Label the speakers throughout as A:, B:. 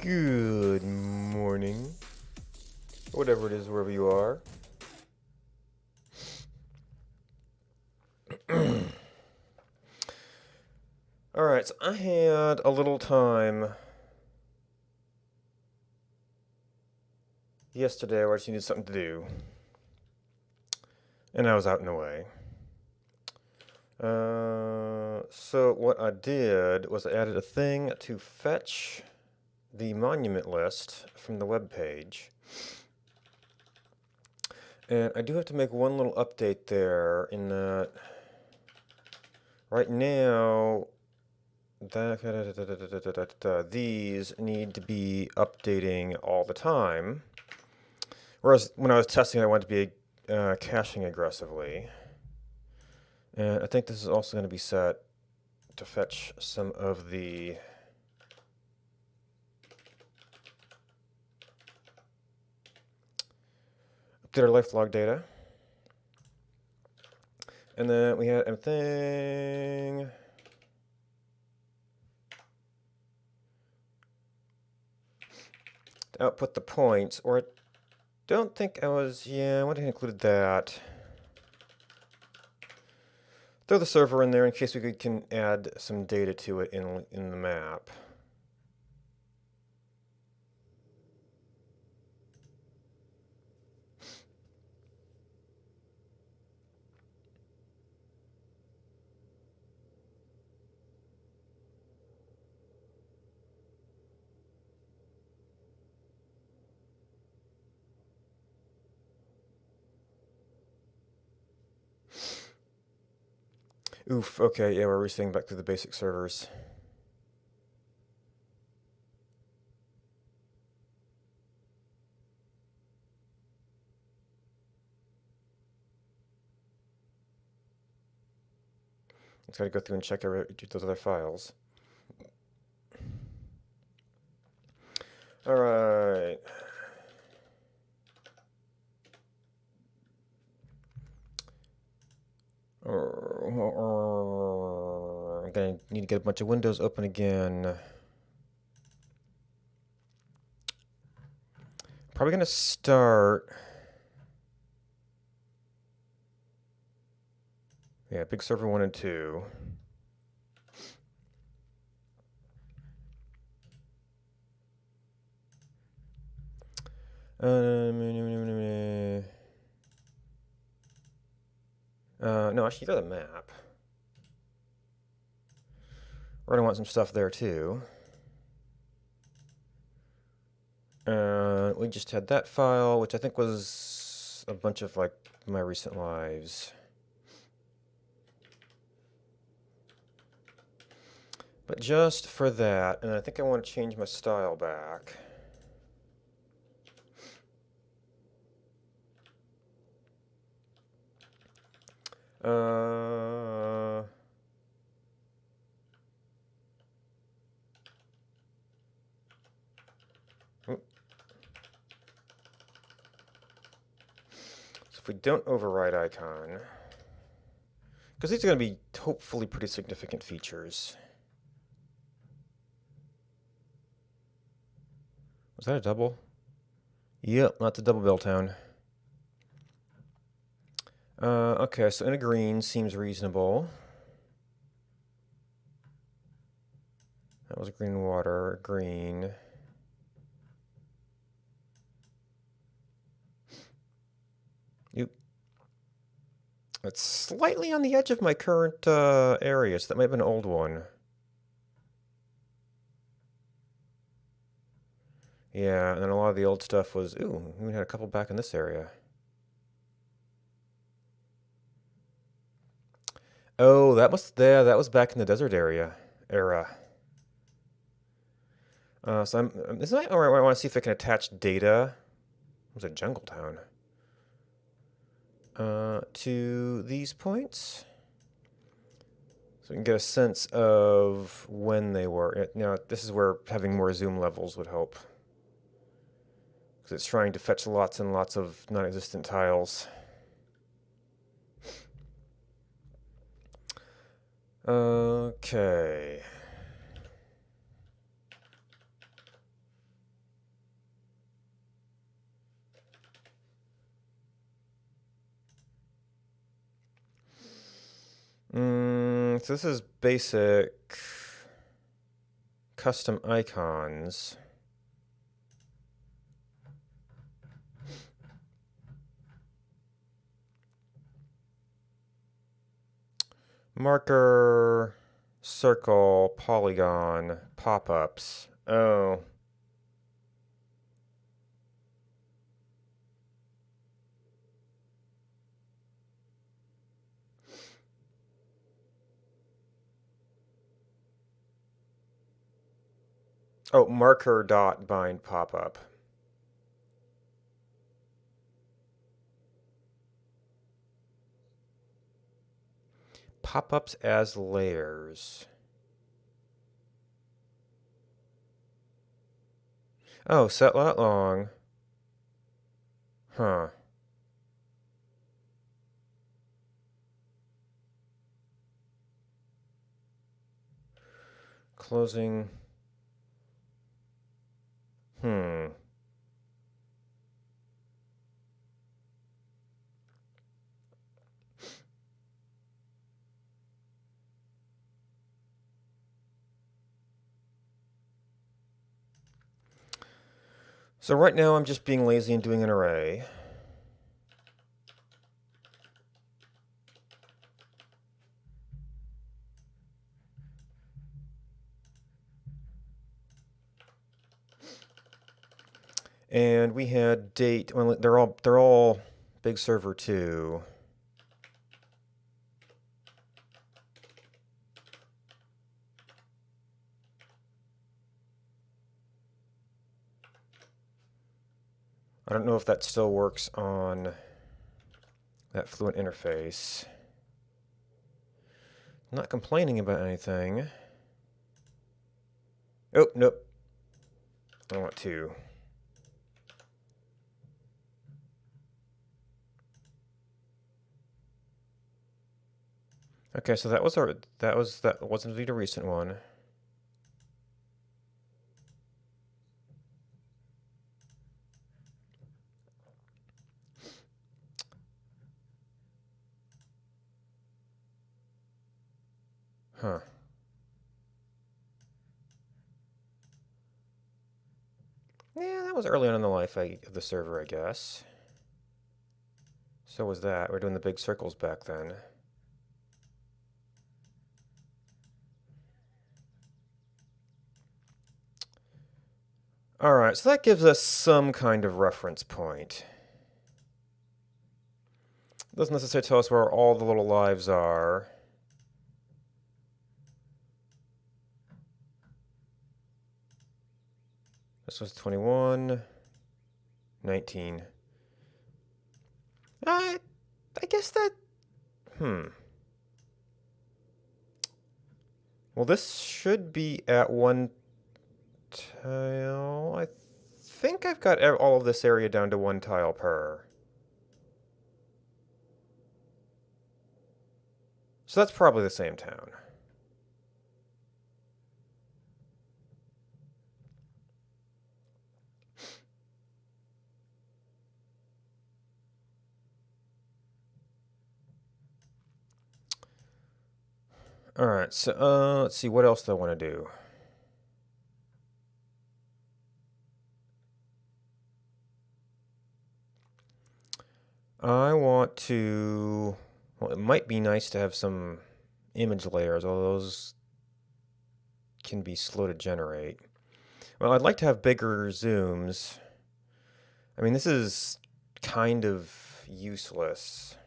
A: Good morning, whatever it is, wherever you are. Alright, so I had a little time yesterday where I just needed something to do, and I was out and away. So what I did was I added a thing to fetch the monument list from the web page. And I do have to make one little update there in that right now these need to be updating all the time. Whereas when I was testing, I wanted to be caching aggressively. And I think this is also going to be set to fetch some of the updated life log data. And then we had a thing. To output the points, or I don't think I was, yeah, I went ahead and included that. Throw the server in there in case we can add some data to it in the map. Oof, okay, yeah, we're resetting back to the basic servers. Just gotta go through and check those other files. Alright. I'm gonna need to get a bunch of windows open again. Probably gonna start. Yeah, big server 1 and 2. No, actually, go to the map. We're gonna want some stuff there too. We just had that file, which I think was a bunch of like my recent lives. But just for that, and I think I want to change my style back. So if we don't override icon, because these are going to be hopefully pretty significant features. Was that a double? Yep, that's a double bell tone. Okay, so in a green seems reasonable. That was green water, green. Yep. It's slightly on the edge of my current area, so that might have been an old one. Yeah, and then a lot of the old stuff was, ooh, we had a couple back in this area. Oh, that was back in the desert era. So this might, or I want to see if I can attach data. It was a jungle town. To these points, so we can get a sense of when they were. This is where having more zoom levels would help, because it's trying to fetch lots and lots of non-existent tiles. Okay. So this is basic custom icons. Marker, circle, polygon, pop-ups. Oh. Oh, marker dot bind pop-up. Pop-ups as layers. Oh, set lat long. Huh. Closing. Hmm. So right now I'm just being lazy and doing an array. And we had date. Well, they're all big server 2. I don't know if that still works on that Fluent interface. I'm not complaining about anything. Oh, nope. I want 2. Okay, so that wasn't indeed a recent one. Huh. Yeah, that was early on in the life of the server, I guess. So was that. We're doing the big circles back then. All right, so that gives us some kind of reference point. Doesn't necessarily tell us where all the little lives are. This was 21, 19. I guess that... Well, this should be at 1 tile. I think I've got all of this area down to 1 tile per. So that's probably the same town. All right, so let's see, what else do I want to do? I want to... Well, it might be nice to have some image layers, although those can be slow to generate. Well, I'd like to have bigger zooms. I mean, this is kind of useless.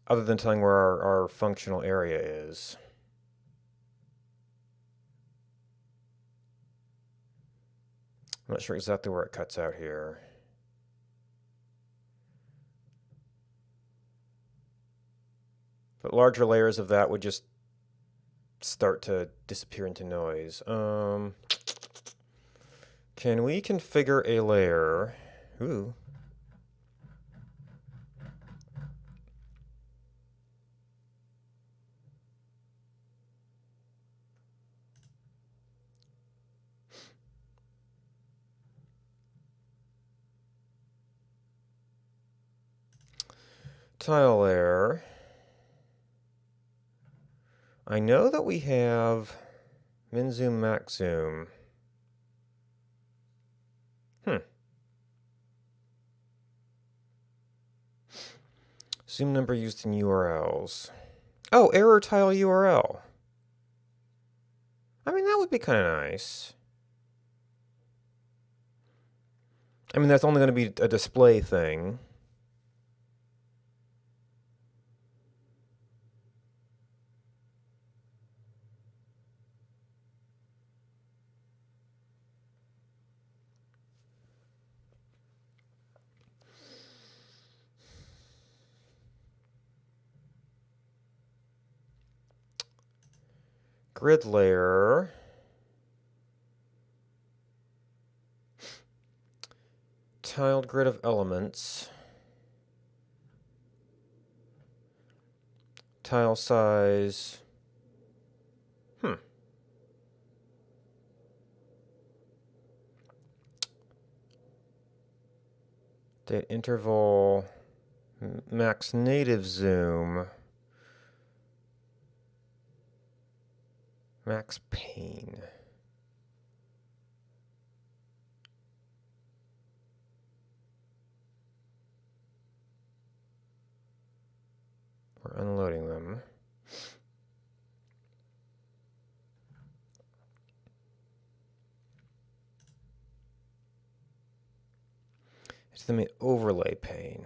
A: Other than telling where our functional area is. I'm not sure exactly where it cuts out here. But larger layers of that would just start to disappear into noise. Can we configure a layer? Ooh. tile layer. I know that we have min zoom, max zoom. Zoom number used in URLs. Oh, error tile URL. I mean, that would be kind of nice. I mean, that's only going to be a display thing. Grid layer. Tiled grid of elements. Tile size. Date interval. Max native zoom. Max pane. We're unloading them. It's the overlay pane.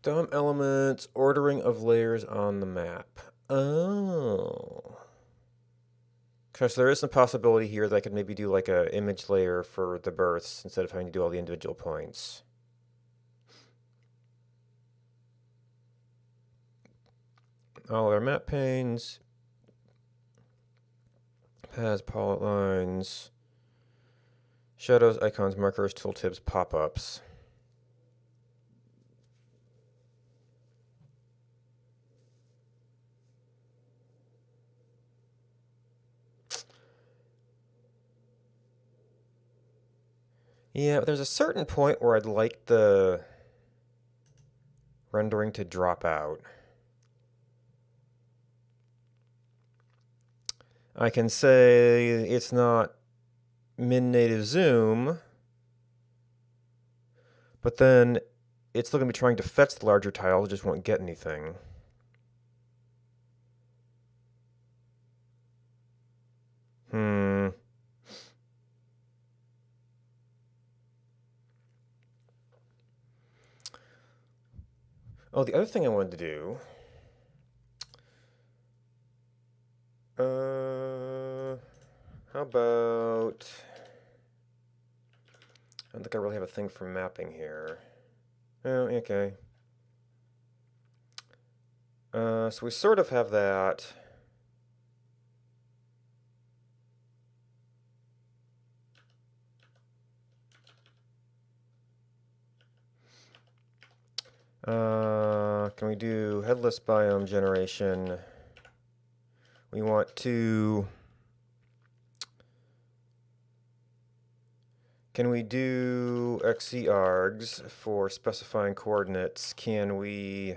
A: DOM elements, ordering of layers on the map. Oh. Because there is some possibility here that I could maybe do like an image layer for the berths instead of having to do all the individual points. All our map panes. Paths, polylines. Shadows, icons, markers, tooltips, pop-ups. Yeah, but there's a certain point where I'd like the rendering to drop out. I can say it's not min native zoom, but then it's still going to be trying to fetch the larger tiles, it just won't get anything. Oh, the other thing I wanted to do. How about. I don't think I really have a thing for mapping here. Oh, okay. So we sort of have that. Can we do headless biome generation? We want to. Can we do XCargs for specifying coordinates? Can we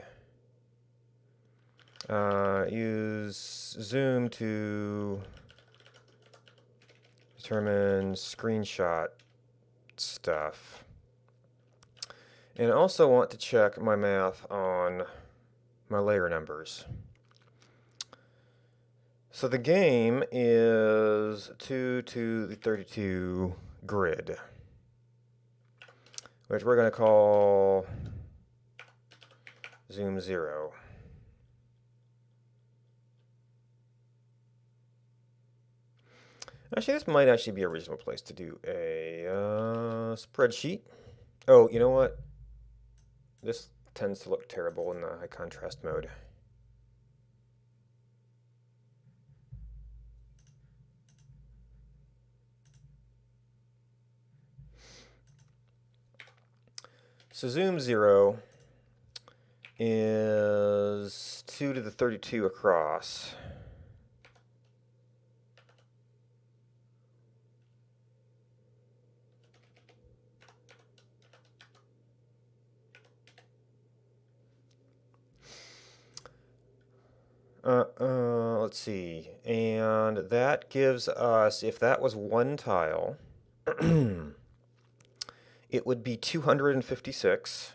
A: use zoom to determine screenshot stuff? And I also want to check my math on my layer numbers. So the game is 2 to the 32 grid, which we're going to call zoom 0. Actually, this might actually be a reasonable place to do a spreadsheet. Oh, you know what? This tends to look terrible in the high contrast mode. So zoom 0 is 2 to the 32 across. Let's see. And that gives us, if that was one tile, it would be 256.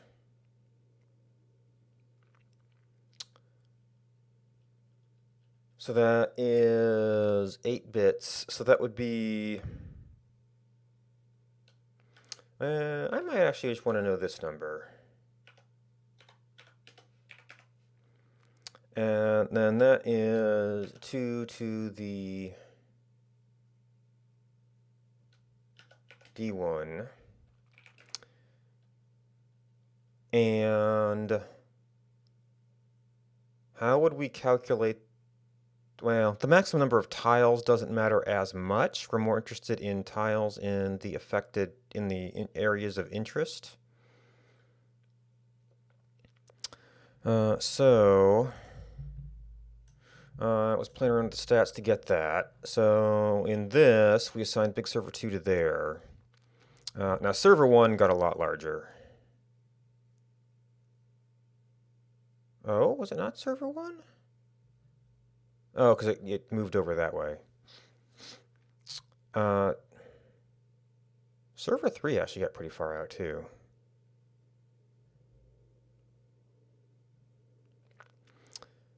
A: So that is 8 bits. So that would be... I might actually just want to know this number. And then that is 2 to the D1. And how would we calculate? Well, the maximum number of tiles doesn't matter as much. We're more interested in tiles in the affected, in the areas of interest. I was playing around with the stats to get that. So in this, we assigned big server 2 to there. Now server 1 got a lot larger. Oh, was it not server 1? Oh, because it moved over that way. Server 3 actually got pretty far out too.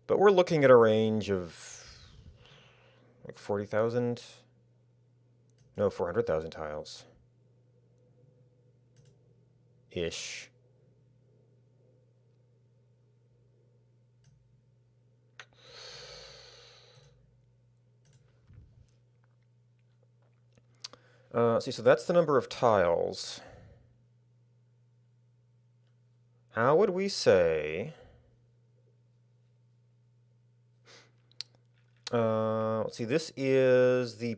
A: But we're looking at a range of like 40,000. No, 400,000 tiles. Ish. See, so that's the number of tiles. How would we say... let's see, this is the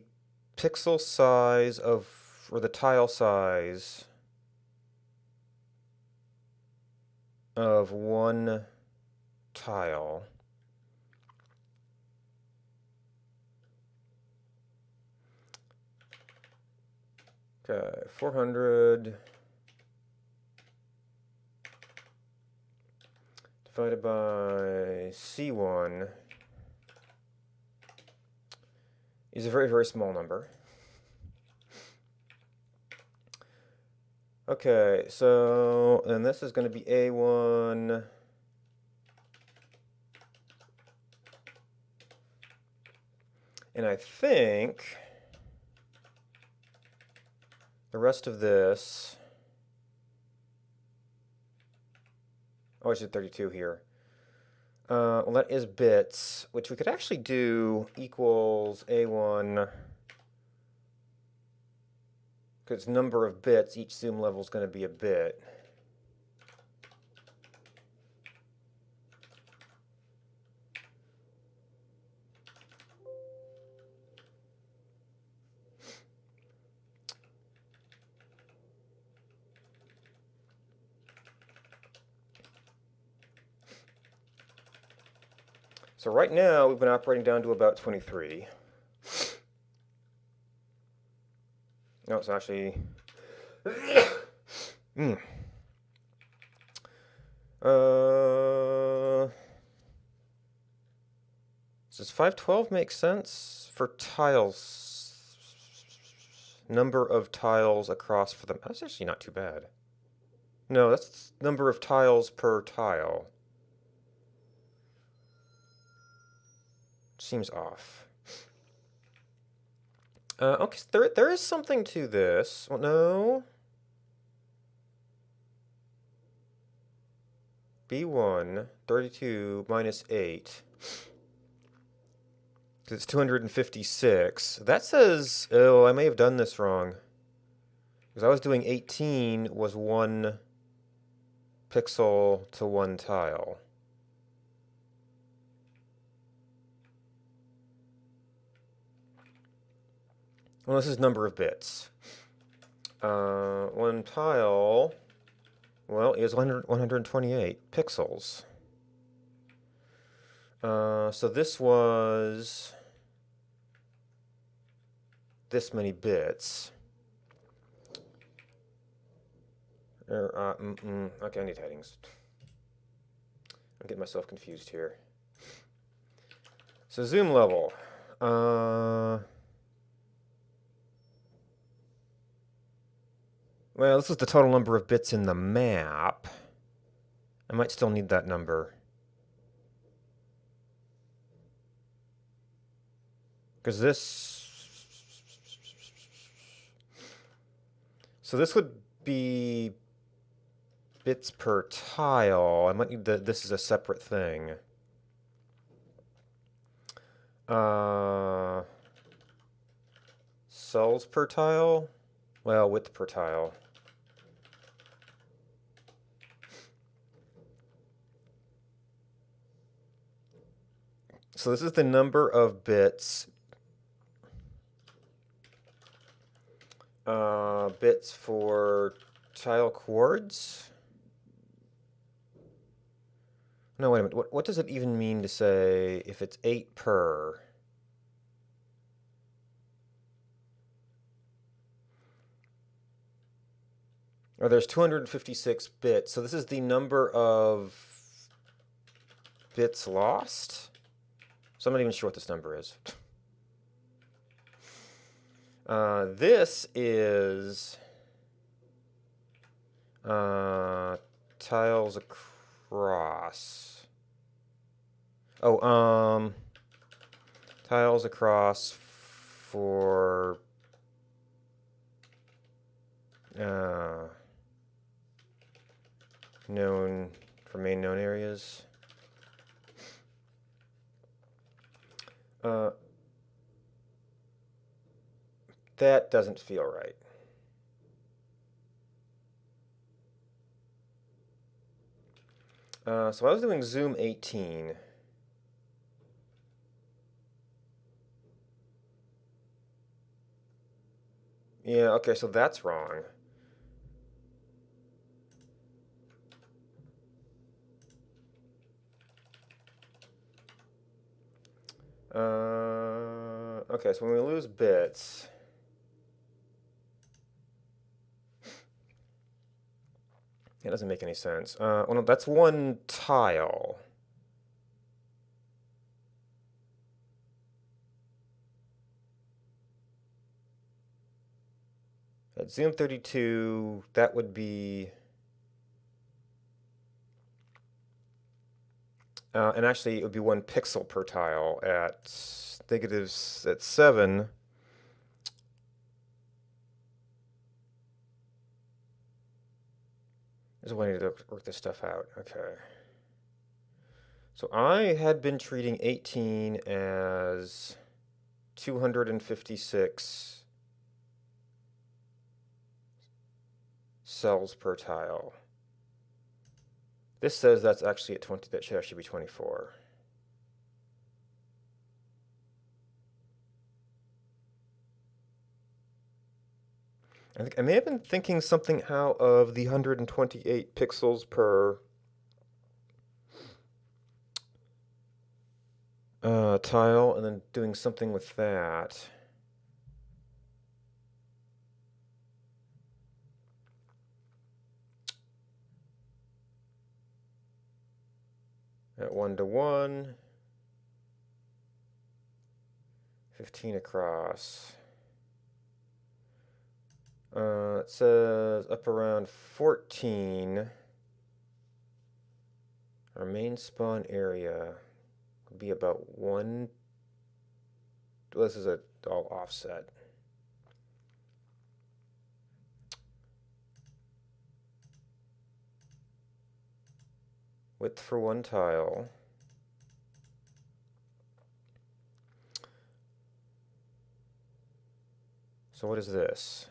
A: pixel size of, or the tile size of one tile. Okay, 400 divided by C1 is a very, very small number. Okay, so, and this is going to be A1. And I think the rest of this, oh, I should 32 here. Well, that is bits, which we could actually do equals A1, because number of bits, each zoom level is going to be a bit. So right now, we've been operating down to about 23. No, it's actually... Does 512 make sense for tiles? Number of tiles across for them. That's actually not too bad. No, that's number of tiles per tile. Seems off. Okay, so there is something to this. Well, no. B1, 32 minus 8. Because it's 256. That says, oh, I may have done this wrong. Because I was doing 18 was 1 pixel to 1 tile. Well, this is number of bits. 1 tile, well, is 128 pixels. So this was this many bits. Okay, I need headings. I'm getting myself confused here. So zoom level. Well, this is the total number of bits in the map. I might still need that number. Because this... So this would be bits per tile. I might need this is a separate thing. Cells per tile? Well, width per tile. So this is the number of bits. Bits for tile chords? No, wait a minute. What does it even mean to say if it's 8 per? Oh, there's 256 bits. So this is the number of bits lost? So I'm not even sure what this number is. This is tiles across. Oh, tiles across for main known areas. That doesn't feel right. So I was doing zoom 18. Yeah, okay, so that's wrong. Okay, so when we lose bits, it doesn't make any sense. Well, no, that's one tile. At zoom 32, that would be... and actually, it would be 1 pixel per tile. At negatives at 7, there's a way to work this stuff out. Okay. So I had been treating 18 as 256 cells per tile. This says that's actually at 20, that should actually be 24. I think I may have been thinking something out of the 128 pixels per tile and then doing something with that. At 1 to 1, 15 across. It says up around 14. Our main spawn area would be about 1. Well, this is all offset. Width for 1 tile. So what is this?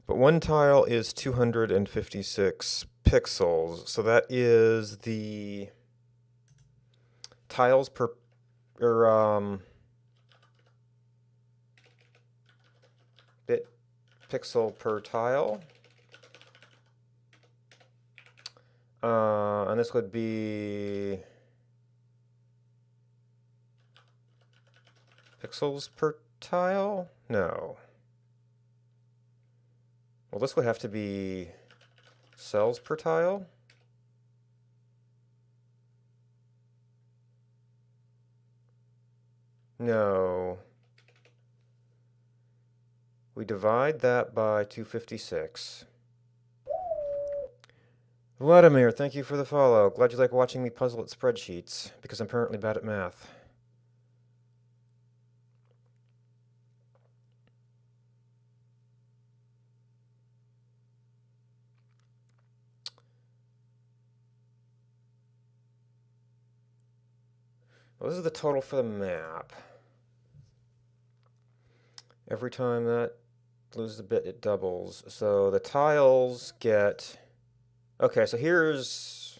A: But 1 tile is 256 pixels, so that is the tiles per, bit pixel per tile. And this would be pixels per tile? No. Well, this would have to be cells per tile. No. We divide that by 256. Vladimir, thank you for the follow. Glad you like watching me puzzle at spreadsheets, because I'm apparently bad at math. Well, this is the total for the map. Every time that loses a bit, it doubles. So the tiles get... Okay, so here's...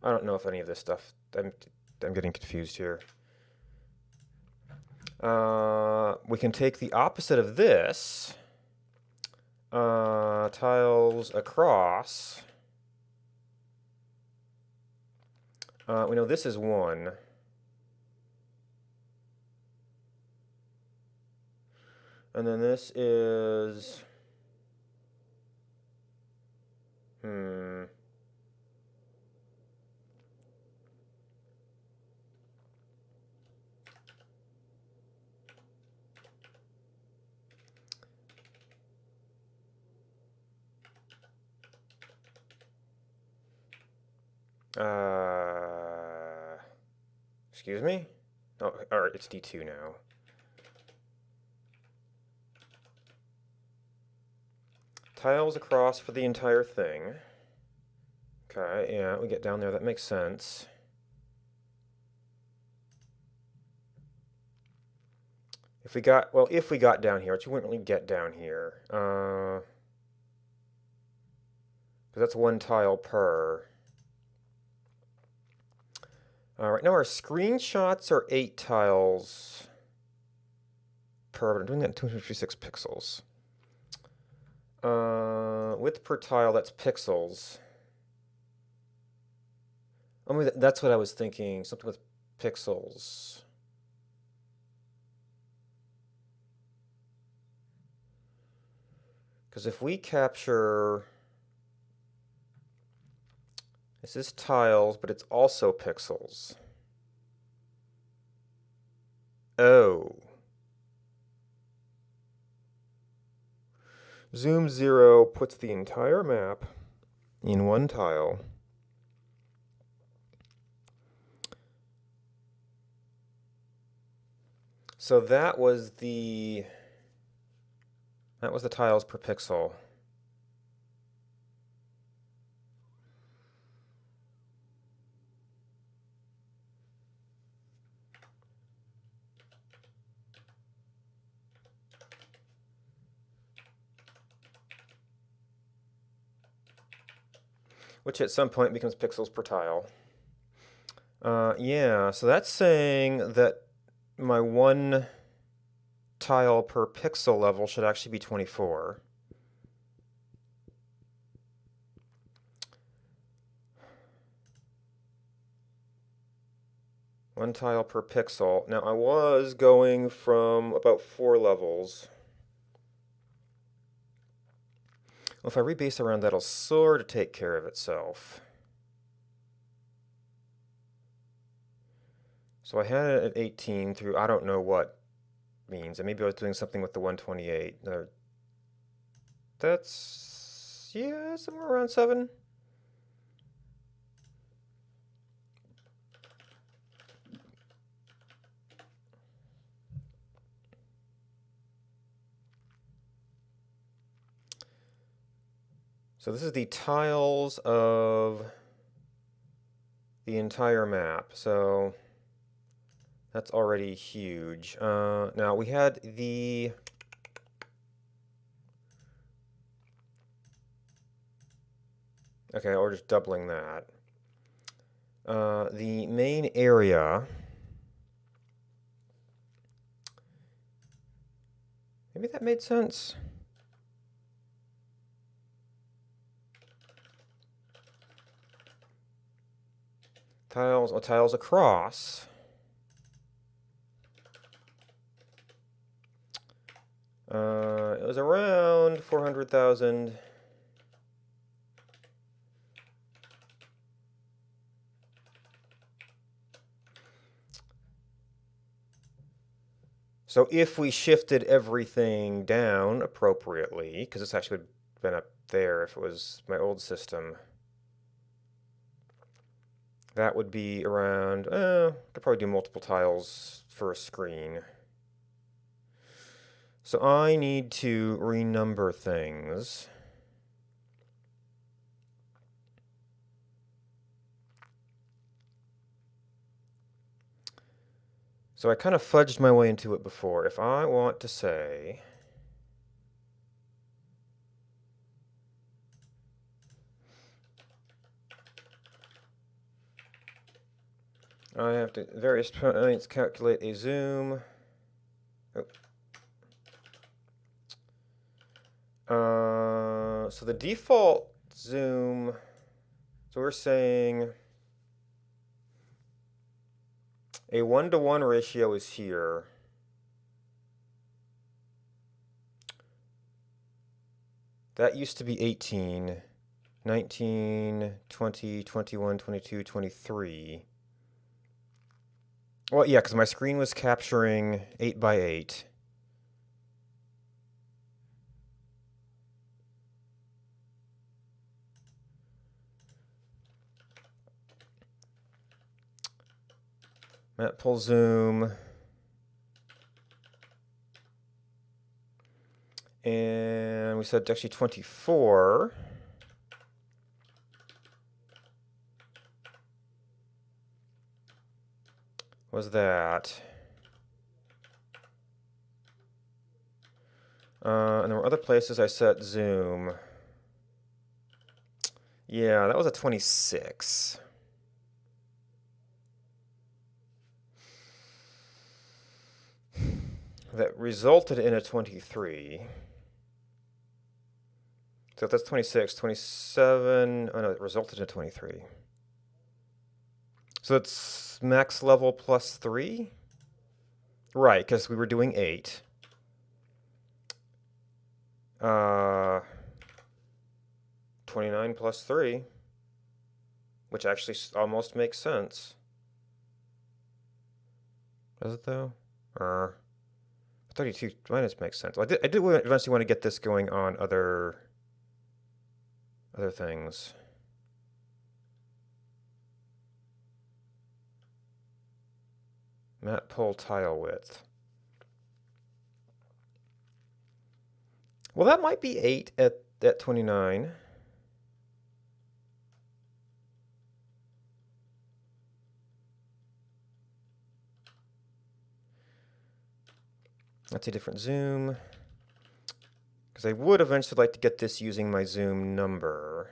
A: I don't know if any of this stuff... I'm getting confused here. We can take the opposite of this. Tiles across. We know this is 1. And then this is... Excuse me? Oh, alright, it's D2 now. Tiles across for the entire thing. Okay, yeah, we get down there, that makes sense. If we got down here, which we wouldn't really get down here. Because that's 1 tile per. Right now our screenshots are 8 tiles per, but I'm doing that in 256 pixels. Width per tile, that's pixels. I mean, that's what I was thinking, something with pixels. Because if we capture... This is tiles, but it's also pixels. Oh. Zoom 0 puts the entire map in 1 tile. So that was the tiles per pixel. Which at some point becomes pixels per tile. Yeah, so that's saying that my 1 tile per pixel level should actually be 24. One tile per pixel. Now I was going from about 4 levels. Well, if I rebase around, that'll sort of take care of itself. So I had it at 18 through I don't know what means. And maybe I was doing something with the 128. That's, yeah, somewhere around 7. So this is the tiles of the entire map. So that's already huge. Now we had the... Okay, we're just doubling that. The main area... Maybe that made sense. Tiles across. It was around 400,000 So if we shifted everything down appropriately, because this actually would have been up there if it was my old system, that would be around, could probably do multiple tiles for a screen. So I need to renumber things. So I kind of fudged my way into it before. If I want to say, I have to various points calculate a zoom. So the default zoom, so we're saying a 1-to-1 ratio is here. That used to be 18, 19, 20, 21, 22, 23. Well, yeah, because my screen was capturing 8 by 8. Map pull zoom. And we said actually 24. Was that? And there were other places I set zoom. Yeah, that was a 26. That resulted in a 23. So that's 26, 27. Oh no, it resulted in a 23. So it's max level plus 3? Right, because we were doing 8. 29 plus 3, which actually almost makes sense. Does it though? 32 minus makes sense. I did eventually want to get this going on other things. Map pull tile width. Well, that might be 8 at 29. That's a different zoom. Because I would eventually like to get this using my zoom number.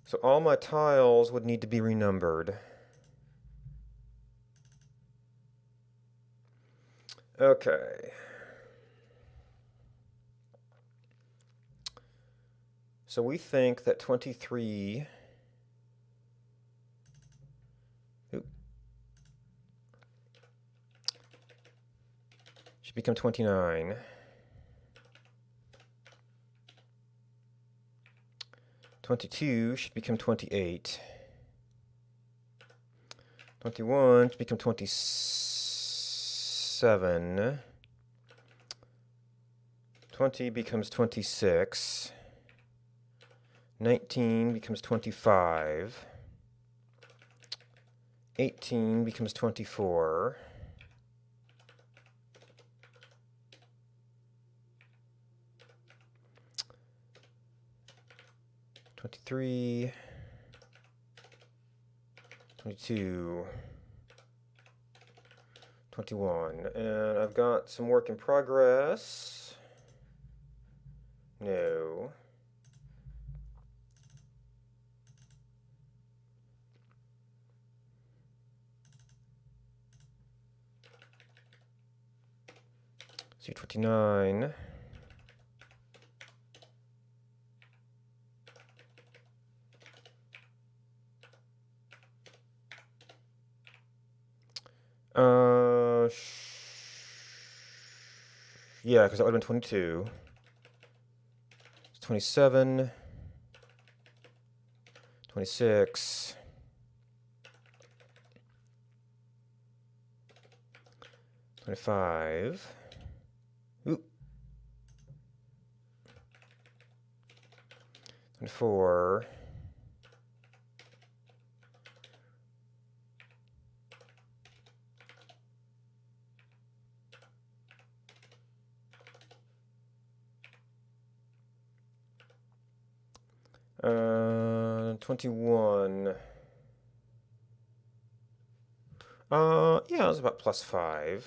A: So all my tiles would need to be renumbered. Okay. So we think that 23 should become 29. 22 should become 28. 21 should become 27. 20 becomes 26. 19 becomes 25. 18 becomes 24. 23, 22, 21. And I've got some work in progress. No. C29. Yeah, because that would have been 22. It's 27, 26. 25. Ooh. 24. 21. Yeah, it's about +5.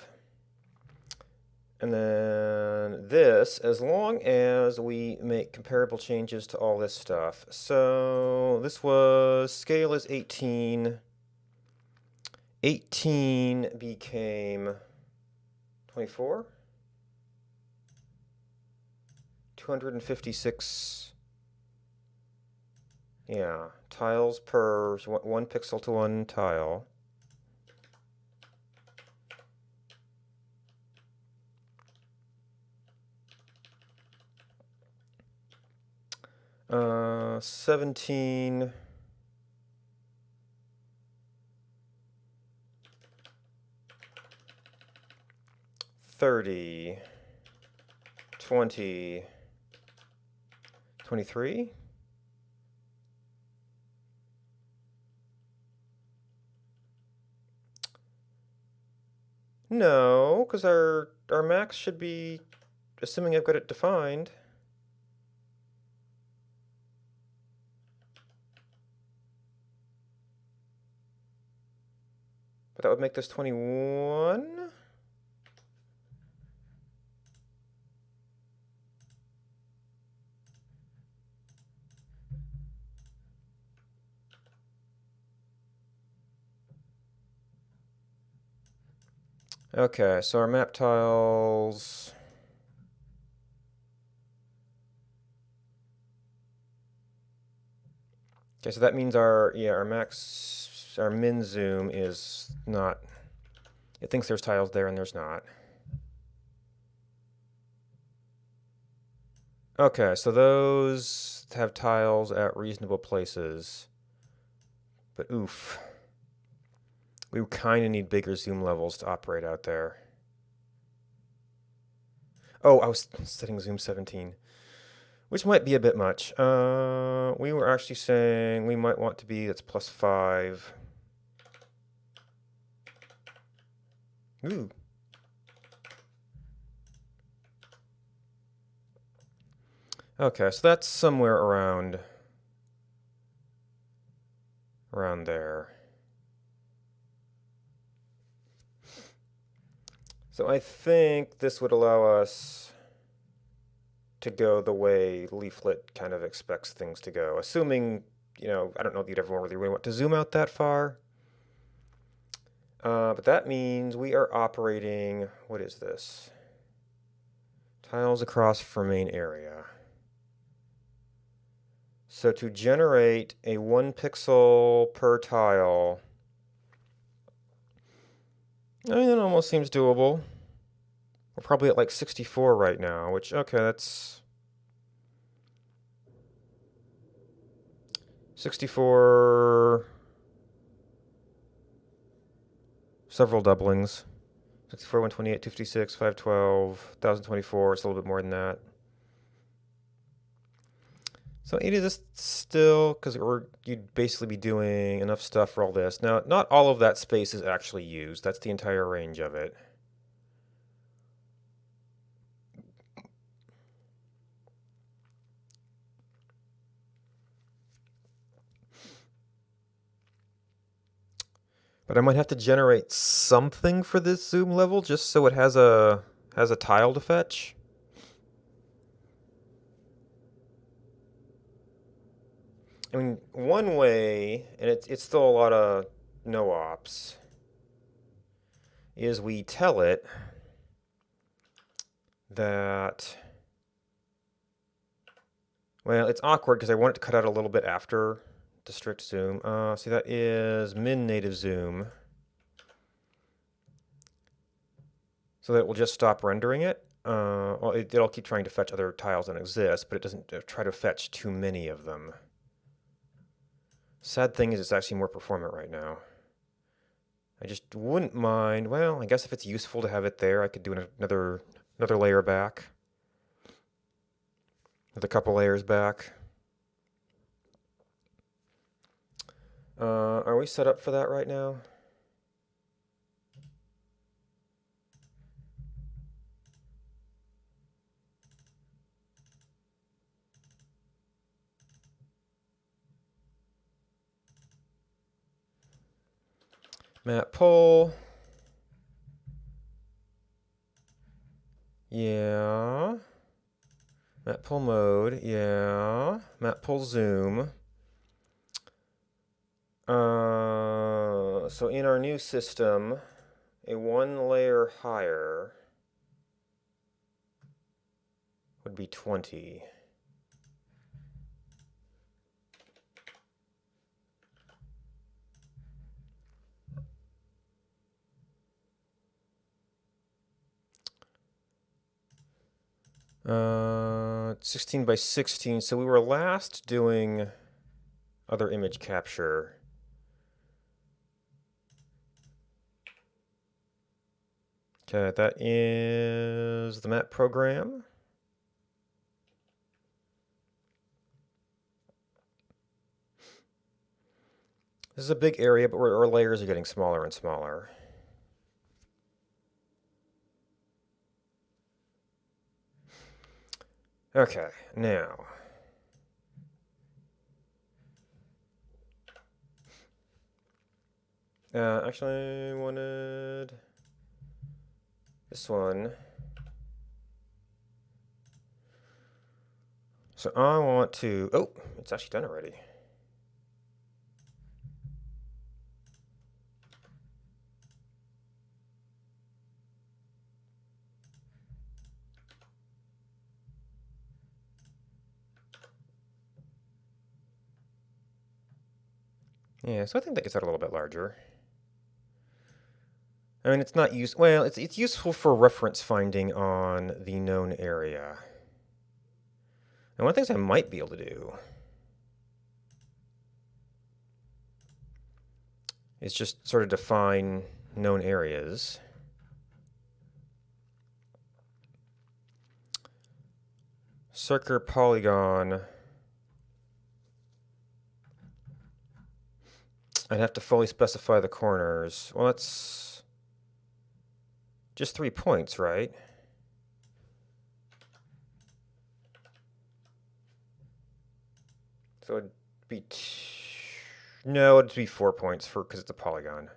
A: And then this, as long as we make comparable changes to all this stuff. So this was, scale is 18. 18 became 24. 256. Yeah, tiles per, so 1 pixel to 1 tile. Uh, 17. 30. 20. 23. No, because our max should be, assuming I've got it defined. But that would make this 21. Okay, so our map tiles. Okay, so that means our min zoom is not, it thinks there's tiles there and there's not. Okay, so those have tiles at reasonable places. But oof. We kind of need bigger zoom levels to operate out there. Oh, I was setting zoom 17, which might be a bit much. We were actually saying we might want to be, that's +5. Ooh. Okay, so that's somewhere around there. So I think this would allow us to go the way Leaflet kind of expects things to go, assuming, I don't know that you'd ever really want to zoom out that far. But that means we are operating, what is this? Tiles across for main area. So to generate a 1 pixel per tile, I mean, it almost seems doable. We're probably at like 64 right now, which, okay, that's 64, several doublings. 64, 128, 256, 512, 1024, it's a little bit more than that. So 80 is still, because you'd basically be doing enough stuff for all this. Now, not all of that space is actually used. That's the entire range of it. But I might have to generate something for this zoom level just so it has a tile to fetch. I mean, one way, and it's still a lot of no ops, is we tell it that, well, it's awkward because I want it to cut out a little bit after the strict zoom. See, that is min native zoom. So that it will just stop rendering it. Well, it'll keep trying to fetch other tiles that exist, but it doesn't try to fetch too many of them. Sad thing is it's actually more performant right now. I just wouldn't mind, well, I guess if it's useful to have it there, I could do another layer back. With a couple layers back. Are we set up for that right now? Map pull. Yeah. Map pull mode. Yeah. Map pull zoom. So in our new system, a one layer higher would be 20. Uh, 16 by 16. So we were last doing other image capture. Okay, that is the map program. This is a big area, but our layers are getting smaller and smaller. Okay, now. Actually, I wanted this one. So I want to, oh, it's actually done already. Yeah, so I think that gets that a little bit larger. I mean, it's not well, it's useful for reference finding on the known area. And one of the things I might be able to do is just sort of define known areas. Circular polygon. I'd have to fully specify the corners. Well, that's just 3 points, right? So it'd be no, it'd be 4 points because it's a polygon.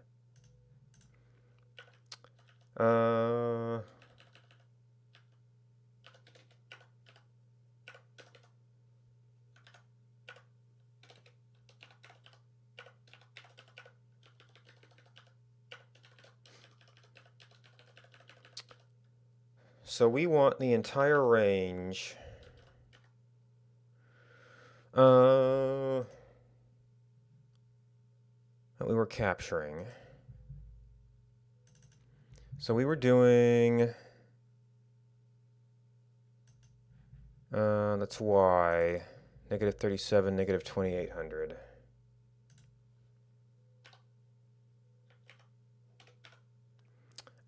A: So we want the entire range. That we were capturing. So we were doing, that's Y, negative 37, negative 2800.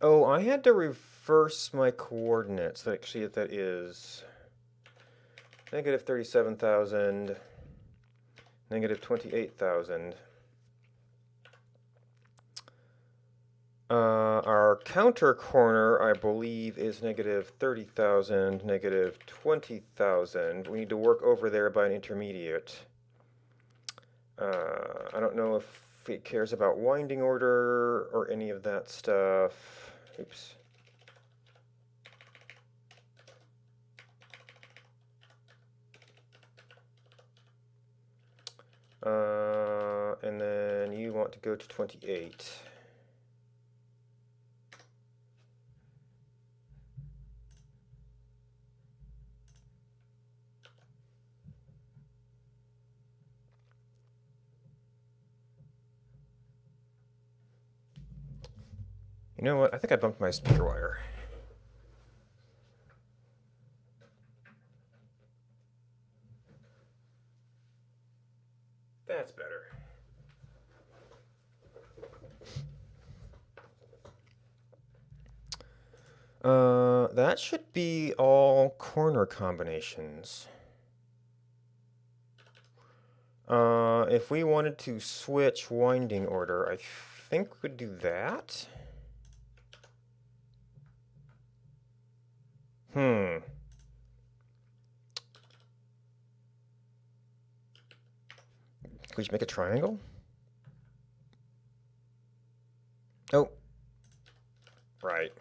A: Oh, I had to reverse my coordinates. Actually, that is negative 37,000, negative 28,000. Our counter corner, I believe, is negative 30,000, negative 20,000. We need to work over there by an intermediate. I don't know if it cares about winding order or any of that stuff. Oops. And then you want to go to 28. You know what? I think I bumped my speaker wire. That's better. That should be all corner combinations. If we wanted to switch winding order, I think we could do that. Could we just make a triangle? Oh. Right.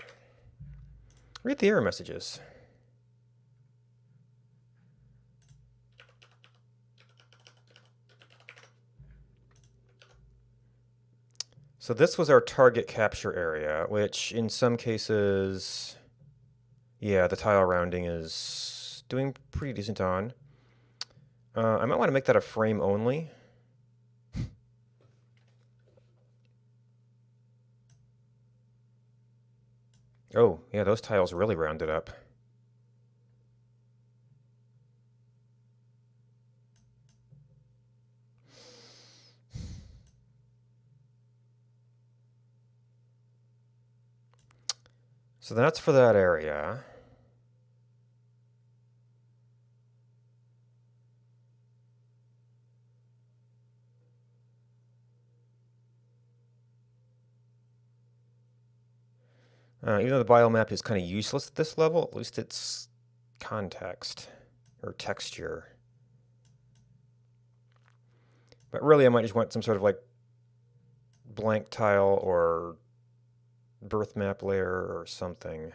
A: Read the error messages. So this was our target capture area, which in some cases, yeah, the tile rounding is doing pretty decent on. I might want to make that a frame only. Oh, yeah, those tiles really rounded up. So that's for that area. Even though the biomap is kind of useless at this level, at least it's context or texture. But really, I might just want some sort of like blank tile or birth map layer or something.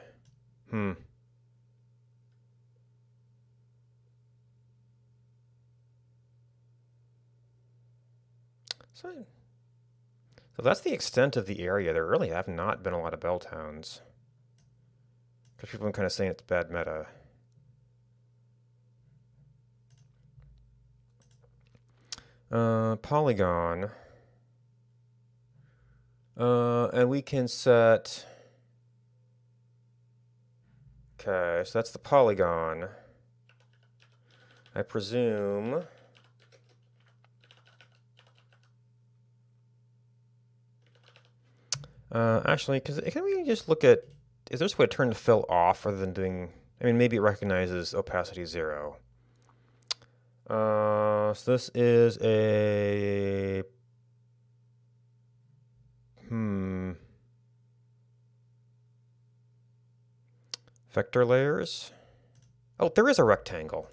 A: So that's the extent of the area. There really have not been a lot of bell towns. Because people have been kind of saying it's bad meta. Polygon. And we can set... Okay, so that's the polygon. I presume... Actually, can we just look at... Is there a way to turn the fill off rather than doing... I mean, maybe it recognizes opacity 0. So this is a... Vector layers? Oh, there is a rectangle.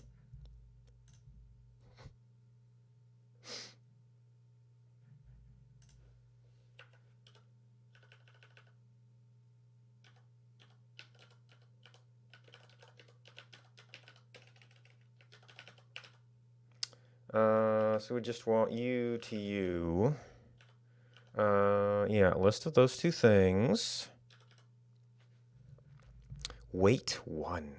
A: So we just want U to U. Yeah, list of those two things. Weight 1.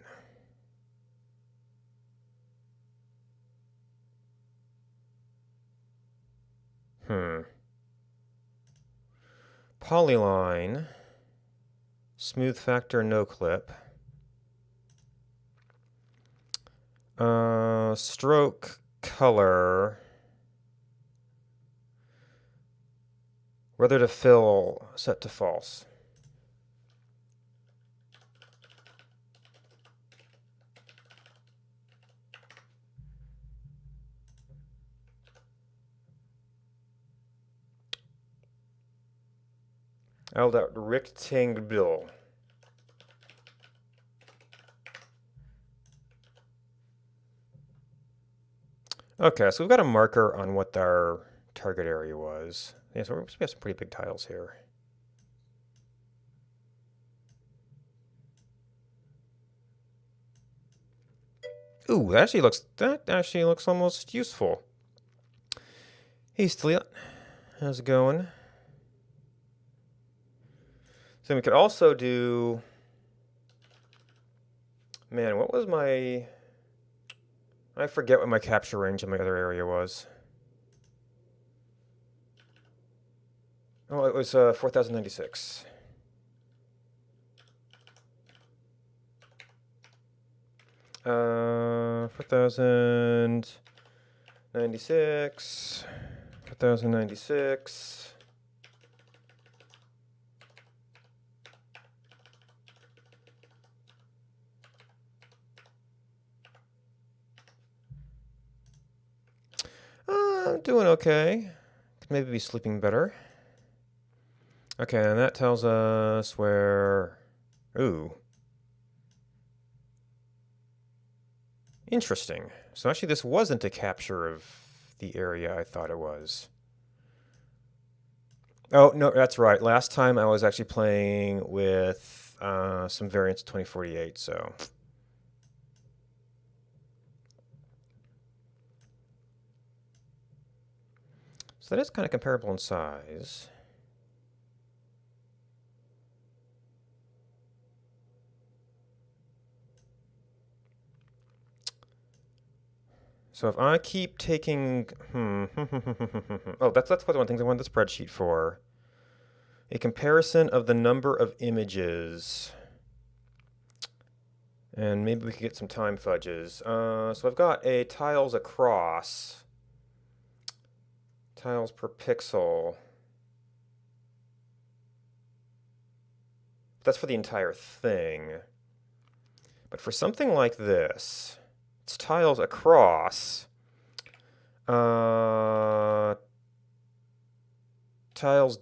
A: Polyline. Smooth factor, no clip. Stroke color. Whether to fill, set to false. Oh, that rectangle. Okay, so we've got a marker on what our target area was. Yeah, so we have some pretty big tiles here. Ooh, that actually looks almost useful. Hey, Steliot. How's it going? So we could also do... Man, what was my... I forget what my capture range in my other area was. Oh, it was 4,096. $4,096. 96, 1096. I'm doing okay. Could maybe be sleeping better. Okay, and that tells us where... Ooh. Interesting. So actually this wasn't a capture of the area I thought it was. Oh, no, that's right. Last time I was actually playing with some variants of 2048, so... So that is kind of comparable in size. So if I keep taking... oh, that's one of the things I wanted the spreadsheet for. A comparison of the number of images. And maybe we could get some time fudges. So I've got a tiles across. Tiles per pixel. That's for the entire thing. But for something like this, it's tiles across. Tiles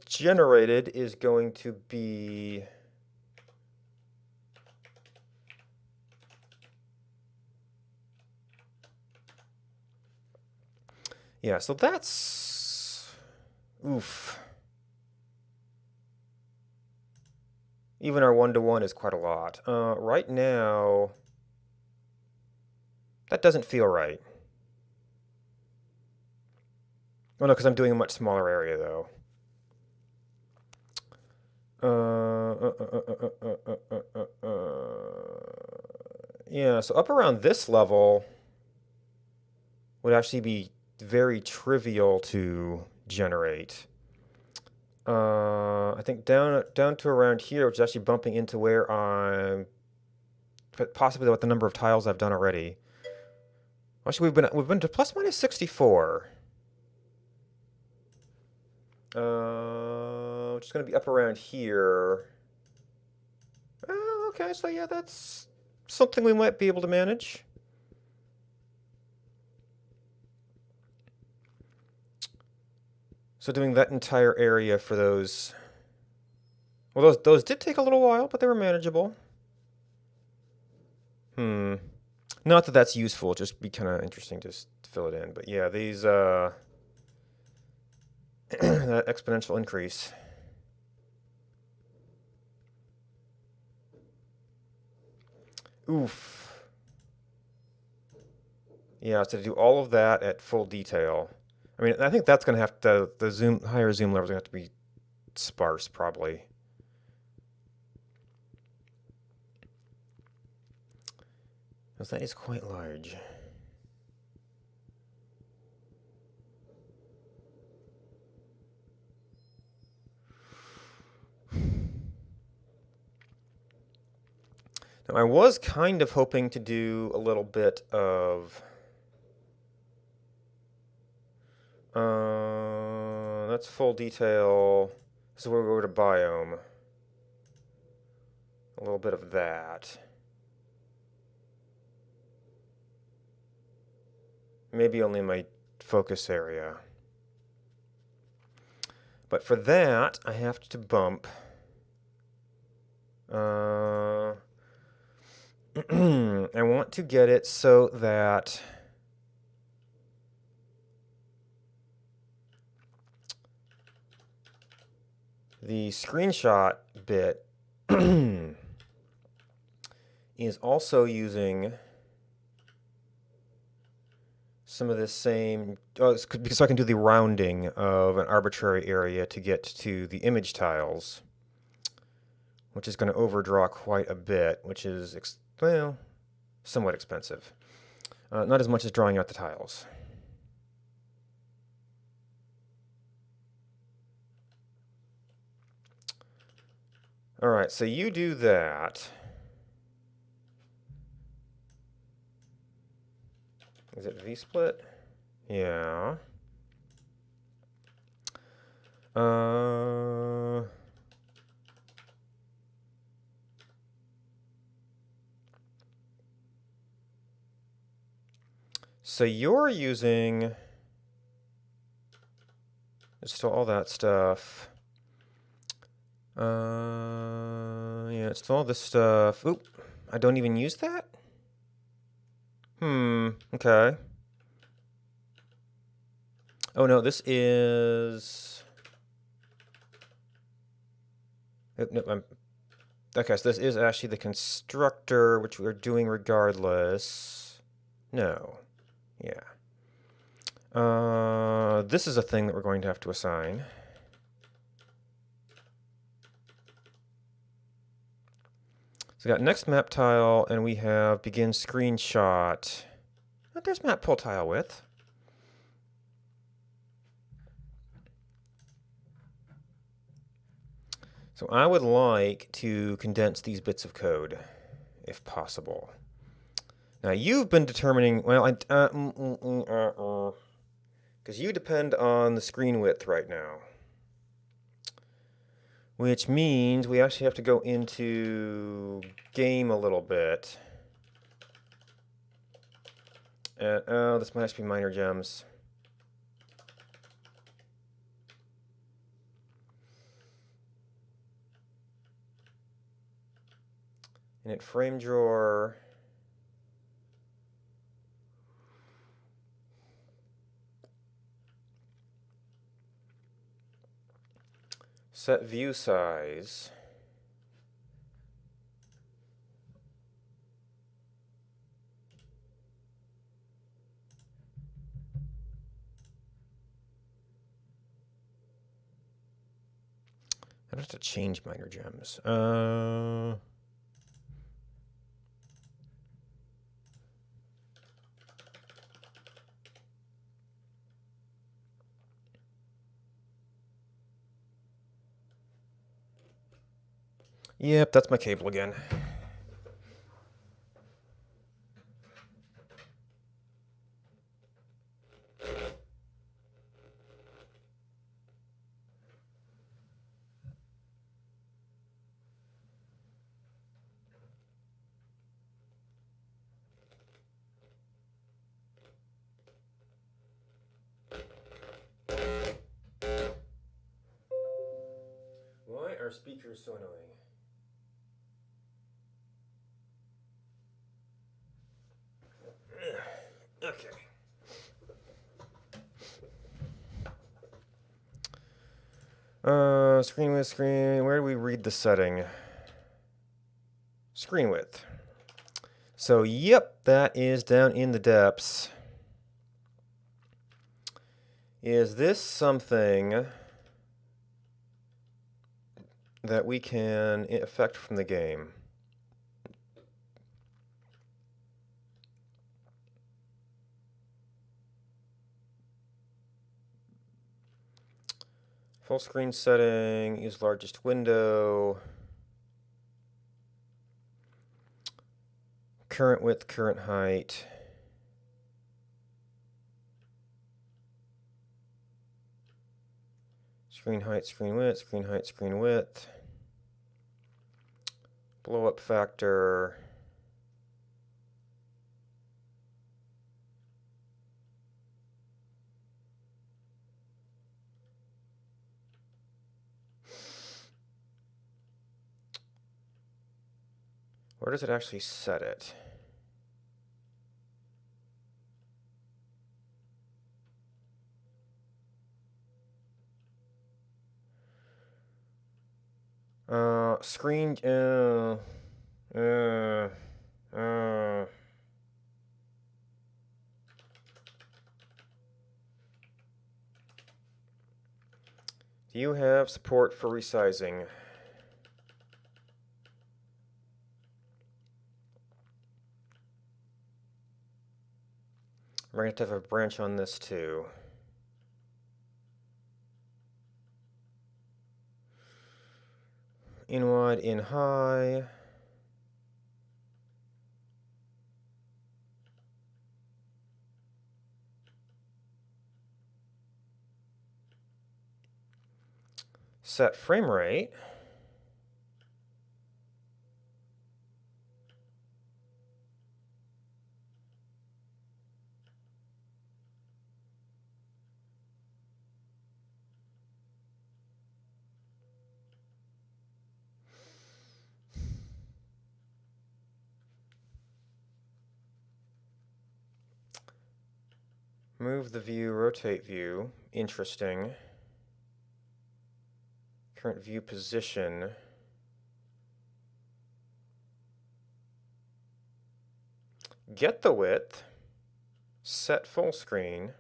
A: generated is going to be... Yeah, so that's... Oof. Even our 1-to-1 is quite a lot. Right now, that doesn't feel right. Oh no, because I'm doing a much smaller area though. Yeah, so up around this level would actually be very trivial to generate. I think down to around here, which is actually bumping into where I'm possibly what the number of tiles I've done already. Actually, we've been to plus minus 64. Which is going to be up around here. Okay, so yeah, that's something we might be able to manage. So doing that entire area for those... Well, those did take a little while, but they were manageable. Not that that's useful, just be kind of interesting to fill it in. But yeah, these... that exponential increase. Oof. Yeah, so to do all of that at full detail. I mean, I think that's going to have to... The higher zoom levels are going to have to be sparse, probably. Because that is quite large. Now, I was kind of hoping to do a little bit of... that's full detail. This is where we go to biome. A little bit of that. Maybe only my focus area. But for that, I have to bump... I want to get it so that... the screenshot bit is also using some of this same, because I can do the rounding of an arbitrary area to get to the image tiles, which is going to overdraw quite a bit, which is, well, somewhat expensive. Not as much as drawing out the tiles. All right, so you do that. Is it V-split? Yeah. So you're using still all that stuff. Yeah, it's all this stuff. Oop, I don't even use that? Okay. Oh no, this is... Oop, no, okay, so this is actually the constructor, which we're doing regardless. No. Yeah. This is a thing that we're going to have to assign. So we got next map tile, and we have begin screenshot. Oh, there's map pull tile width. So I would like to condense these bits of code, if possible. Now you've been determining, well, because you depend on the screen width right now. Which means we actually have to go into game a little bit. And, oh, this might actually be minor gems. Init frame drawer. Set view size. I have to change minor gems. Yep, that's my cable again. Why are speakers so annoying? Okay. Screen width, screen. Where do we read the setting? Screen width. So, yep, that is down in the depths. Is this something that we can affect from the game? Full screen setting, use largest window. Current width, current height. Screen height, screen width, screen height, screen width. Blow up factor. Where does it actually set it? Screen, do you have support for resizing? We're going to have a branch on this too. In wide, in high. Set frame rate. Move the view, rotate view. Interesting. Current view position. Get the width. Set full screen.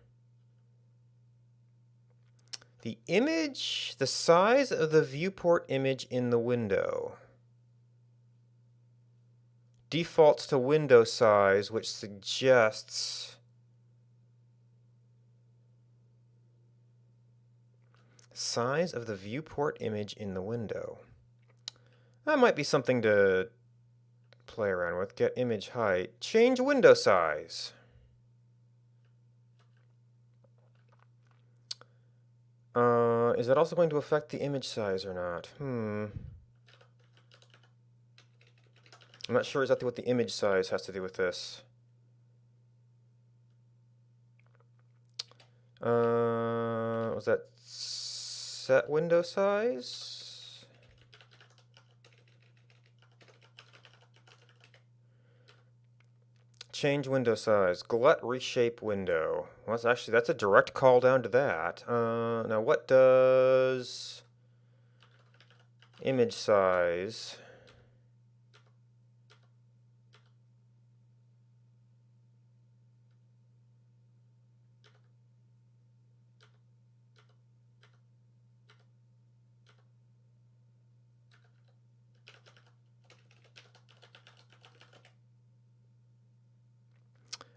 A: The image, the size of the viewport image in the window defaults to window size, which suggests size of the viewport image in the window. That might be something to play around with. Get image height. Change window size. Is that also going to affect the image size or not? I'm not sure exactly what the image size has to do with this. Was that set window size? Change window size. Glut reshape window. Well, that's a direct call down to that. Now what does image size?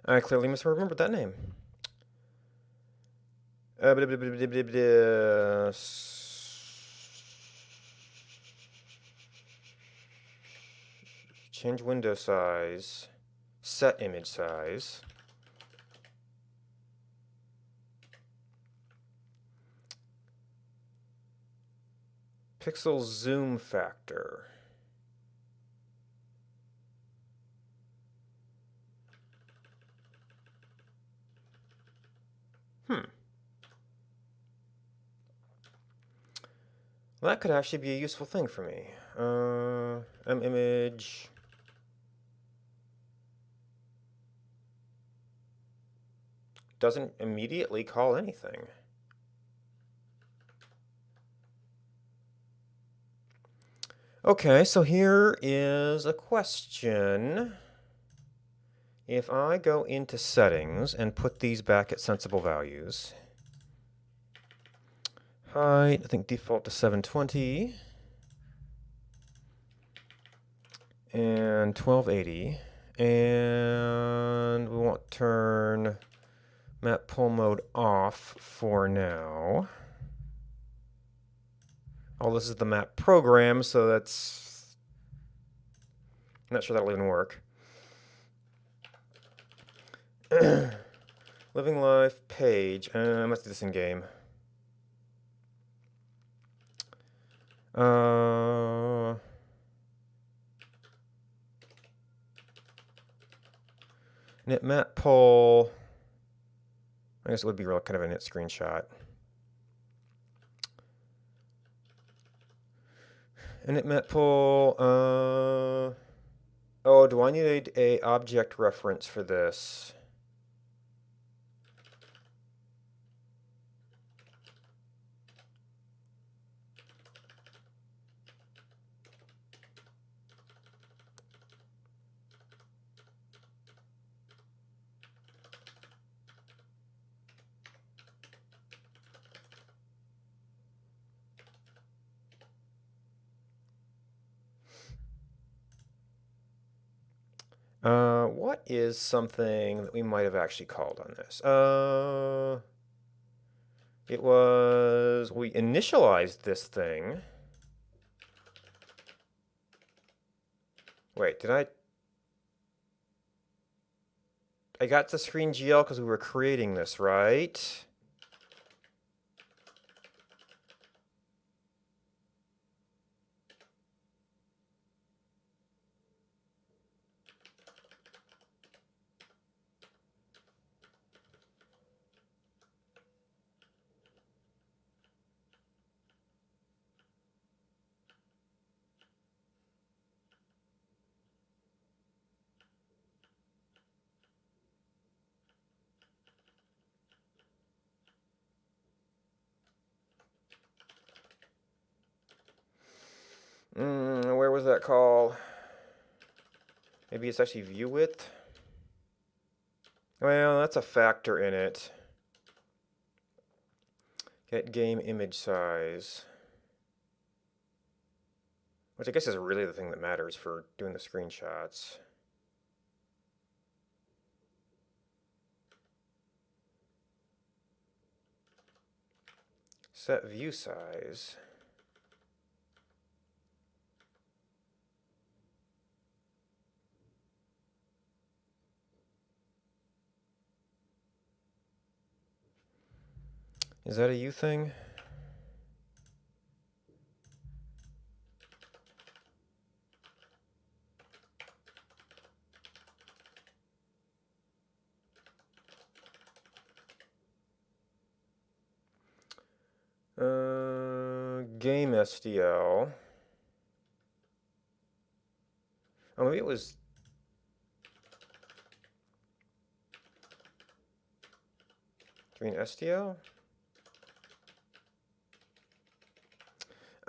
A: I clearly misremembered that name. Change window size. Set image size. Pixel zoom factor. Well, that could actually be a useful thing for me. Image. Doesn't immediately call anything. Okay, so here is a question. If I go into settings and put these back at sensible values, height, I think default to 720, and 1280, and we want to turn map pull mode off for now. Oh, this is the map program, so that's... I'm not sure that'll even work. Living life page. I must do this in game. Knit map pull. I guess it would be real kind of a knit screenshot. Knit map pull. Oh, do I need a object reference for this? What is something that we might have actually called on this? It was, we initialized this thing. Wait, did I got the screen GL because we were creating this, right? was that called? Maybe it's actually view width. Well, that's a factor in it. Get game image size. Which I guess is really the thing that matters for doing the screenshots. Set view size. Is that a U thing? Game SDL. Oh, maybe it was. Do you mean SDL?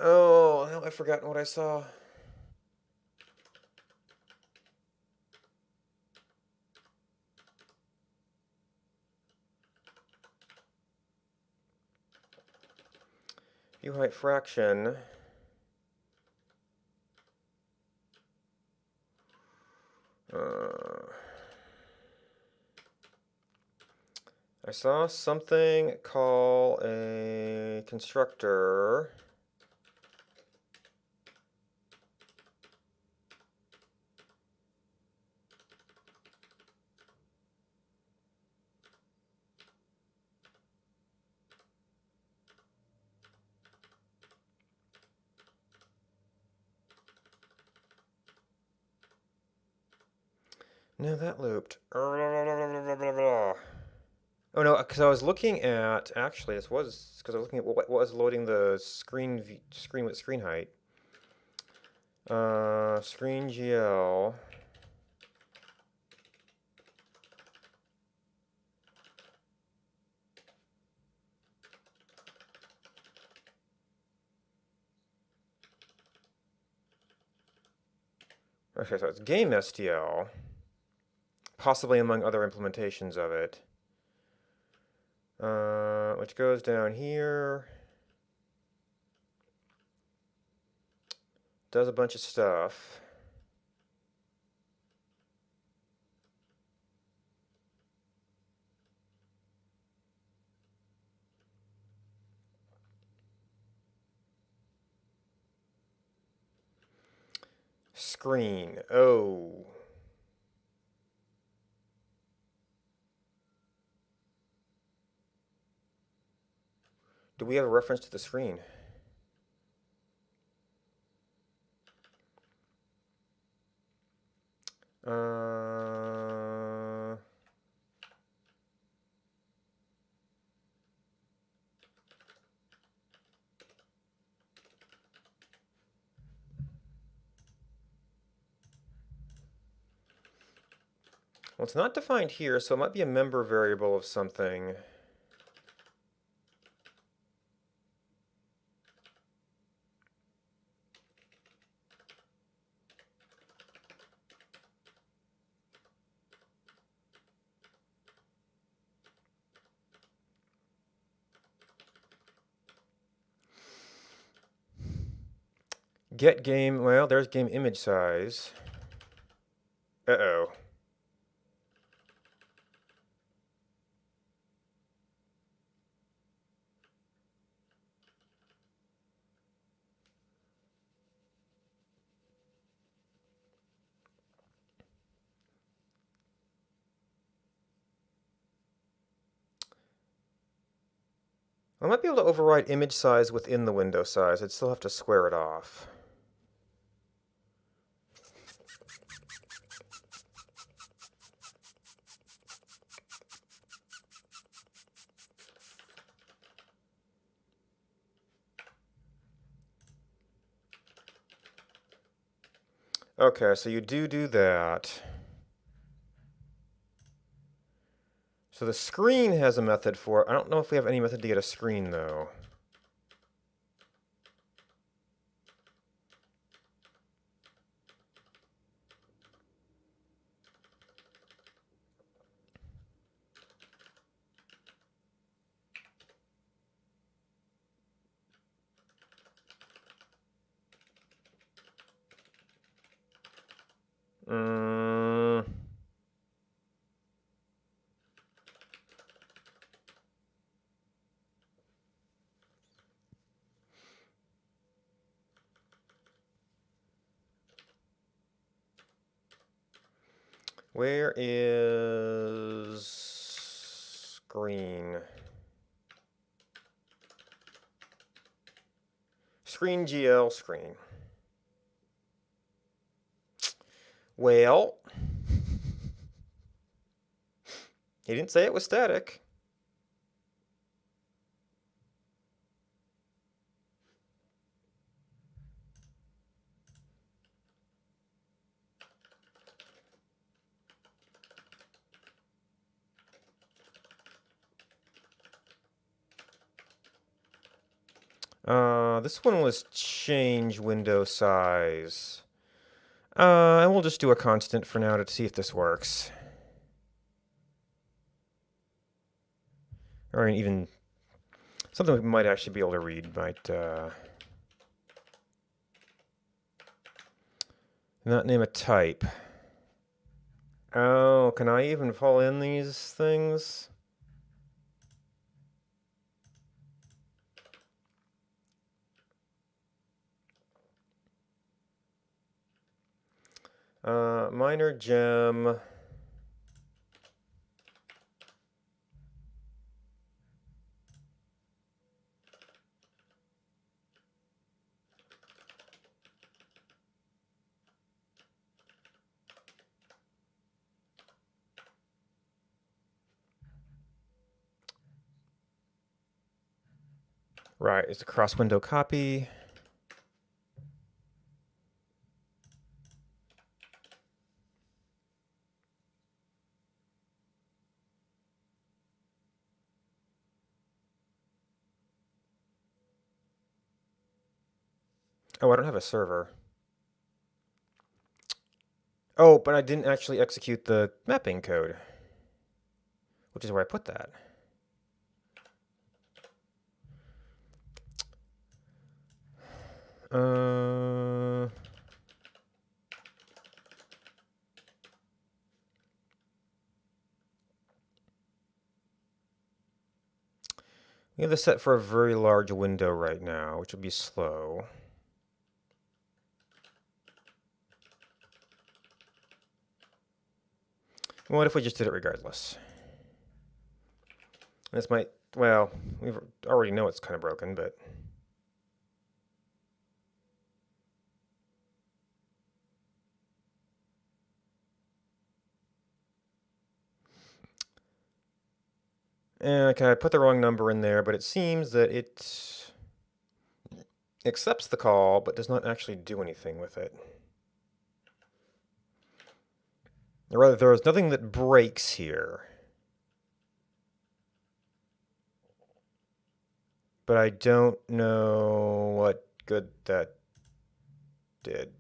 A: Oh, now I've forgotten what I saw. View height fraction. I saw something call a constructor. No, that looped. Oh no, because I was looking at, actually this was because I was looking at what was loading the screen with screen height. Screen GL. Okay, so it's game STL, possibly among other implementations of it. Which goes down here, does a bunch of stuff. Screen, oh. Do we have a reference to the screen? Well, it's not defined here, so it might be a member variable of something. Get game, well, there's game image size. Uh-oh. I might be able to override image size within the window size. I'd still have to square it off. Okay, so you do that. So the screen has a method for it. I don't know if we have any method to get a screen, though. Mm. Where is screen? Screen GL screen. Well, he didn't say it was static. This one was change window size. And we'll just do a constant for now to see if this works. Or even something we might actually be able to read might not name a type. Oh, can I even pull in these things? Minor gem. Right, it's a cross window copy. Oh, I don't have a server. Oh, but I didn't actually execute the mapping code, which is where I put that. We have this set for a very large window right now, which will be slow. What if we just did it regardless? This might, well, we already know it's kind of broken, but... Okay, I put the wrong number in there, but it seems that it accepts the call, but does not actually do anything with it. Or rather, there is nothing that breaks here. But I don't know what good that did.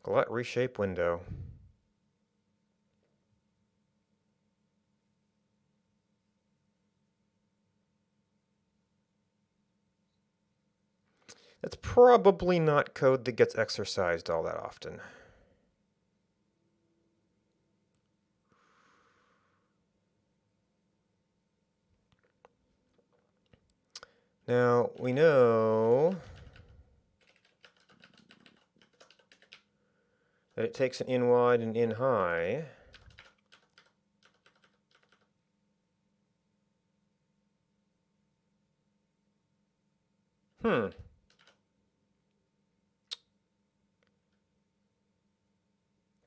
A: Glut reshape window. It's probably not code that gets exercised all that often. Now, we know that it takes an in wide and in high.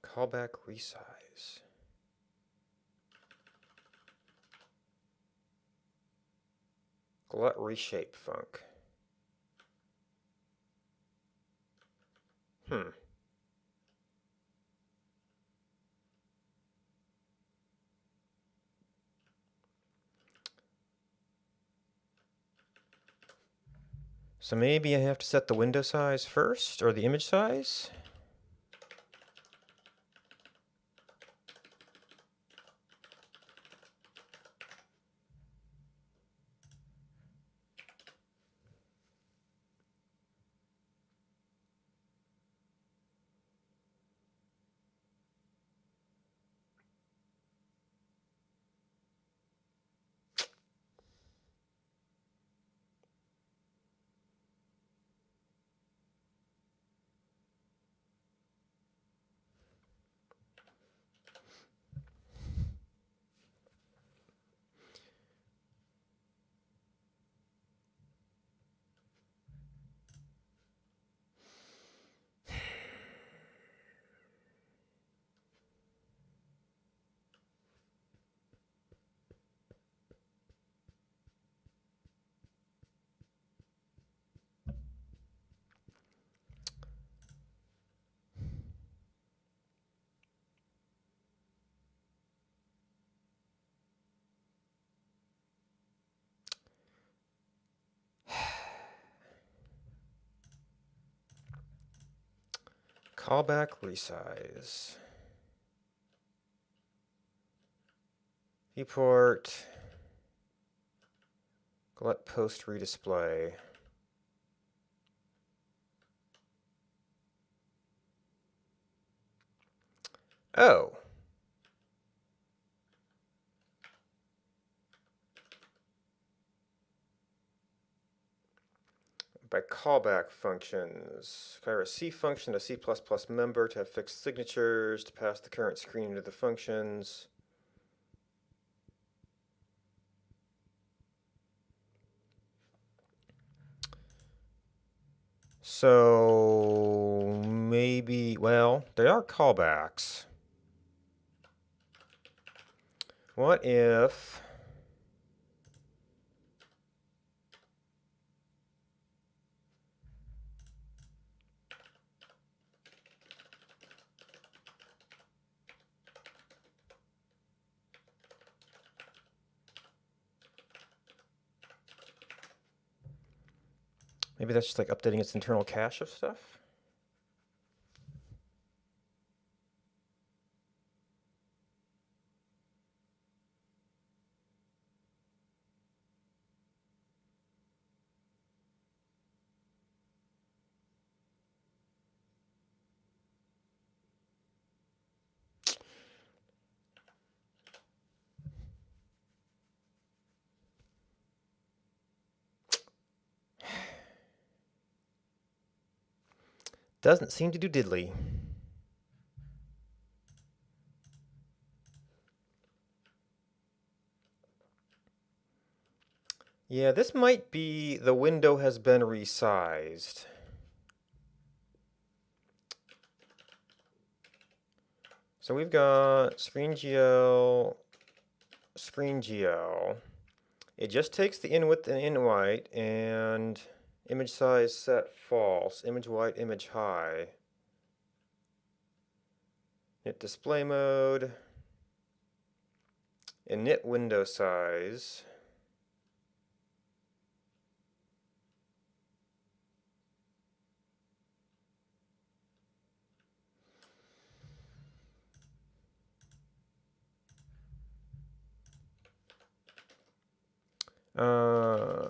A: Callback resize. Glut reshape func. So maybe I have to set the window size first, or the image size? Callback resize. Viewport. Let post redisplay. Oh. By callback functions. Fire a C function, a C++ member to have fixed signatures, to pass the current screen into the functions. So maybe, well, they are callbacks. What if maybe that's just like updating its internal cache of stuff? Doesn't seem to do diddly. Yeah, this might be the window has been resized. So we've got ScreenGL, ScreenGL. It just takes the in width and in white and image size set false, image white, image high. Knit display mode, init window size. Uh,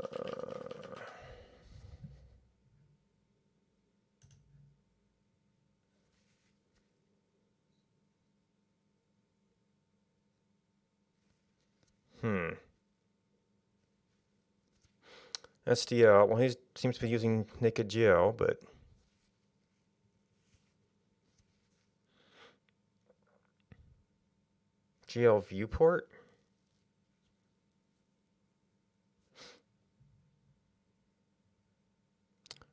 A: SDL, well, he seems to be using naked GL, but GL viewport?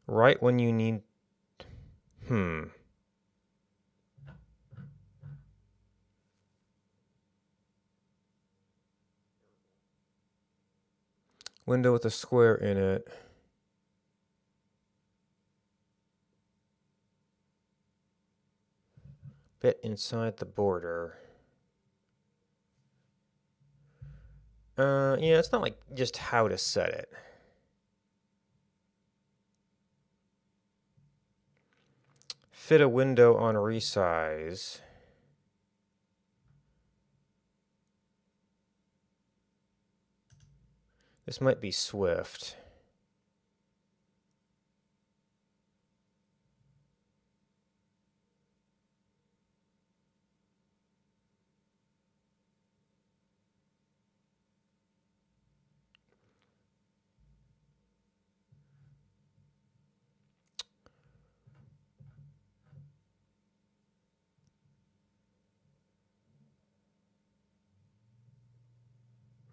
A: Right when you need, Window with a square in it. Bit inside the border. Yeah, it's not like just how to set it. Fit a window on resize. This might be Swift.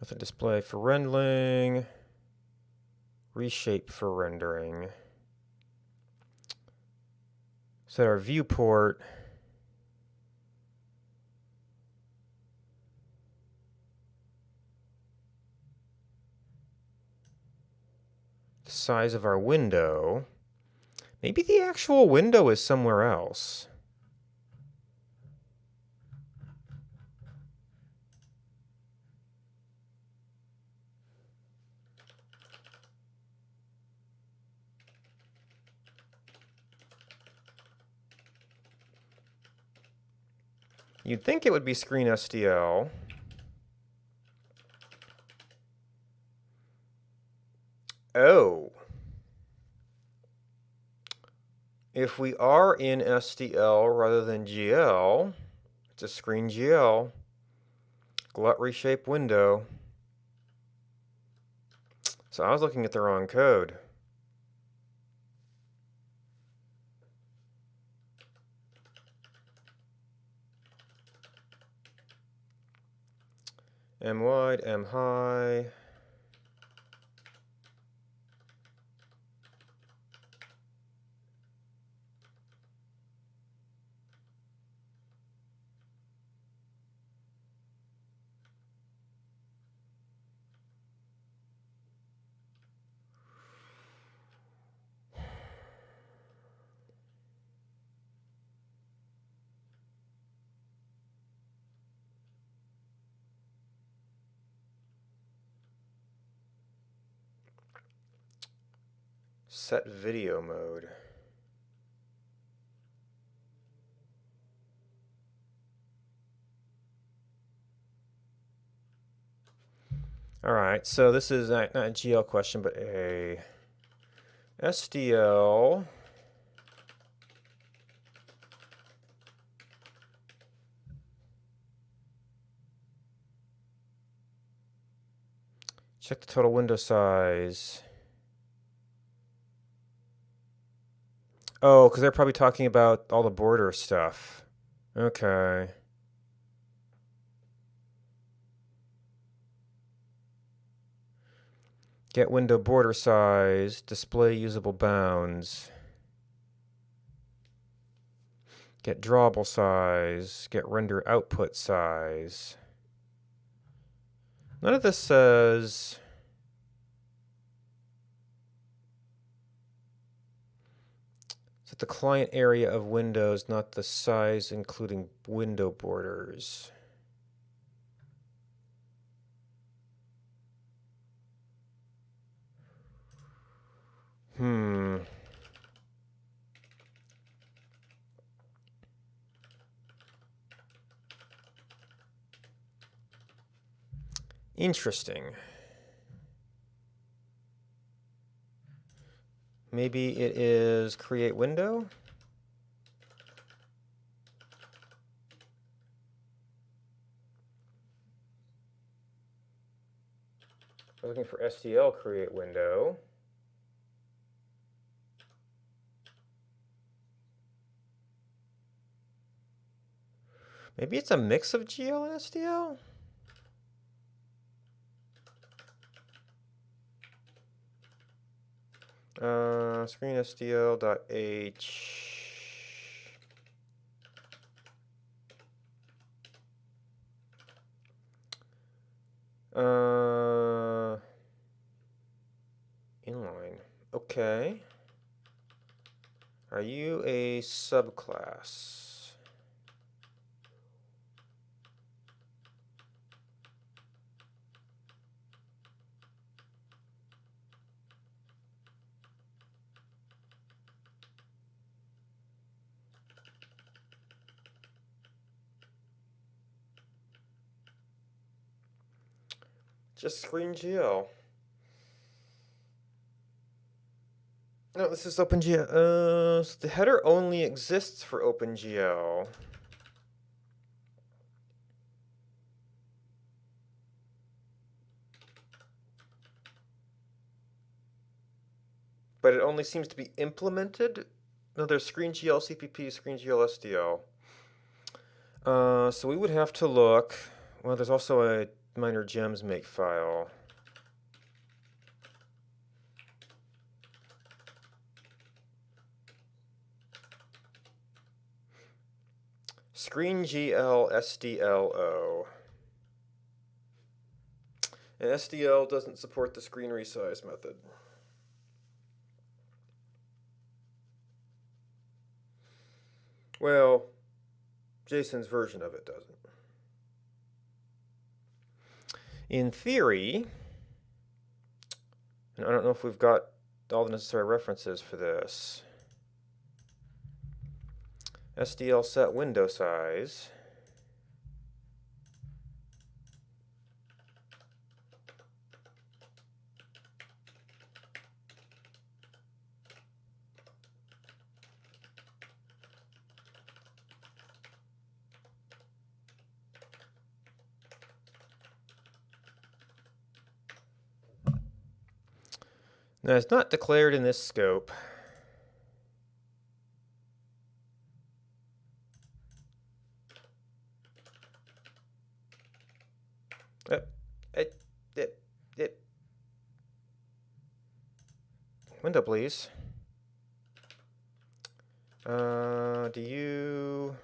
A: Method display for rendering. Reshape for rendering. Set our viewport. The size of our window. Maybe the actual window is somewhere else. You'd think it would be screen SDL. Oh. If we are in SDL rather than GL, it's a screen GL. Glut reshape window. So I was looking at the wrong code. M wide, M high. Set video mode. All right, so this is not a GL question, but a SDL. Check the total window size. Oh, because they're probably talking about all the border stuff. Okay. Get window border size, display usable bounds. Get drawable size, get render output size. None of this says that the client area of windows, not the size including window borders. Interesting. Maybe it is create window? I'm looking for SDL create window. Maybe it's a mix of GL and SDL? Screen SDL.h. Inline. Okay. Are you a subclass? Just screen GL. No, this is OpenGL. So the header only exists for OpenGL. But it only seems to be implemented. No, there's screen GL CPP, screen GL SDL. So we would have to look. Well, there's also a minor gems make file. Screen GL SDLO. And SDL doesn't support the screen resize method. Well, Jason's version of it doesn't. In theory, and I don't know if we've got all the necessary references for this. SDL set window size. Now, it's not declared in this scope. It. Window, please. Do you...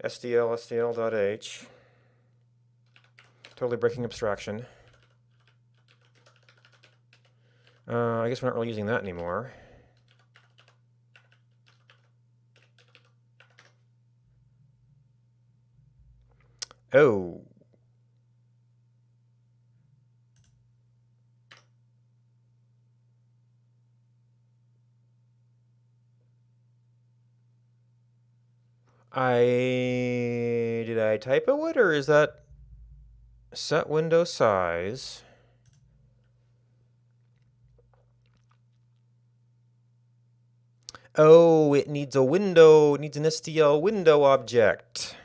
A: SDL.h. Totally breaking abstraction. I guess we're not really using that anymore. Oh. Did I typo it, or is that set window size? Oh, it needs a window. It needs an STL window object.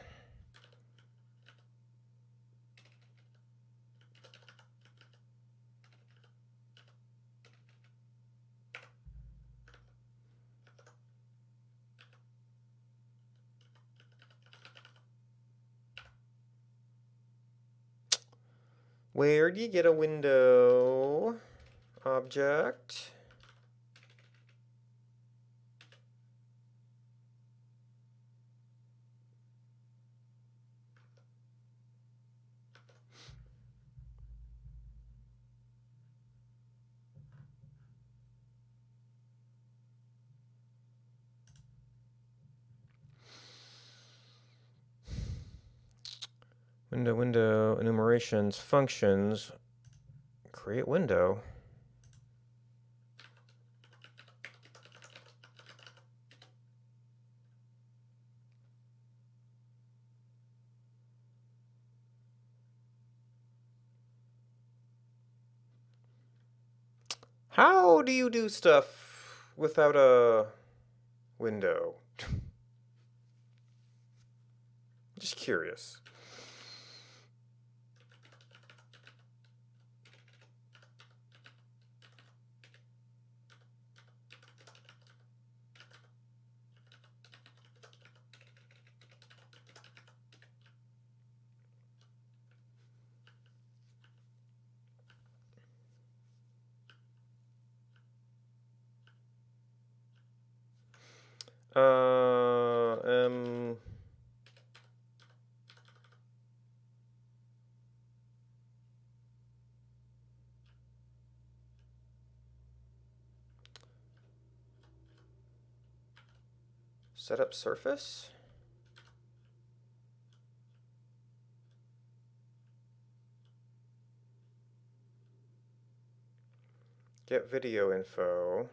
A: Where do you get a window object? Window, enumerations, functions, create window. How do you do stuff without a window? Just curious. Um, Setup surface. Get video info.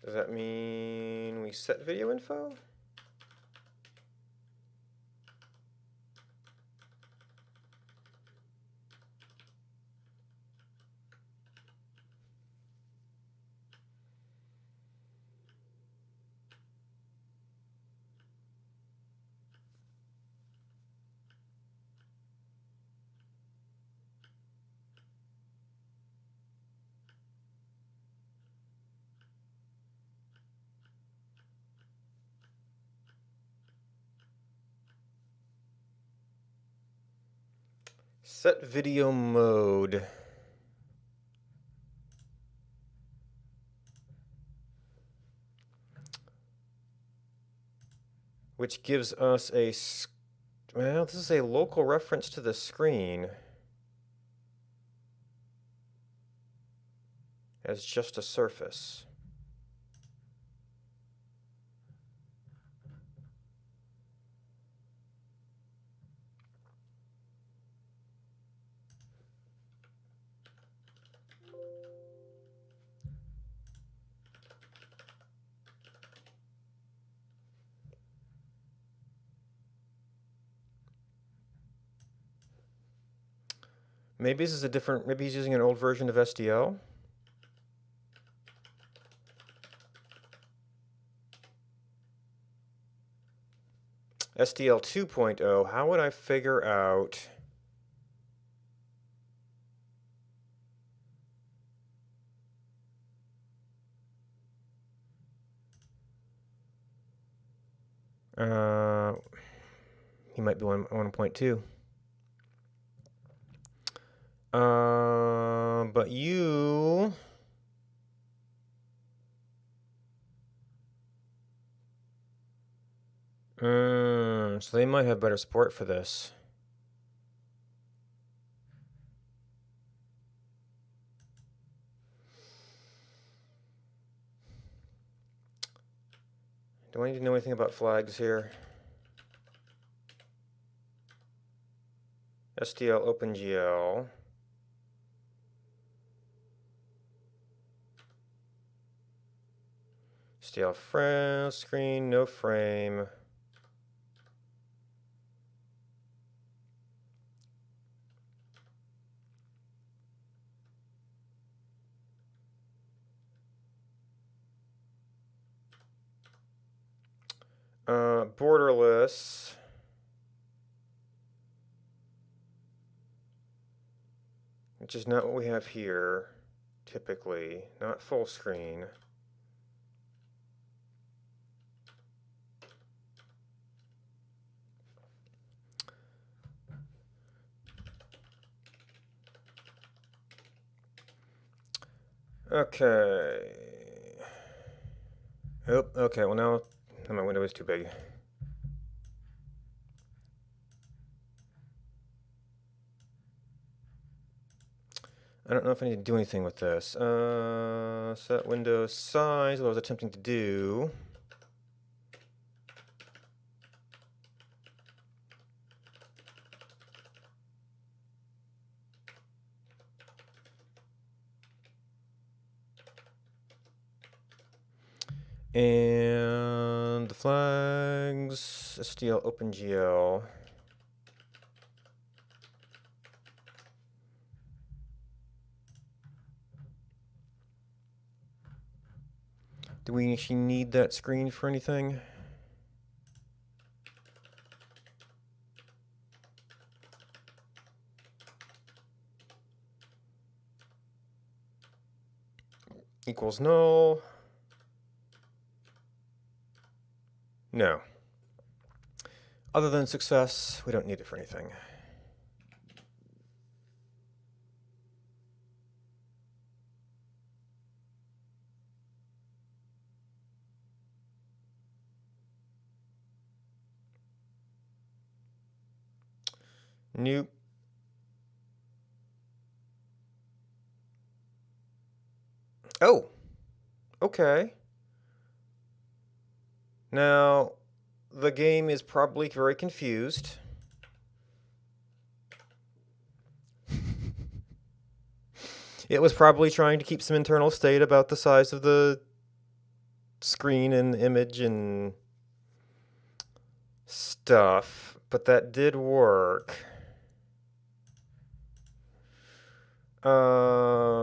A: Does that mean we set video info? Set video mode. Which gives us a, well, this is a local reference to the screen as just a surface. Maybe this is a different, maybe he's using an old version of SDL. SDL 2.0, how would I figure out he might be 1.2. But you so they might have better support for this. Do I need to know anything about flags here? SDL OpenGL. SDL frame, screen, no frame. Borderless. Which is not what we have here, typically. Not full screen. Okay. Oh, okay, well now my window is too big. I don't know if I need to do anything with this. Set window size, what I was attempting to do. And the flags, SDL OpenGL. Do we actually need that screen for anything? Equals null. No. Other than success, we don't need it for anything. Nope. Oh, okay. Now, the game is probably very confused. It was probably trying to keep some internal state about the size of the screen and the image and stuff, but that did work.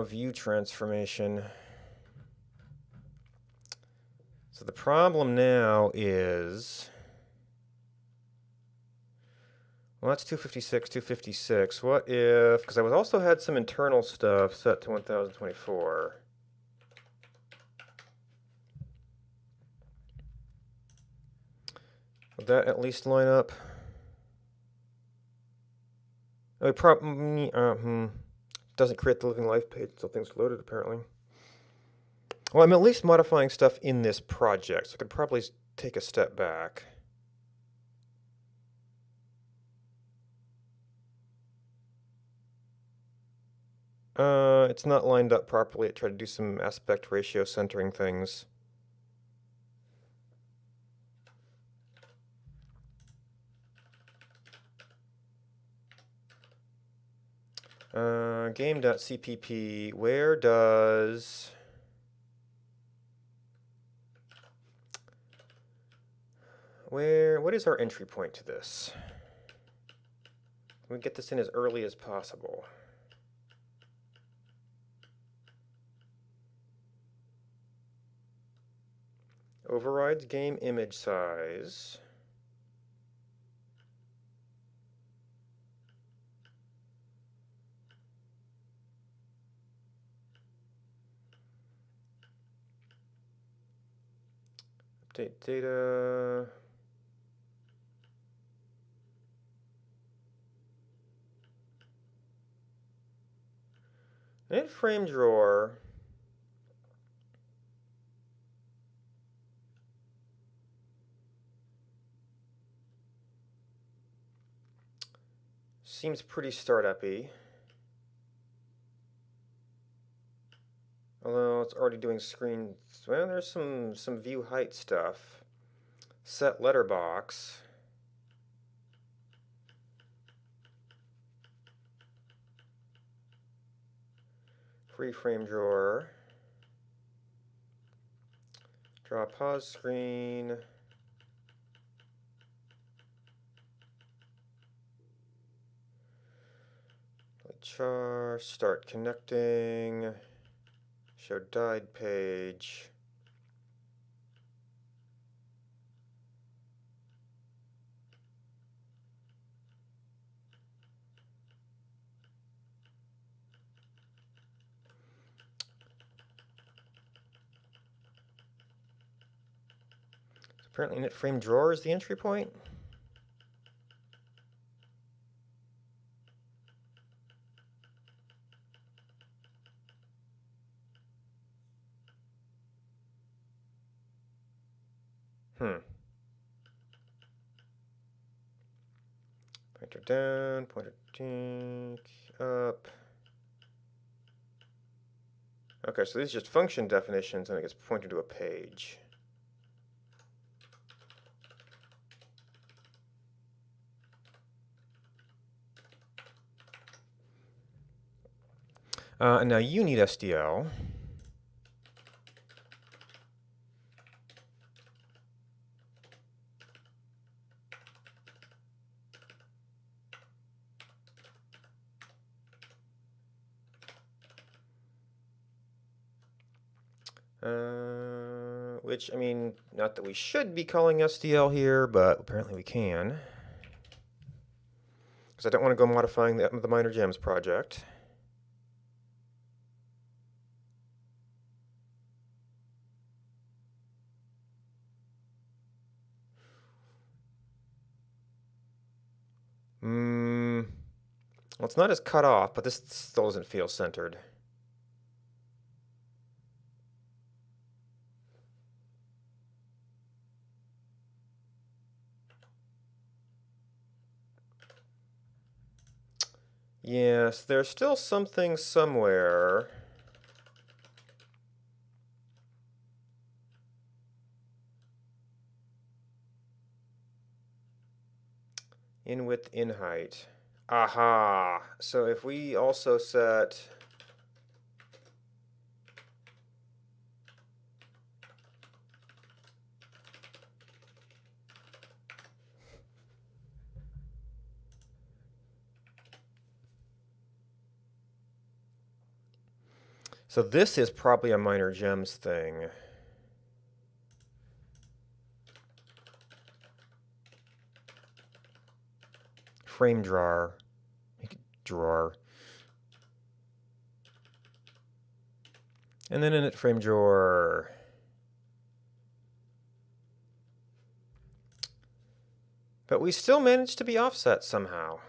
A: View transformation. So the problem now is, well, that's 256, 256. What if, because I was also had some internal stuff set to 1024. Would that at least line up? It doesn't create the living life page until things are loaded, apparently. Well, I'm at least modifying stuff in this project, so I could probably take a step back. It's not lined up properly. I tried to do some aspect ratio centering things. Game.cpp, what is our entry point to this? We get this in as early as possible. overrides game image size. Update data. Init frame drawer. Seems pretty startup-y. Although it's already doing screen. Well, there's some view height stuff. Set letterbox. Free frame drawer. Draw pause screen. Char, start connecting. Show died page. So apparently init frame drawer is the entry point. Pointer down, pointer up. Okay, so these are just function definitions, and it gets pointed to a page. And now you need SDL. Which, I mean, not that we should be calling SDL here, but apparently we can. Because I don't want to go modifying the minor gems project. Well, it's not as cut off, but this still doesn't feel centered. Yes, there's still something somewhere. In width, in height. Aha! So if we also set so this is probably a minor gems thing. Frame drawer. Make it drawer. And then init frame drawer. But we still managed to be offset somehow.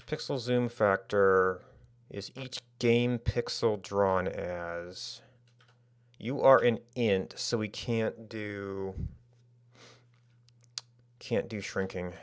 A: Pixel zoom factor is each game pixel drawn as. You are an int, so we can't do shrinking.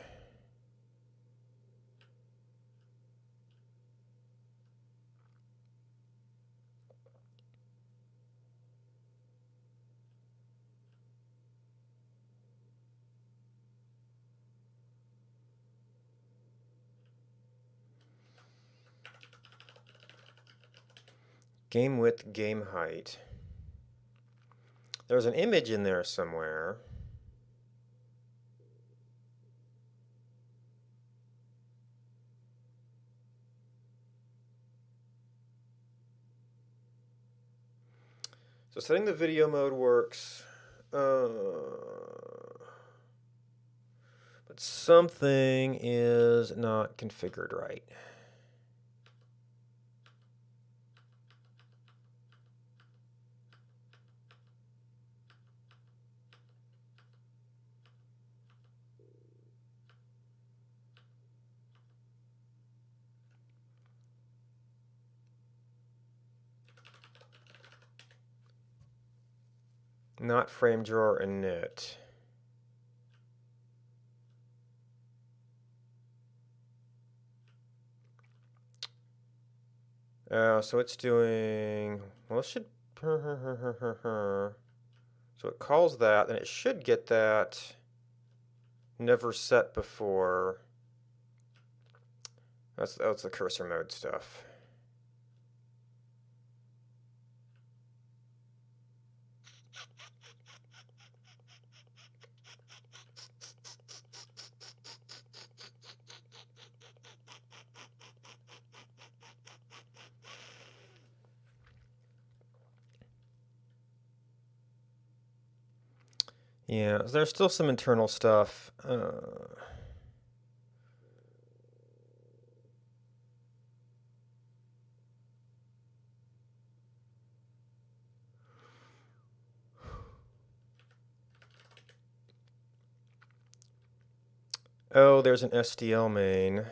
A: Game width, game height. There's an image in there somewhere. So setting the video mode works, but something is not configured right. Not frame drawer init. So it's doing, well, it should, so it calls that, and it should get that never set before. That's the cursor mode stuff. Yeah, there's still some internal stuff. Oh, there's an SDL main.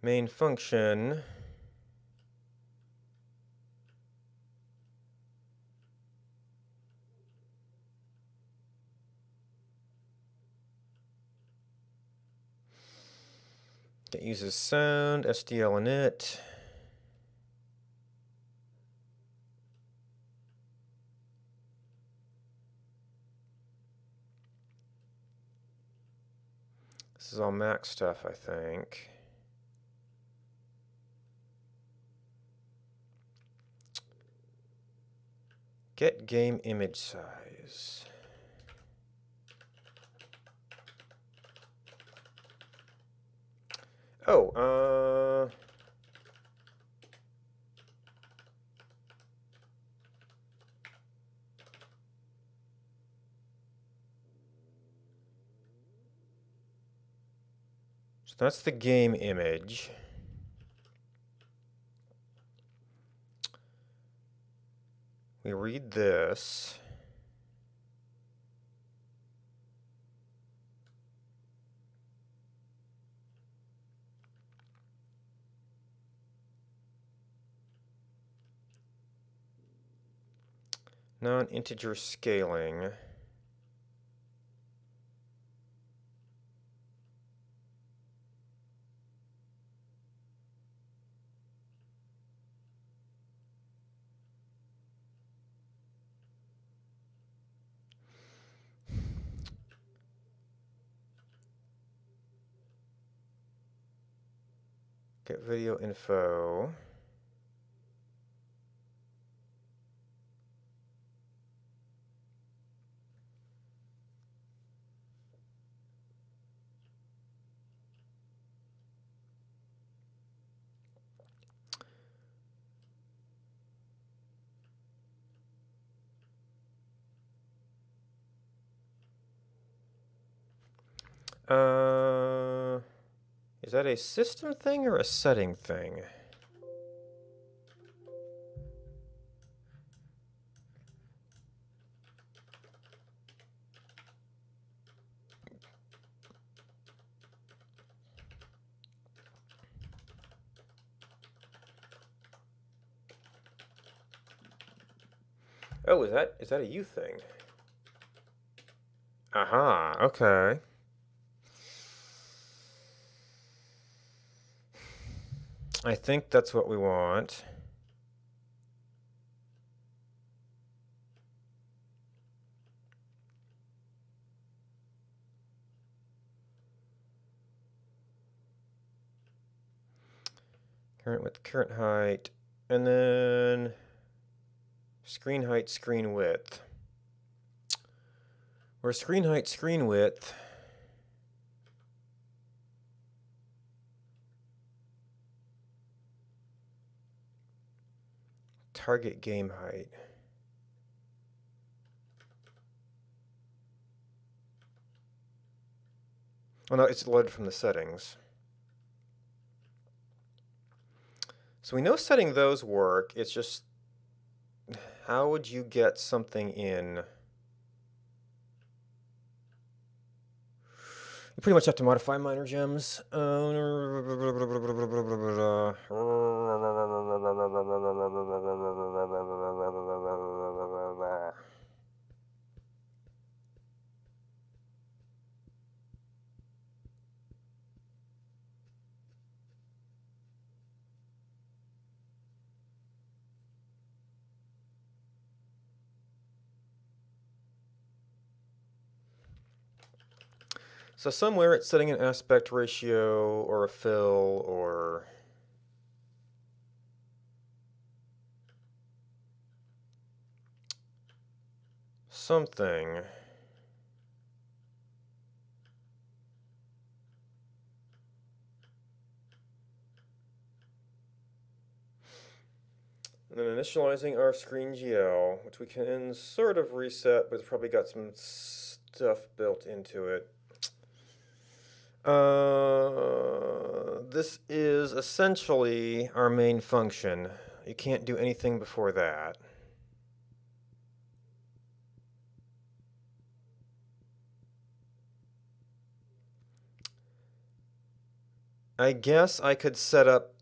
A: Main function. It uses sound, SDL init. This is all Mac stuff, I think. Get game image size. Oh, so that's the game image. We read this. Non-integer scaling. Get video info. Is that a system thing or a setting thing? Oh, is that a you thing? Aha, okay. I think that's what we want. Current width, current height, and then screen height, screen width. Where screen height, screen width target game height. Oh no, it's loaded from the settings. So we know setting those work. It's just, how would you get something in? You pretty much have to modify minor gems. So somewhere it's setting an aspect ratio or a fill or something. And then initializing our screen GL, which we can sort of reset, but it's probably got some stuff built into it. This is essentially our main function. You can't do anything before that. I guess I could set up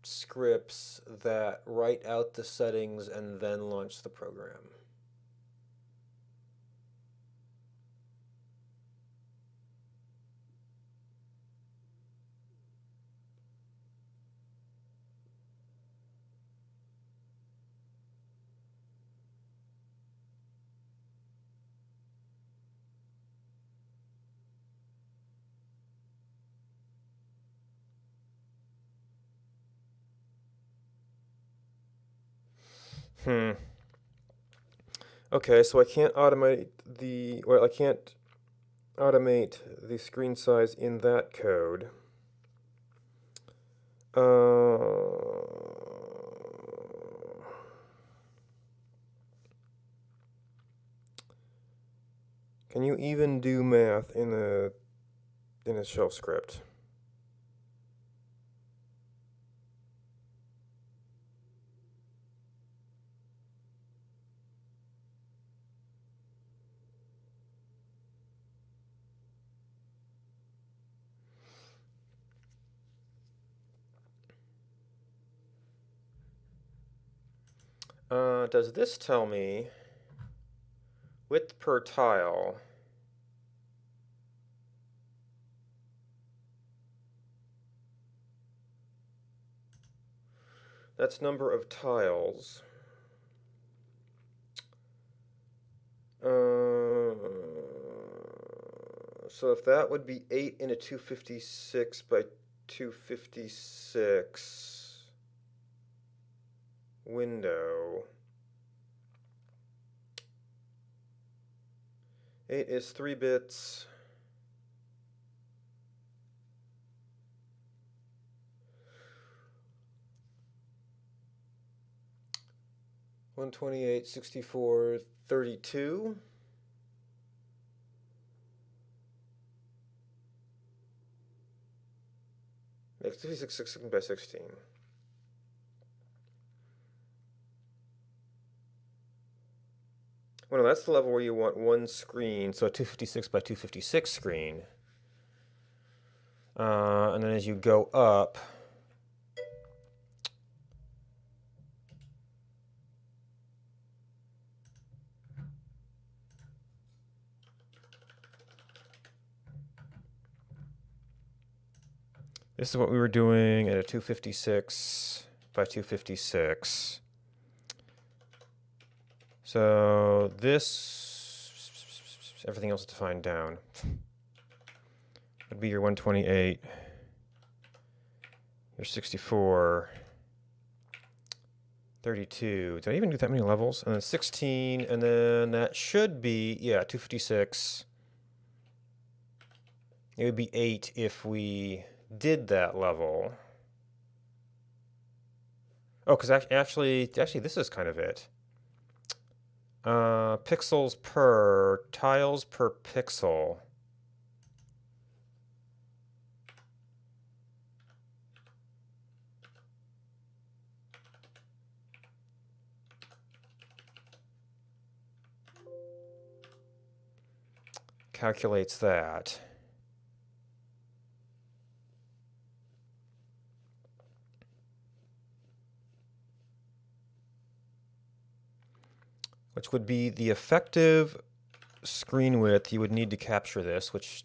A: scripts that write out the settings and then launch the program. Okay, so I can't automate I can't automate the screen size in that code. Can you even do math in a shell script? Does this tell me width per tile? That's number of tiles. So if that would be 8 in a 256 by 256 window. 8 is 3 bits. One 28, 64, 32. Makes 256 by 16. Well, no, that's the level where you want one screen, so a 256 by 256 screen. And then as you go up, this is what we were doing at a 256 by 256. So this, everything else is defined down, would be your 128, Here's 64. 32. Did I even do that many levels? And then 16, and then that should be, yeah, 256. It would be 8 if we did that level. Oh, because actually, this is kind of it. Pixels per, tiles per pixel. Calculates that. Which would be the effective screen width you would need to capture this, which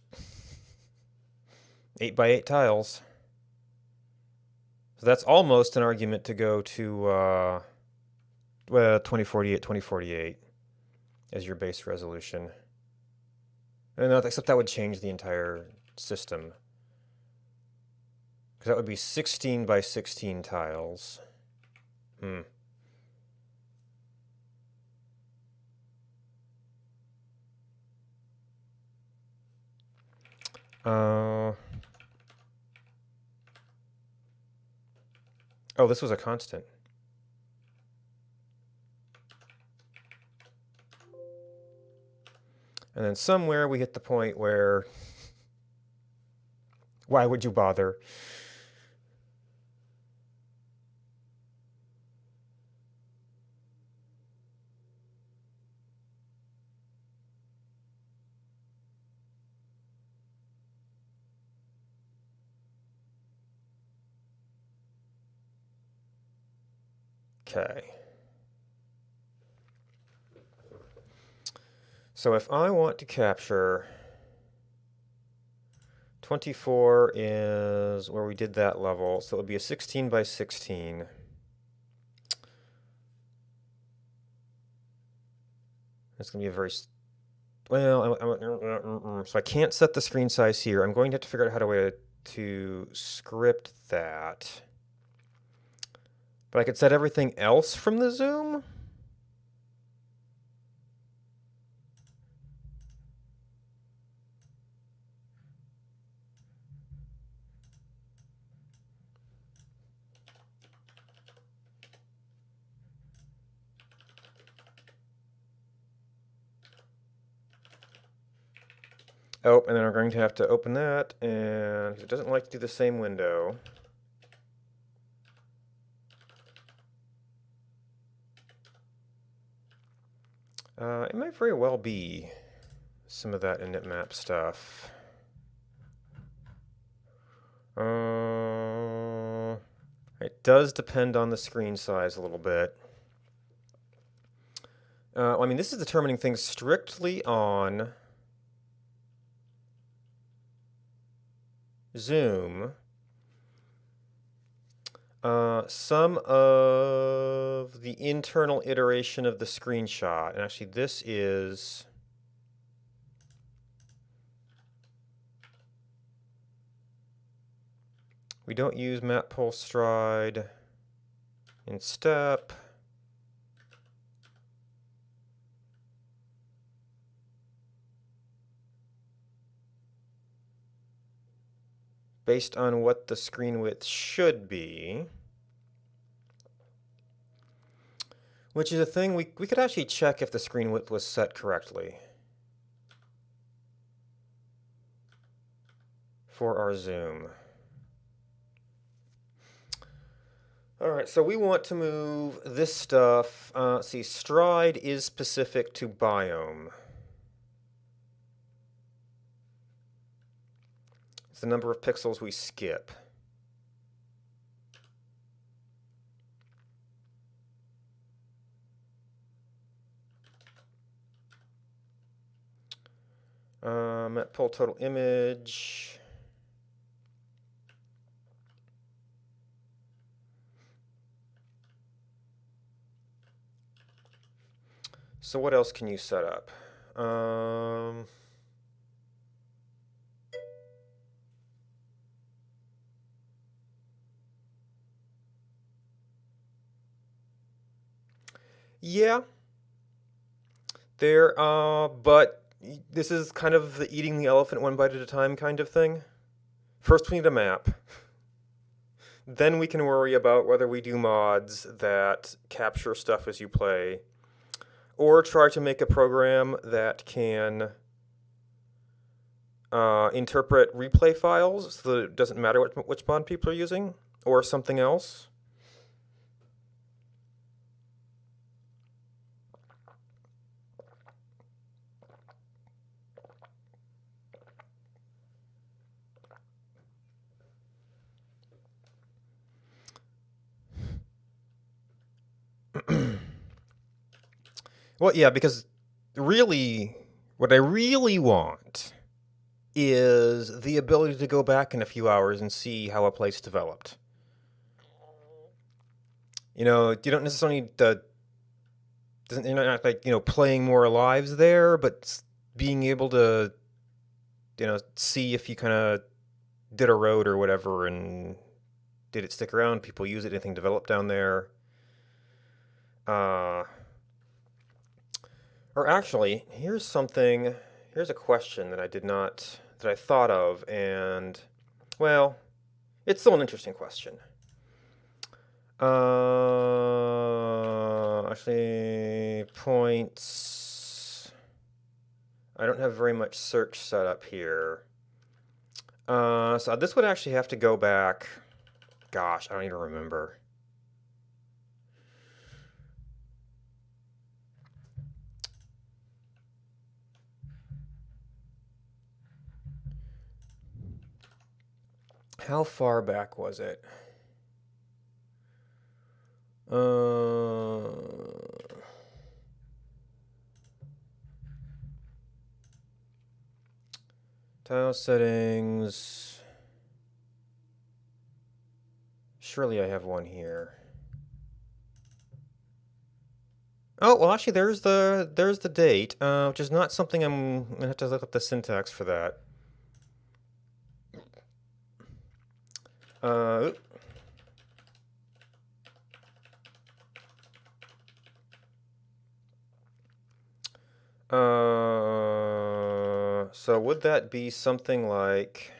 A: 8 by 8 tiles. So that's almost an argument to go to 2048 as your base resolution. Except that would change the entire system. Because that would be 16 by 16 tiles. Oh, this was a constant. And then somewhere we hit the point where, why would you bother? Okay. So if I want to capture 24 is where we did that level, so it would be a 16 by 16. It's going to be a very, well, so I can't set the screen size here. I'm going to have to figure out how to script that. But I could set everything else from the zoom? Oh, and then we're going to have to open that, and it doesn't like to do the same window. It might very well be some of that initmap stuff. It does depend on the screen size a little bit. I mean, this is determining things strictly on zoom. Some of the internal iteration of the screenshot, and actually this is we don't use map pole stride in step. Based on what the screen width should be. Which is a thing we could actually check if the screen width was set correctly for our zoom. All right, so we want to move this stuff. See, stride is specific to biome. It's the number of pixels we skip. Map pole total image. So what else can you set up? Yeah, there. But this is kind of the eating the elephant one bite at a time kind of thing. First, we need a map. Then we can worry about whether we do mods that capture stuff as you play, or try to make a program that can interpret replay files so that it doesn't matter which mod people are using, or something else. Well, yeah, because really, what I really want is the ability to go back in a few hours and see how a place developed. You know, you don't necessarily need to, you're not like, playing more lives there, but being able to, see if you kind of did a road or whatever and did it stick around, people use it, anything developed down there. Or actually, here's a question that I thought of, and, well, it's still an interesting question. Actually, points. I don't have very much search set up here. So this would actually have to go back. Gosh, I don't even remember. How far back was it? Tile settings. Surely I have one here. Oh, well, actually, there's the date, which is not something I'm gonna have to look up the syntax for that. Oop. So would that be something like?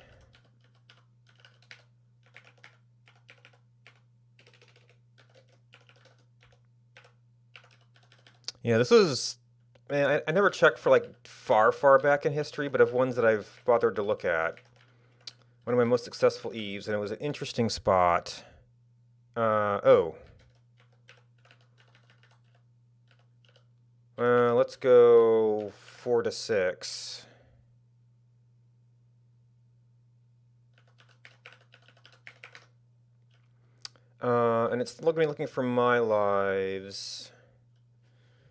A: Yeah, this is. Man, I never checked for like far back in history, but of ones that I've bothered to look at. One of my most successful eves, and it was an interesting spot. Oh. Let's go 4 to 6. And it's looking for my lives.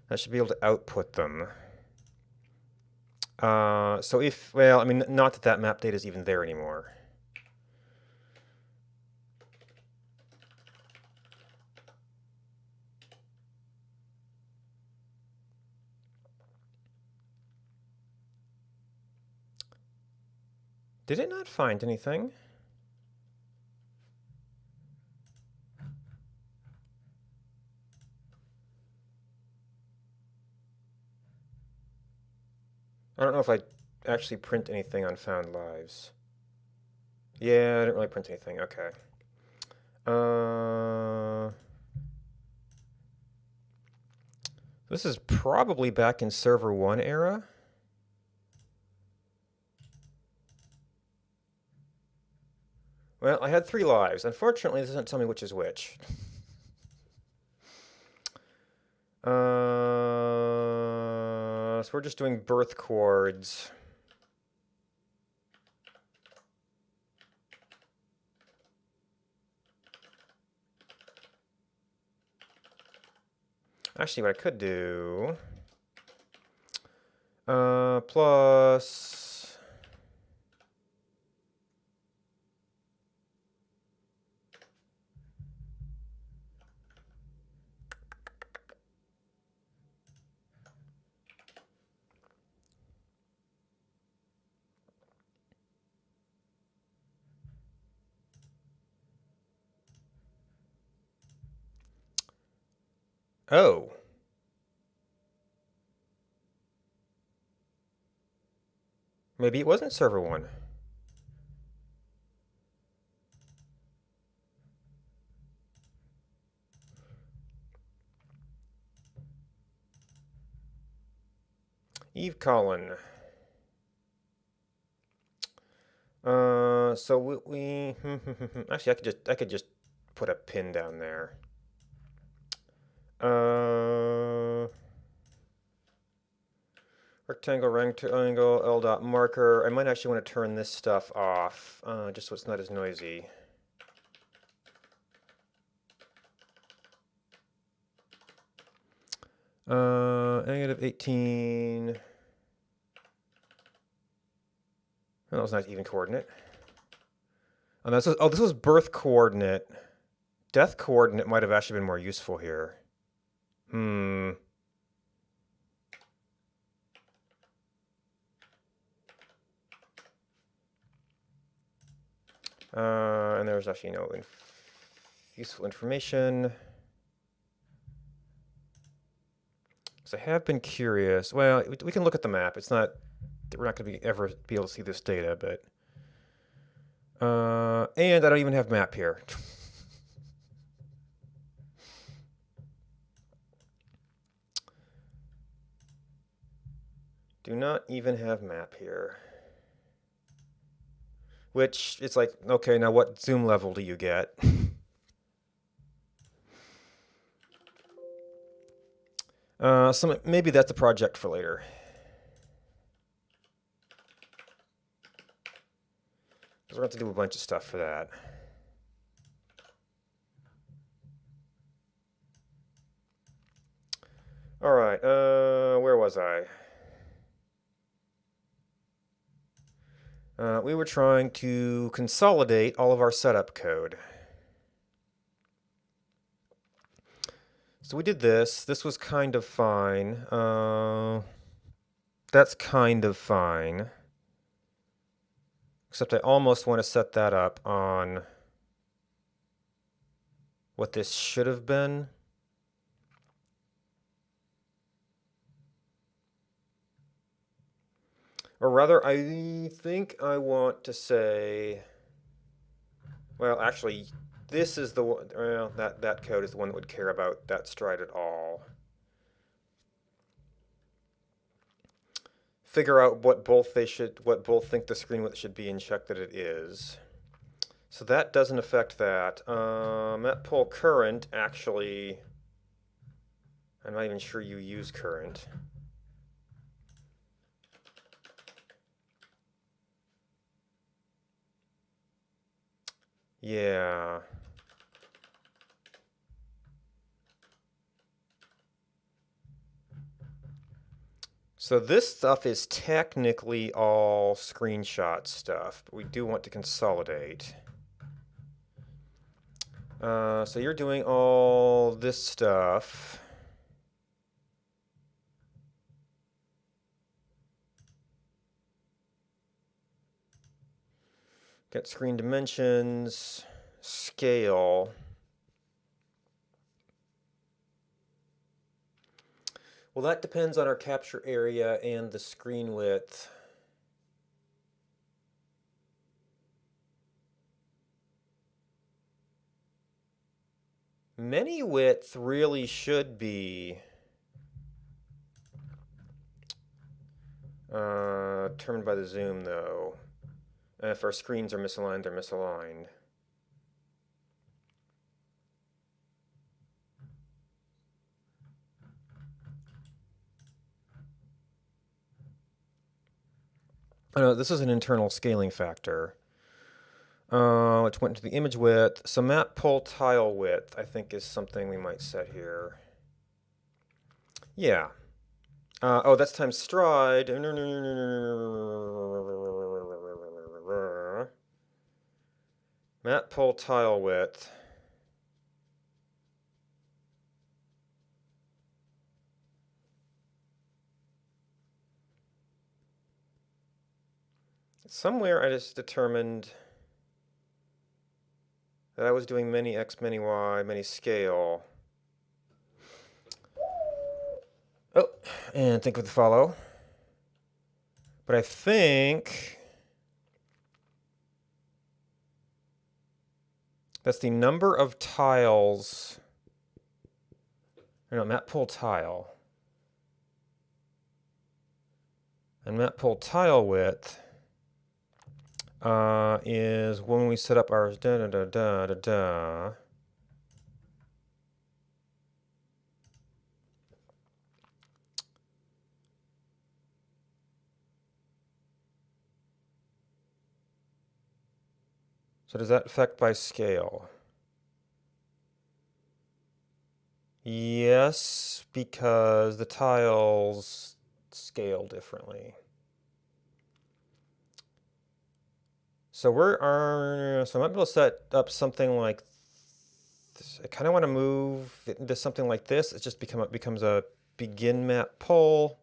A: I should be able to output them. So if, well, I mean, not that map data is even there anymore. Did it not find anything? I don't know if I actually print anything on found lives. Yeah, I didn't really print anything. Okay. This is probably back in server 1 era. Well, I had 3 lives. Unfortunately, this doesn't tell me which is which. So we're just doing birth chords. Actually, what I could do, plus, oh, Maybe it wasn't server 1. Eve Collin. So we actually I could just put a pin down there. Rectangle, L dot marker. I might actually want to turn this stuff off, just so it's not as noisy. -18. Oh, that was a nice even coordinate. And this was birth coordinate. Death coordinate might have actually been more useful here. And there's actually no useful information. So I have been curious. Well, we can look at the map. It's not, we're not going to ever be able to see this data, but and I don't even have map here. Do not even have map here. Which, it's like, okay, now what zoom level do you get? So maybe that's a project for later. Because we're going to do a bunch of stuff for that. All right, where was I? We were trying to consolidate all of our setup code. So we did this. This was kind of fine. That's kind of fine. Except I almost want to set that up on what this should have been. Or rather, I think I want to say, well, actually, this is the one, well, that code is the one that would care about that stride at all. Figure out what both think the screen width should be and check that it is. So that doesn't affect that. At pull current, actually, I'm not even sure you use current. Yeah. So this stuff is technically all screenshot stuff, but we do want to consolidate. So you're doing all this stuff. Get screen dimensions, scale. Well, that depends on our capture area and the screen width. Many width really should be determined by the zoom, though. And if our screens are misaligned, they're misaligned. Oh, no, this is an internal scaling factor, which went to the image width. So map pull tile width, I think, is something we might set here. Yeah. Oh, that's times stride. Map pull tile width. Somewhere I just determined that I was doing many x, many y, many scale. Oh, and think of the follow. But I think that's the number of tiles. No, map pool tile. And map pool tile width is when we set up our da da da da da da. So does that affect by scale? Yes, because the tiles scale differently. So so I might be able to set up something like this. I kind of want to move it into something like this. It just becomes a begin map poll.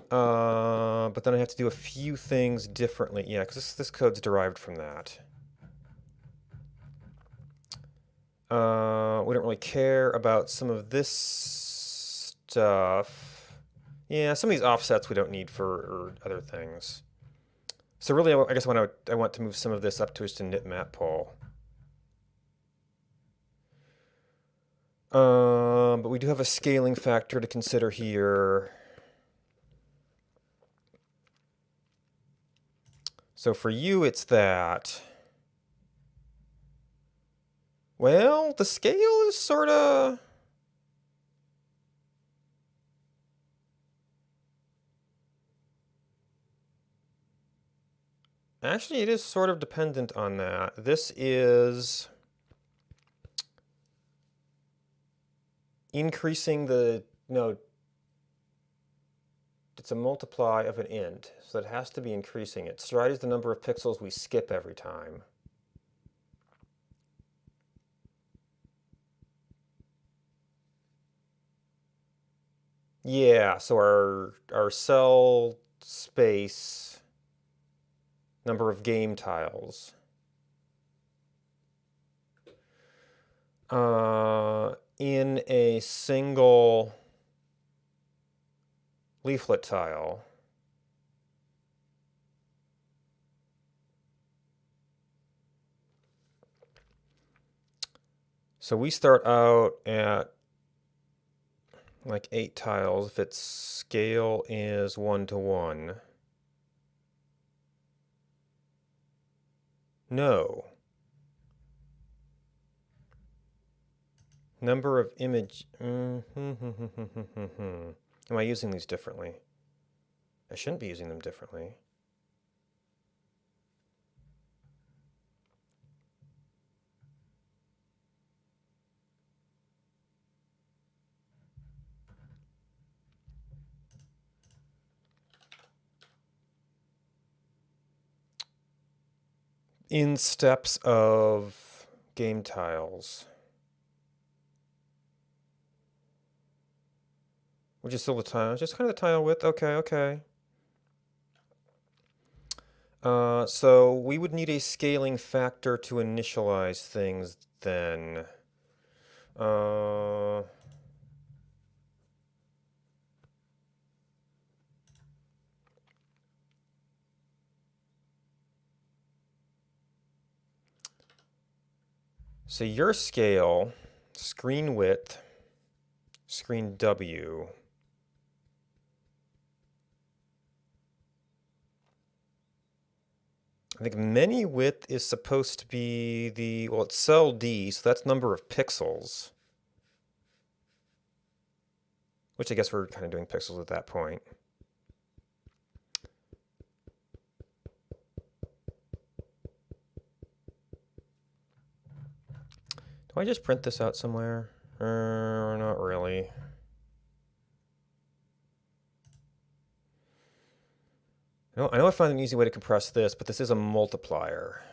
A: But then I have to do a few things differently. Yeah, because this code's derived from that. We don't really care about some of this stuff. Yeah, some of these offsets we don't need for other things. So really, I guess I want to move some of this up to just a knit map poll. But we do have a scaling factor to consider here. So for you, it's that. Well, the scale is sort of... Actually, it is sort of dependent on that. This is increasing the... No, it's a multiply of an int, so it has to be increasing it. Stride is the number of pixels we skip every time. Yeah, so our cell space, number of game tiles. In a single leaflet tile. So we start out at like 8 tiles if its scale is 1:1. No. Number of image. Am I using these differently? I shouldn't be using them differently. In steps of game tiles. Which is still the tile, just kind of the tile width. Okay, okay. So we would need a scaling factor to initialize things then. So your scale, screen width, screen W. I think many width is supposed to be well, it's cell D, so that's number of pixels. Which I guess we're kind of doing pixels at that point. Do I just print this out somewhere? Not really. I know I found an easy way to compress this, but this is a multiplier.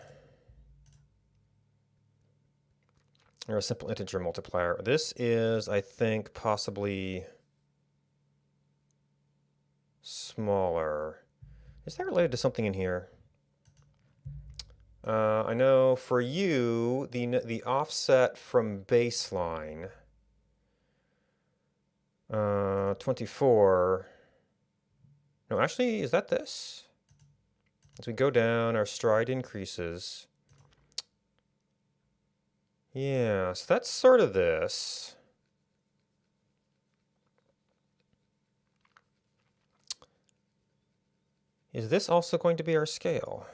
A: Or a simple integer multiplier. This is, I think, possibly smaller. Is that related to something in here? I know for you, the offset from baseline, 24, No, actually, is that this? As we go down, our stride increases. Yeah, so that's sort of this. Is this also going to be our scale?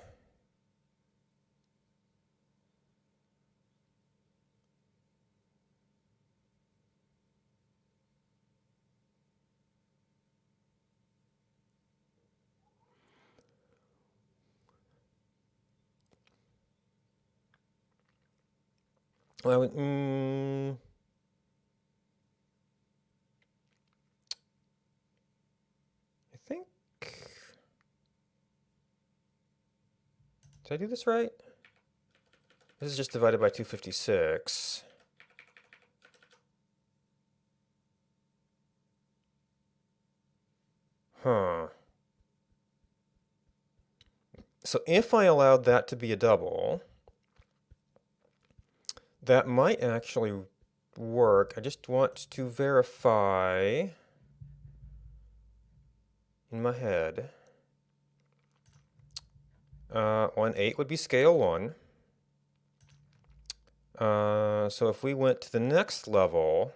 A: Well, I think... Did I do this right? This is just divided by 256. Huh. So if I allowed that to be a double, that might actually work. I just want to verify in my head. 1/8 would be scale 1. So if we went to the next level,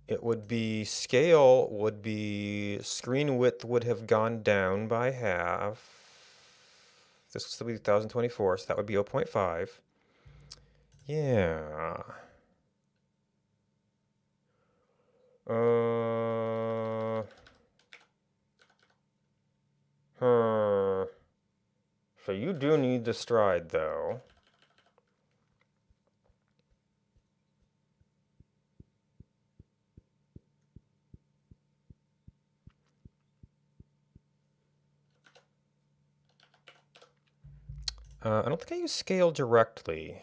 A: it would be scale would be screen width would have gone down by half. This would still be 1024, so that would be 0.5. Yeah. Huh. So you do need the stride, though. I don't think I use scale directly.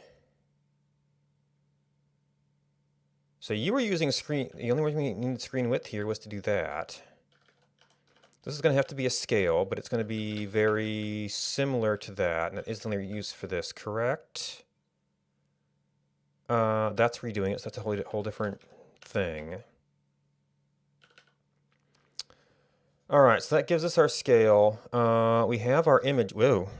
A: So you were using screen, the only reason we needed screen width here was to do that. This is going to have to be a scale, but it's going to be very similar to that, and that is the only use for this, correct? That's redoing it, so that's a whole different thing. All right, so that gives us our scale. We have our image. Whoa.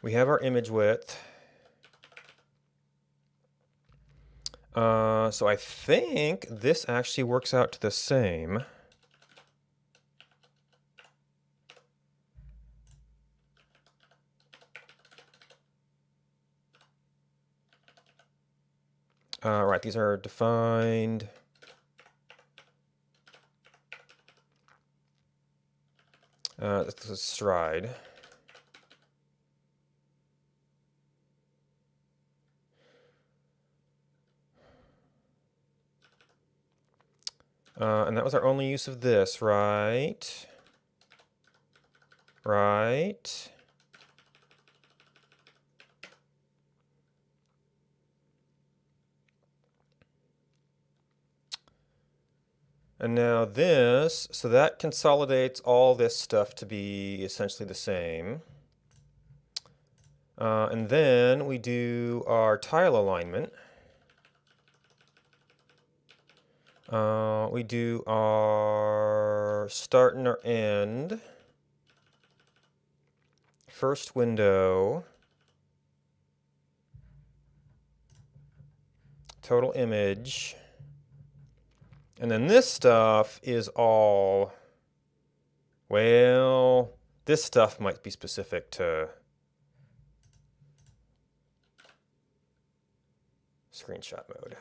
A: We have our image width. So I think this actually works out to the same. Right, these are defined. This is stride. And that was our only use of this, right? Right. And now this, so that consolidates all this stuff to be essentially the same. And then we do our tile alignment. We do our start and our end. First window. Total image. And then this stuff is all, well, this stuff might be specific to screenshot mode.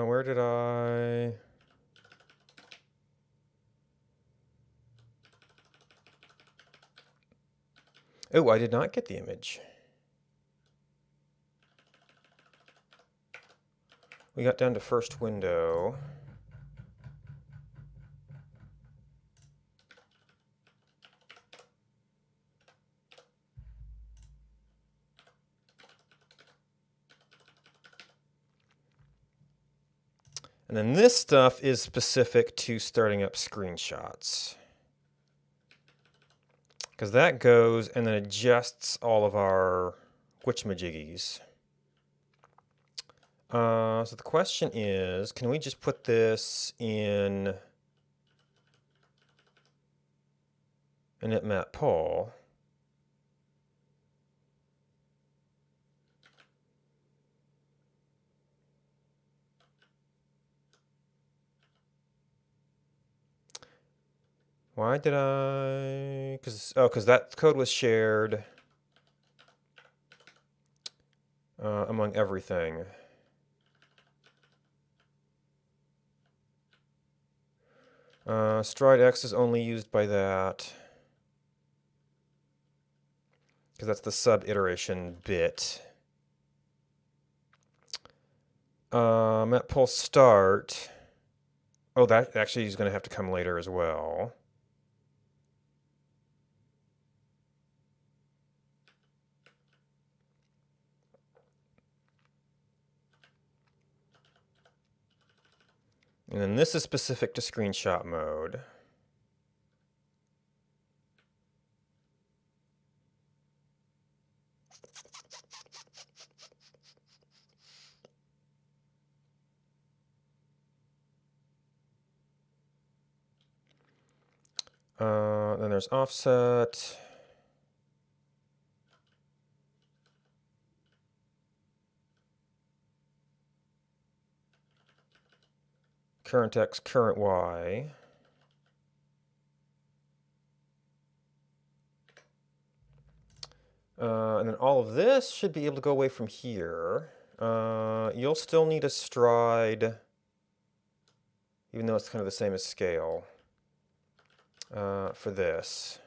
A: Where did I... Oh, I did not get the image. We got down to first window. And then this stuff is specific to starting up screenshots. Because that goes and then adjusts all of our witchamajiggies. So the question is, can we just put this in init poll? Why did I? Because that code was shared among everything. Stride X is only used by that because that's the sub iteration bit. At pull start. Oh, that actually is going to have to come later as well. And then this is specific to screenshot mode. Then there's offset. Current X, current Y. And then all of this should be able to go away from here. You'll still need a stride, even though it's kind of the same as scale, for this.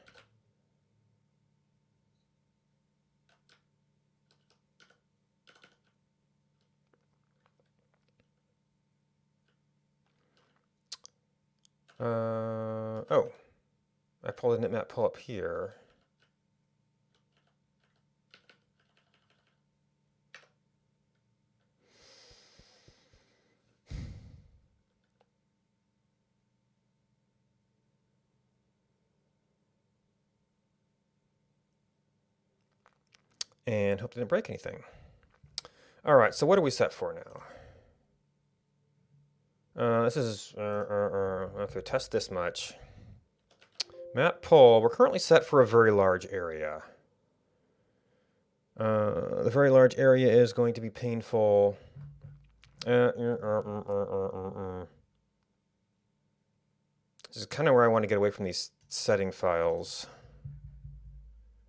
A: Oh, I pulled a init pull up here. And hope it didn't break anything. All right, so what are we set for now? This is, okay, test this much. Map pull, we're currently set for a very large area. The very large area is going to be painful. This is kind of where I want to get away from these setting files.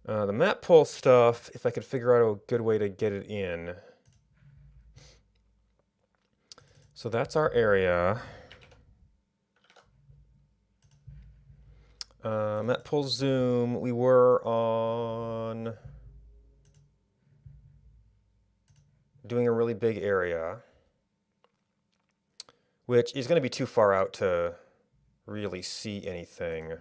A: The map pull stuff, if I could figure out a good way to get it in. So that's our area. Map pull zoom, we were on doing a really big area, which is going to be too far out to really see anything.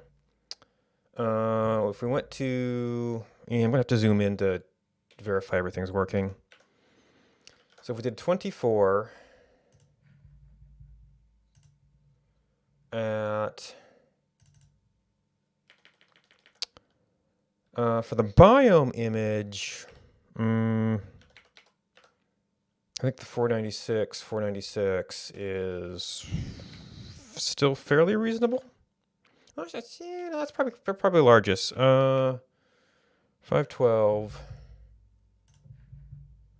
A: If we went to, I'm going to have to zoom in to verify everything's working. So if we did 24 at, for the biome image, I think the 496 is still fairly reasonable. Oh, that's probably largest. 512.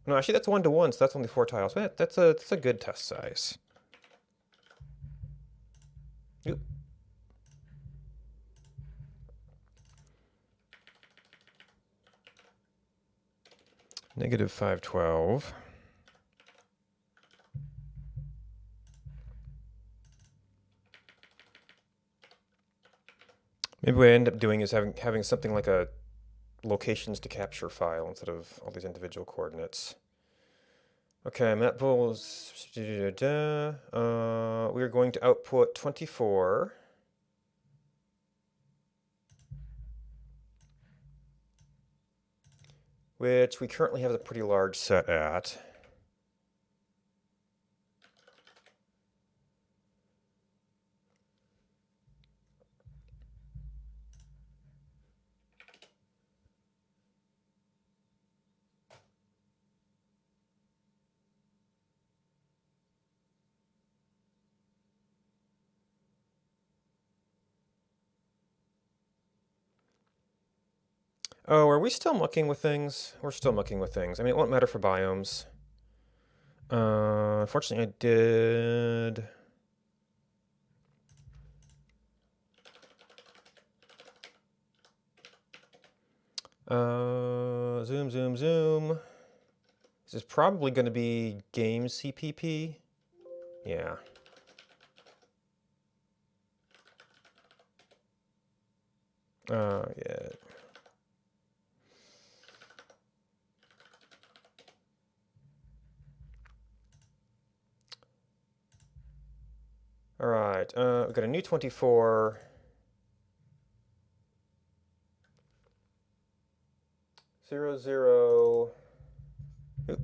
A: No, actually that's 1-to-1, so that's only 4 tiles. That's a good test size. Oop. Negative 512. Maybe what I end up doing is having something like a locations to capture file instead of all these individual coordinates. Okay, map bulls. We are going to output 24. Which we currently have a pretty large set at. Oh, are we still mucking with things? We're still mucking with things. I mean, it won't matter for biomes. Unfortunately, I did... zoom, zoom, zoom. This is probably going to be game CPP. Yeah. Yeah. All right. We've got a new 24. 0, 0. Oop.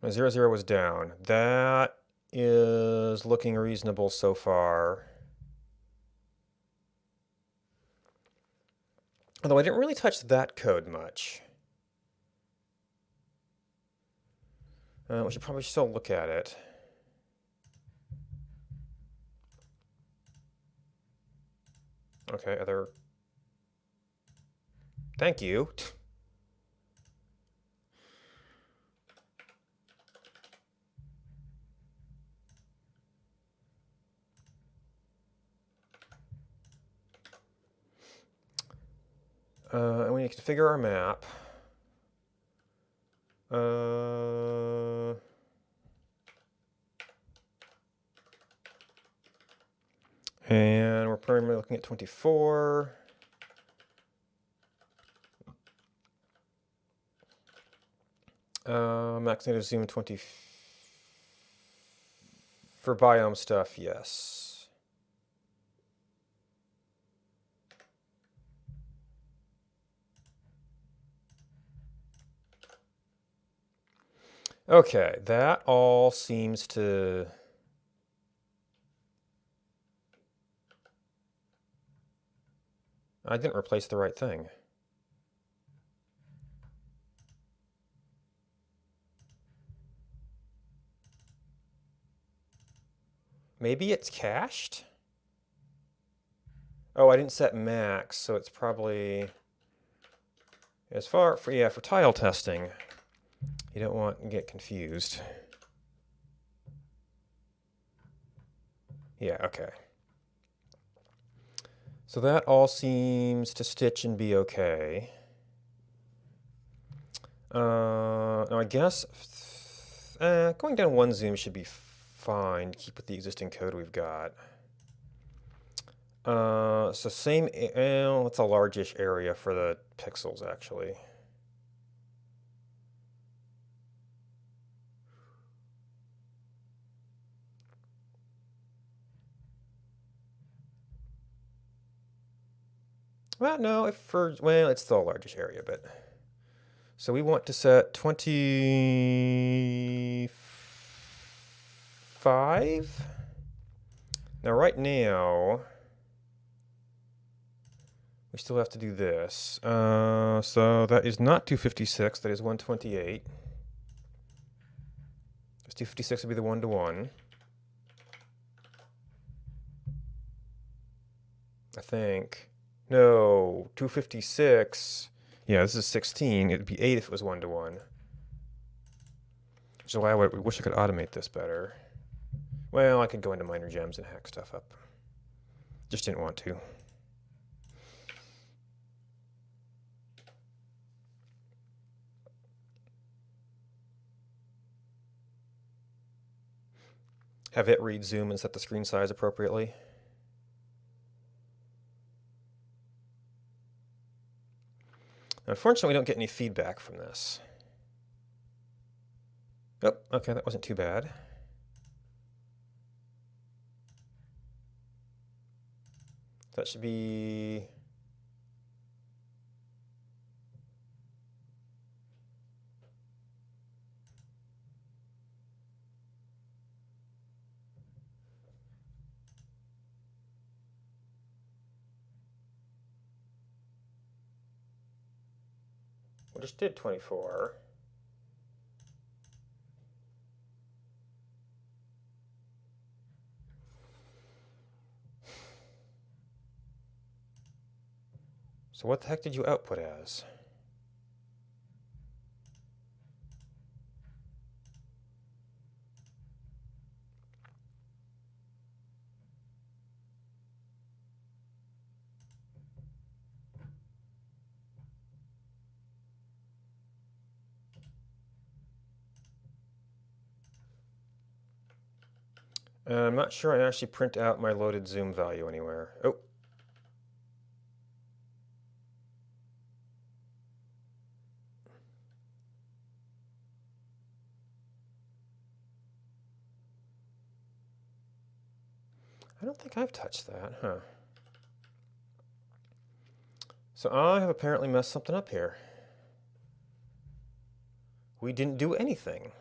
A: My 0, 0 was down. That is looking reasonable so far. Although I didn't really touch that code much. We should probably still look at it. Okay, other... Thank you. And we need to configure our map. And we're primarily looking at 24. Max native zoom 20 for biome stuff, yes. Okay, that all seems to... I didn't replace the right thing. Maybe it's cached? Oh, I didn't set max, so it's probably... As far for, yeah, for tile testing, you don't want to get confused. Yeah, okay. So that all seems to stitch and be okay. Now I guess going down one zoom should be fine to keep with the existing code we've got. So same, it's a largish area for the pixels actually. Well, no, well, it's still a largish area, but. So we want to set 25. Now right now, we still have to do this. So that is not 256, that is 128. 256 would be the 1-to-1. I think. No, 256. Yeah, this is 16. It'd be 8 if it was 1-to-1. Which is why I wish I could automate this better. Well, I could go into minor gems and hack stuff up. Just didn't want to. Have it read zoom and set the screen size appropriately. Unfortunately, we don't get any feedback from this. Oh, okay, that wasn't too bad. That should be... We just did 24. So what the heck did you output as? I'm not sure I actually print out my loaded zoom value anywhere. Oh. I don't think I've touched that, huh? So I have apparently messed something up here. We didn't do anything.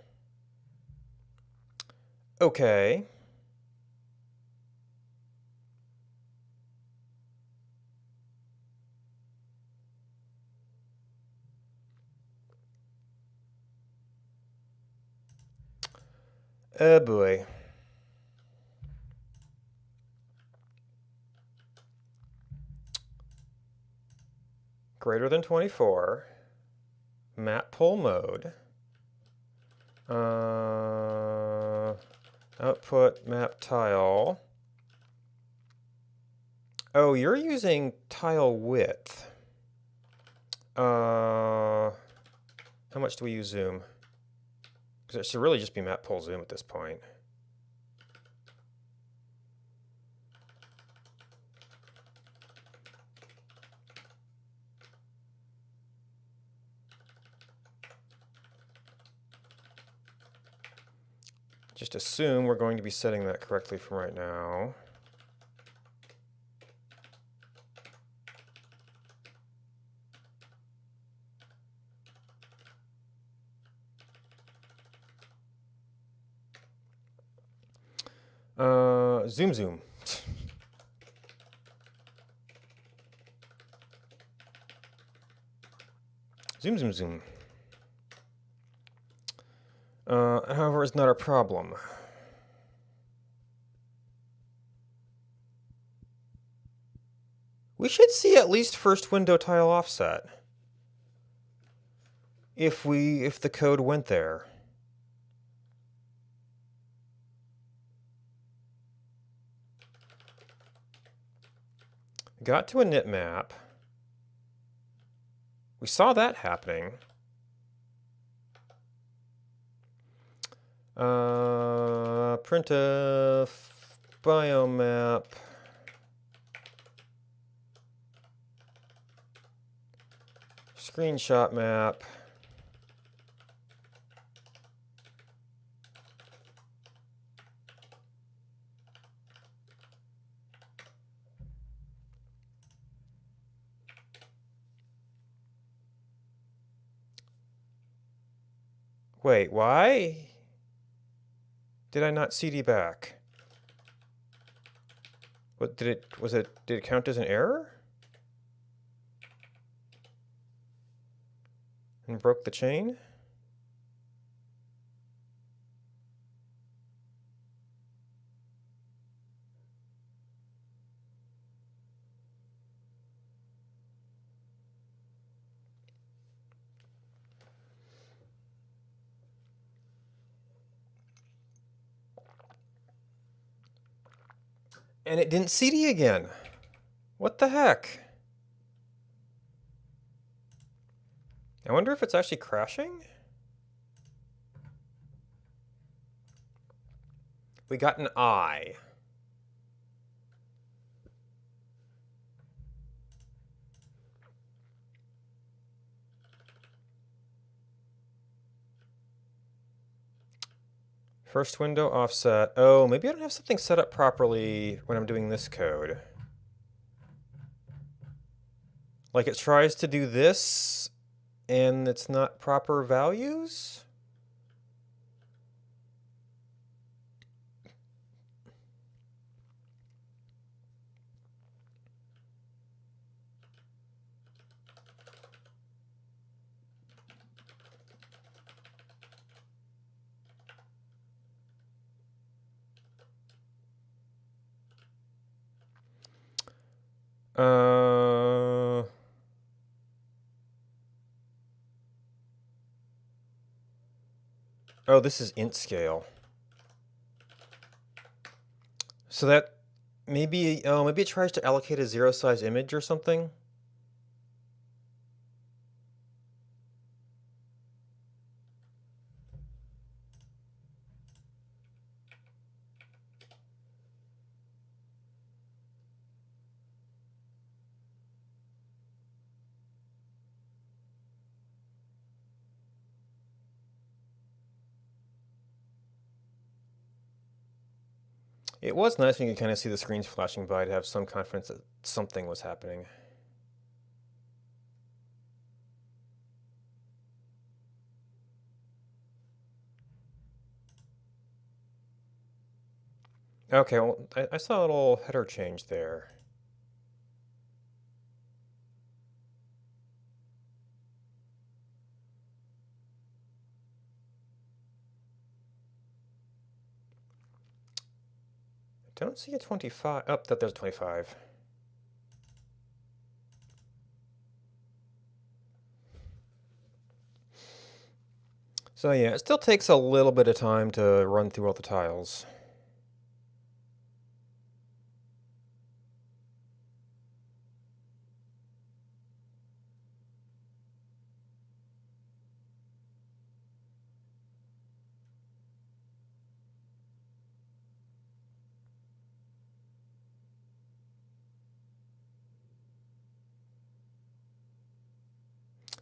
A: Okay. Oh boy. Greater than 24. Map pull mode. Output map tile. Oh, you're using tile width. How much do we use zoom? Because it should really just be map pull zoom at this point. Just assume we're going to be setting that correctly from right now. Zoom zoom. Zoom zoom zoom. However, it's not a problem. We should see at least first window tile offset. If the code went there. Got to a knit map. We saw that happening. Printf biomap. Screenshot map. Wait, why did I not CD back? What did it count as an error? And broke the chain? And it didn't CD again. What the heck? I wonder if it's actually crashing? We got an I. First window offset. Oh, maybe I don't have something set up properly when I'm doing this code. Like it tries to do this and it's not proper values? Oh, this is int scale. So that maybe, oh, maybe it tries to allocate a zero size image or something. It was nice when you could kind of see the screens flashing by to have some confidence that something was happening. Okay, well, I saw a little header change there. I don't see a 25. Oh, that there's 25. So yeah, it still takes a little bit of time to run through all the tiles.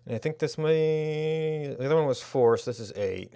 A: And I think this may, the other one was 4, so this is 8.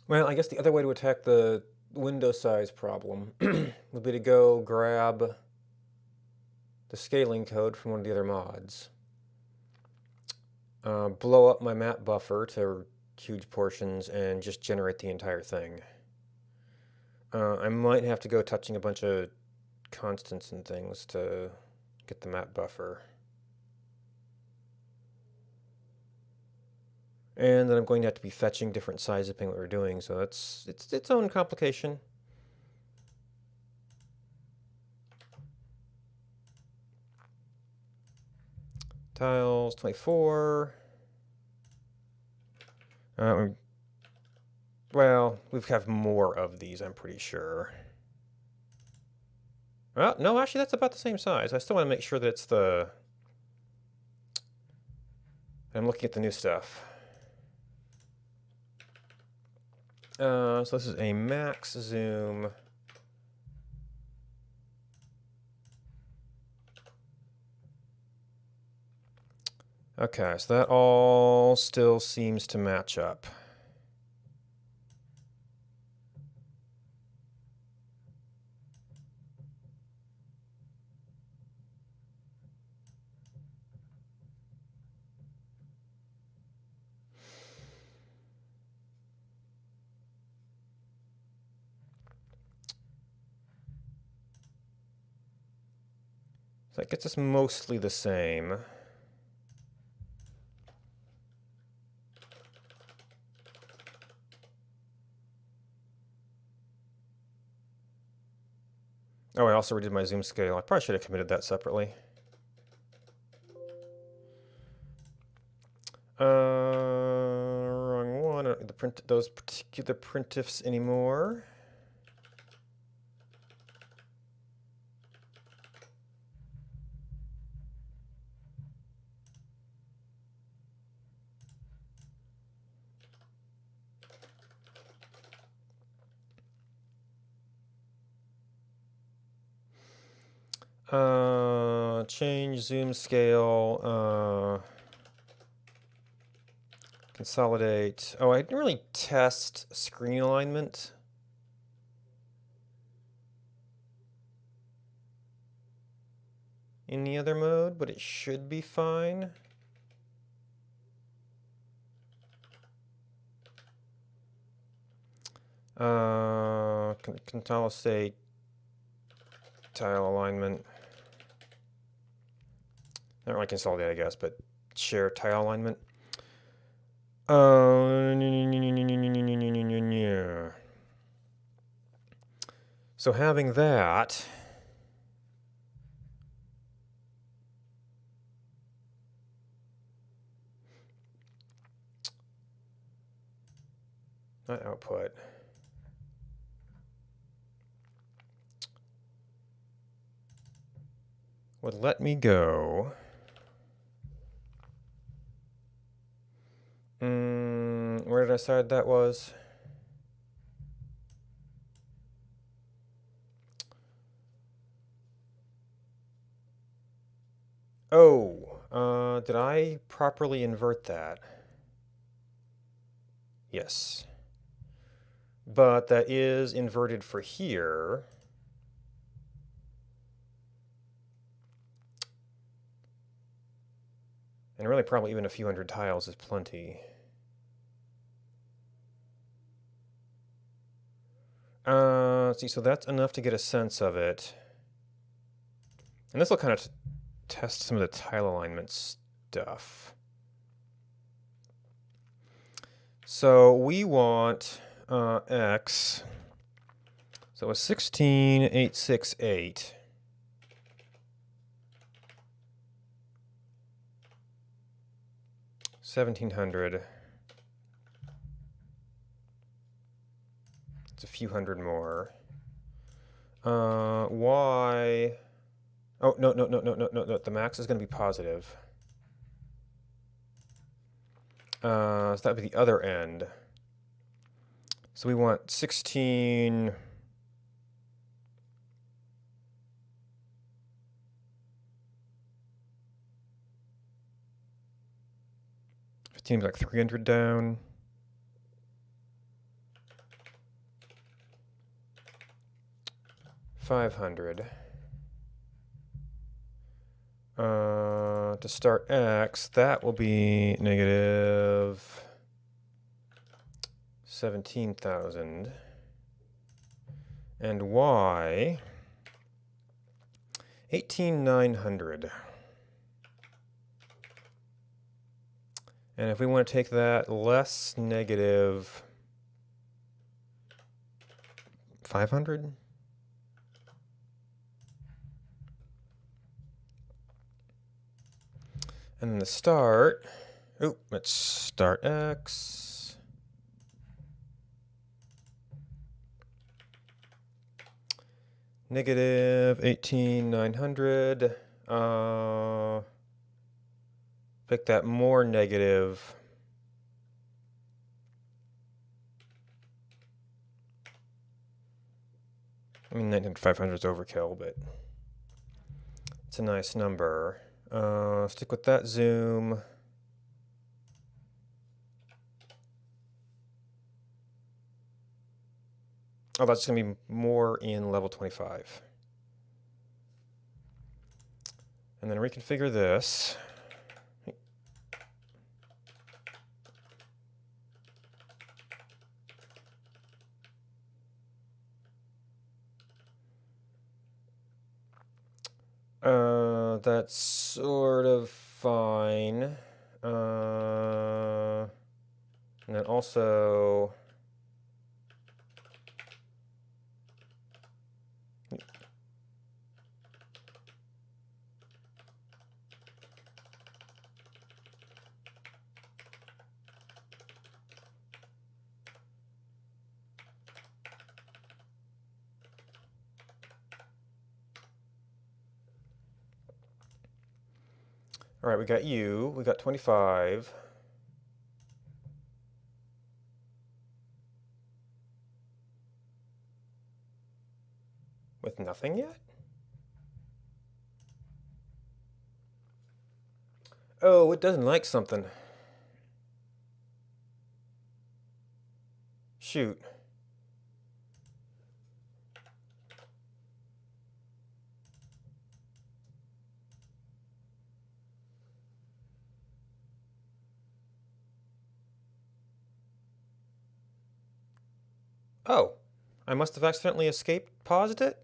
A: Well, I guess the other way to attack the window size problem would be to go grab the scaling code from one of the other mods. Blow up my map buffer to huge portions and just generate the entire thing. I might have to go touching a bunch of constants and things to get the map buffer. And then I'm going to have to be fetching different size depending on what we're doing, so it's its own complication. Tiles 24. Well, we have more of these, I'm pretty sure. Well, no, actually, that's about the same size. I still want to make sure that it's the... I'm looking at the new stuff. So this is a max zoom. Okay, so that all still seems to match up. So that gets us mostly the same. Oh, I also redid my zoom scale. I probably should have committed that separately. Wrong one. I don't need to print those particular printfs anymore. Change zoom scale. Consolidate. Oh, I didn't really test screen alignment. In the other mode, but it should be fine. Consolidate tile alignment. Not really consolidate, I guess, but share tile alignment. So having that, not output. Would let me go. Where did I decide that was? Oh, did I properly invert that? Yes. But that is inverted for here. And really probably even a few hundred tiles is plenty. See, so that's enough to get a sense of it. And this will kind of test some of the tile alignment stuff. So we want X. So a 16,868. $1,700. It's a few hundred more. Y. Oh, no. The max is going to be positive. So that would be the other end. So we want 16. Seems like 300 down. $500. To start X, that will be negative 17,000. And Y, 18,900. And if we want to take that less negative 500? And then the start, let's start X. Negative 18,900. Pick that more negative. I mean, 9,500 is overkill, but it's a nice number. Stick with that zoom. Oh, that's going to be more in level 25. And then reconfigure this. That's sort of fine. And then also, all right, we got you. We got 25. With nothing yet? Oh, it doesn't like something. Shoot. Oh, I must have accidentally paused it?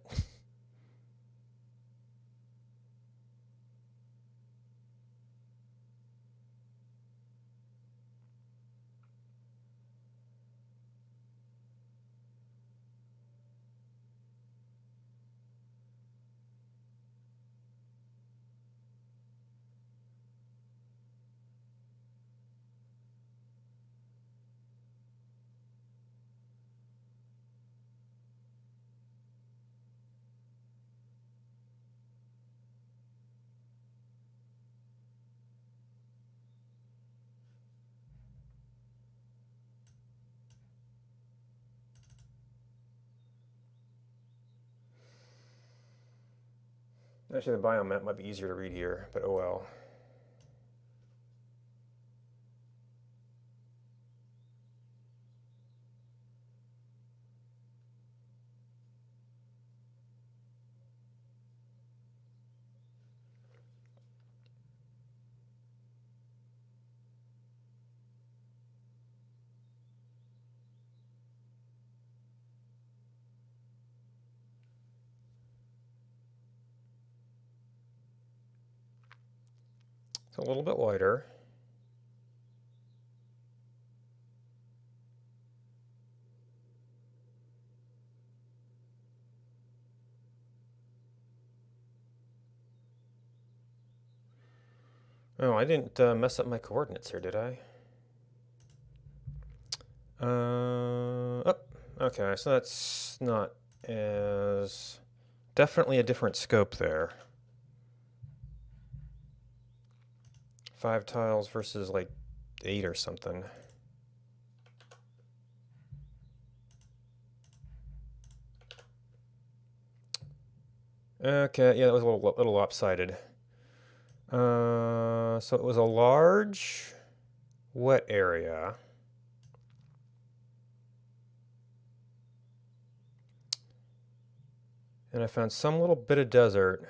A: Actually, the biomap might be easier to read here, but oh well. It's a little bit wider. Oh, I didn't mess up my coordinates here, did I? Oh, okay, so that's not as... Definitely a different scope there. 5 tiles versus like 8 or something. Okay, yeah, that was a little lopsided. So it was a large wet area. And I found some little bit of desert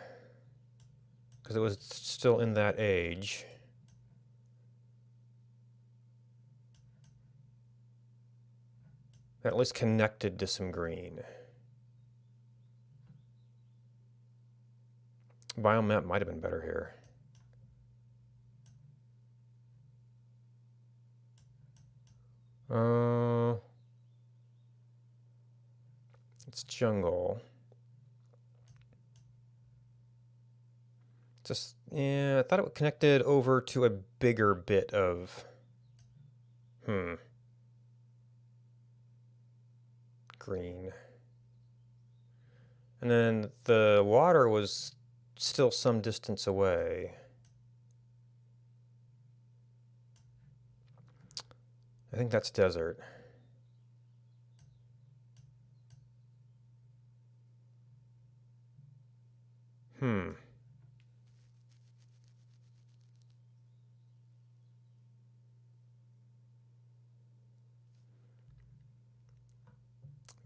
A: because it was still in that age. That at least connected to some green. Biomap might have been better here. It's jungle. Just, yeah, I thought it connected over to a bigger bit of, green. And then the water was still some distance away. I think that's desert.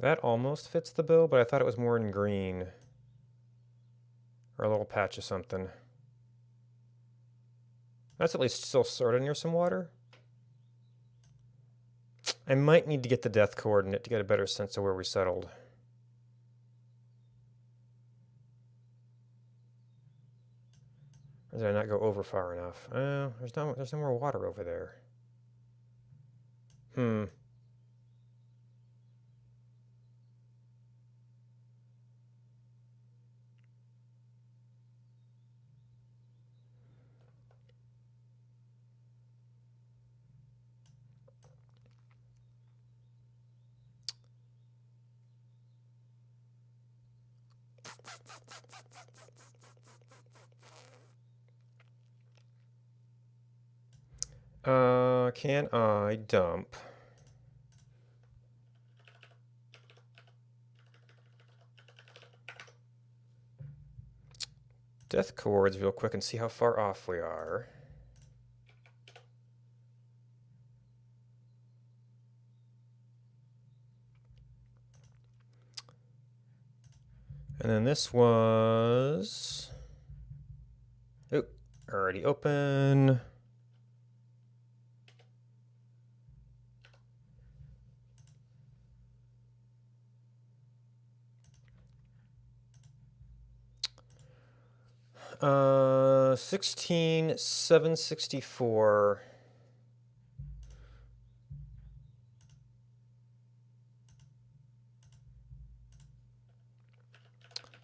A: That almost fits the bill, but I thought it was more in green. Or a little patch of something. That's at least still sort of near some water. I might need to get the depth coordinate to get a better sense of where we settled. Or did I not go over far enough? There's no more water over there. Can I dump depth coords real quick and see how far off we are? And then this was... Oh, already open. 16,764.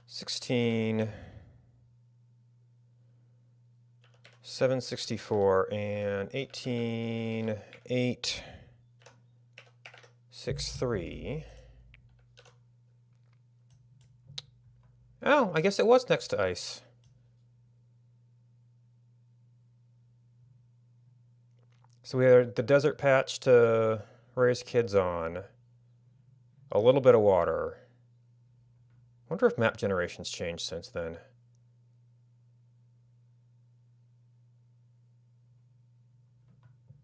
A: $16,764 and 18,863. Oh, I guess it was next to ice. So we had the desert patch to raise kids on. A little bit of water. Wonder if map generation's changed since then.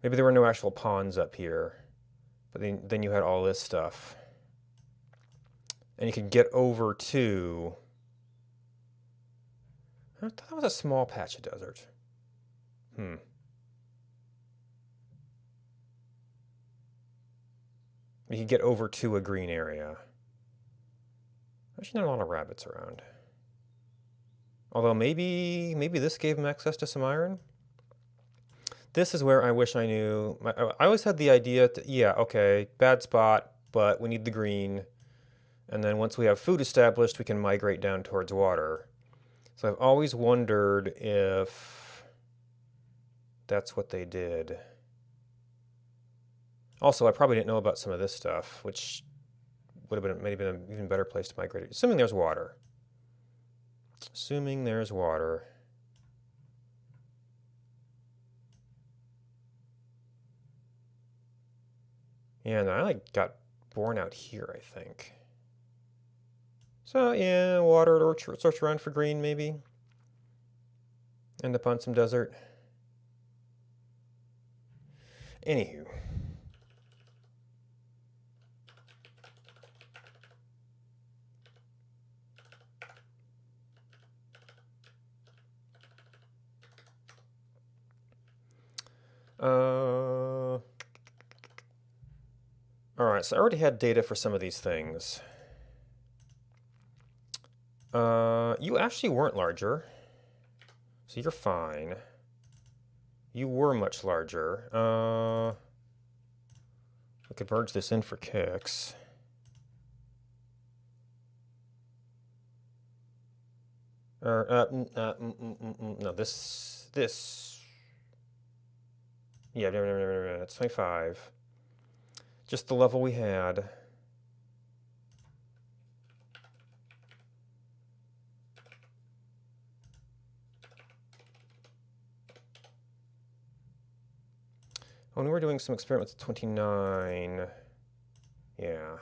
A: Maybe there were no actual ponds up here, but then you had all this stuff. And you could get over to... I thought that was a small patch of desert. You could get over to a green area. Actually, not a lot of rabbits around. Although maybe this gave them access to some iron? This is where I wish I knew. I always had the idea that, yeah, okay, bad spot, but we need the green. And then once we have food established, we can migrate down towards water. So I've always wondered if that's what they did. Also, I probably didn't know about some of this stuff, which would have been maybe been an even better place to migrate. Assuming there's water. Assuming there's water. Yeah, and I got born out here, I think. So yeah, water or search around for green maybe. End up on some desert. Anywho. Alright, so I already had data for some of these things. You actually weren't larger, so you're fine. You were much larger. We could merge this in for kicks. No, this. Yeah, it's 25. Just the level we had. When we were doing some experiments at 29, yeah.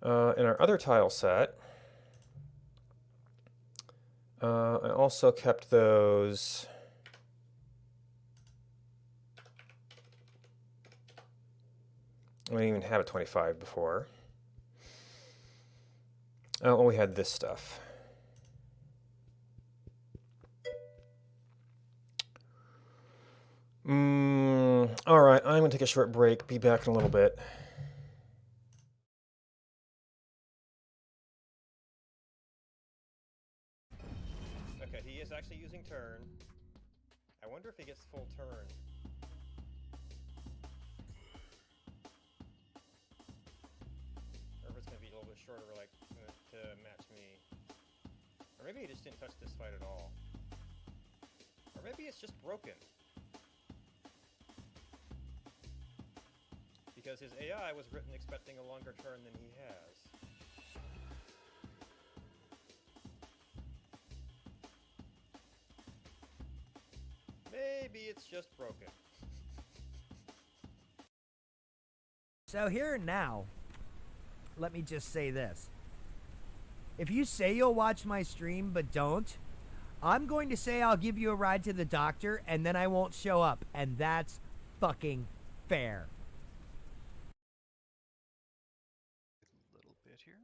A: In our other tile set, I also kept those I didn't even have a 25 before. Oh, well, we had this stuff. All right, I'm going to take a short break. Be back in a little bit. Okay, he is actually using turn. I wonder if he gets full turn. Or if it's going to be a little bit shorter, like, to match me. Or maybe he just didn't touch this fight at all. Or maybe it's just broken. Because his AI was written expecting a longer turn than he has. Maybe it's just broken.
B: So here and now, let me just say this. If you say you'll watch my stream but don't, I'm going to say I'll give you a ride to the doctor and then I won't show up. And that's fucking fair.
C: A little bit here.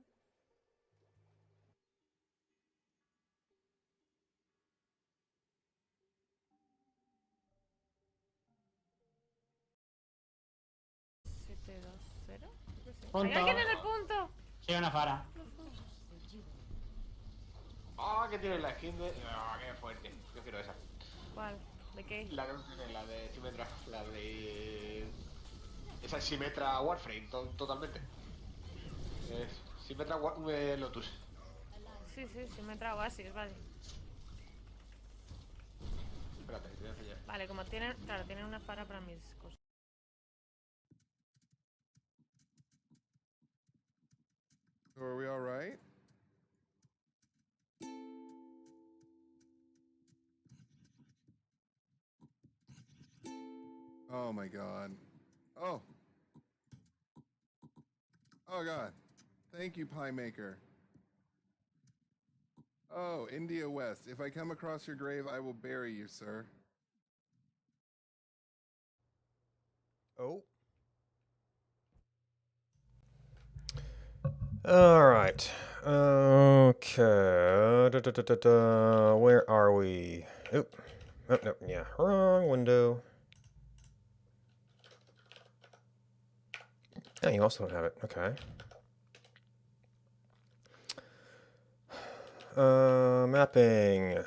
D: 7-2-0. Yo qué sé. ¡Hay
E: Punto.
D: alguien en el punto!
E: Sí, una fara.
F: Ah, que tiene la skin de. Ah, qué fuerte. Yo quiero esa.
D: ¿Cuál? ¿De qué?
F: La que no tiene, la de Symmetra. La de. Esa es Symmetra Warframe, totalmente. Es Symmetra Lotus.
D: Sí, me trago así, vale.
F: Espérate, te voy a enseñar.
D: Vale, como tienen. Claro, tienen una fara para mis cosas.
G: So are we all right? Oh my god. Oh. Oh god. Thank you, Pie Maker. Oh, India West. If I come across your grave, I will bury you, sir.
A: Oh. All right. Okay. Where are we? Oop. Oh, no. Yeah. Wrong window. Yeah, you also don't have it. Okay. Mapping.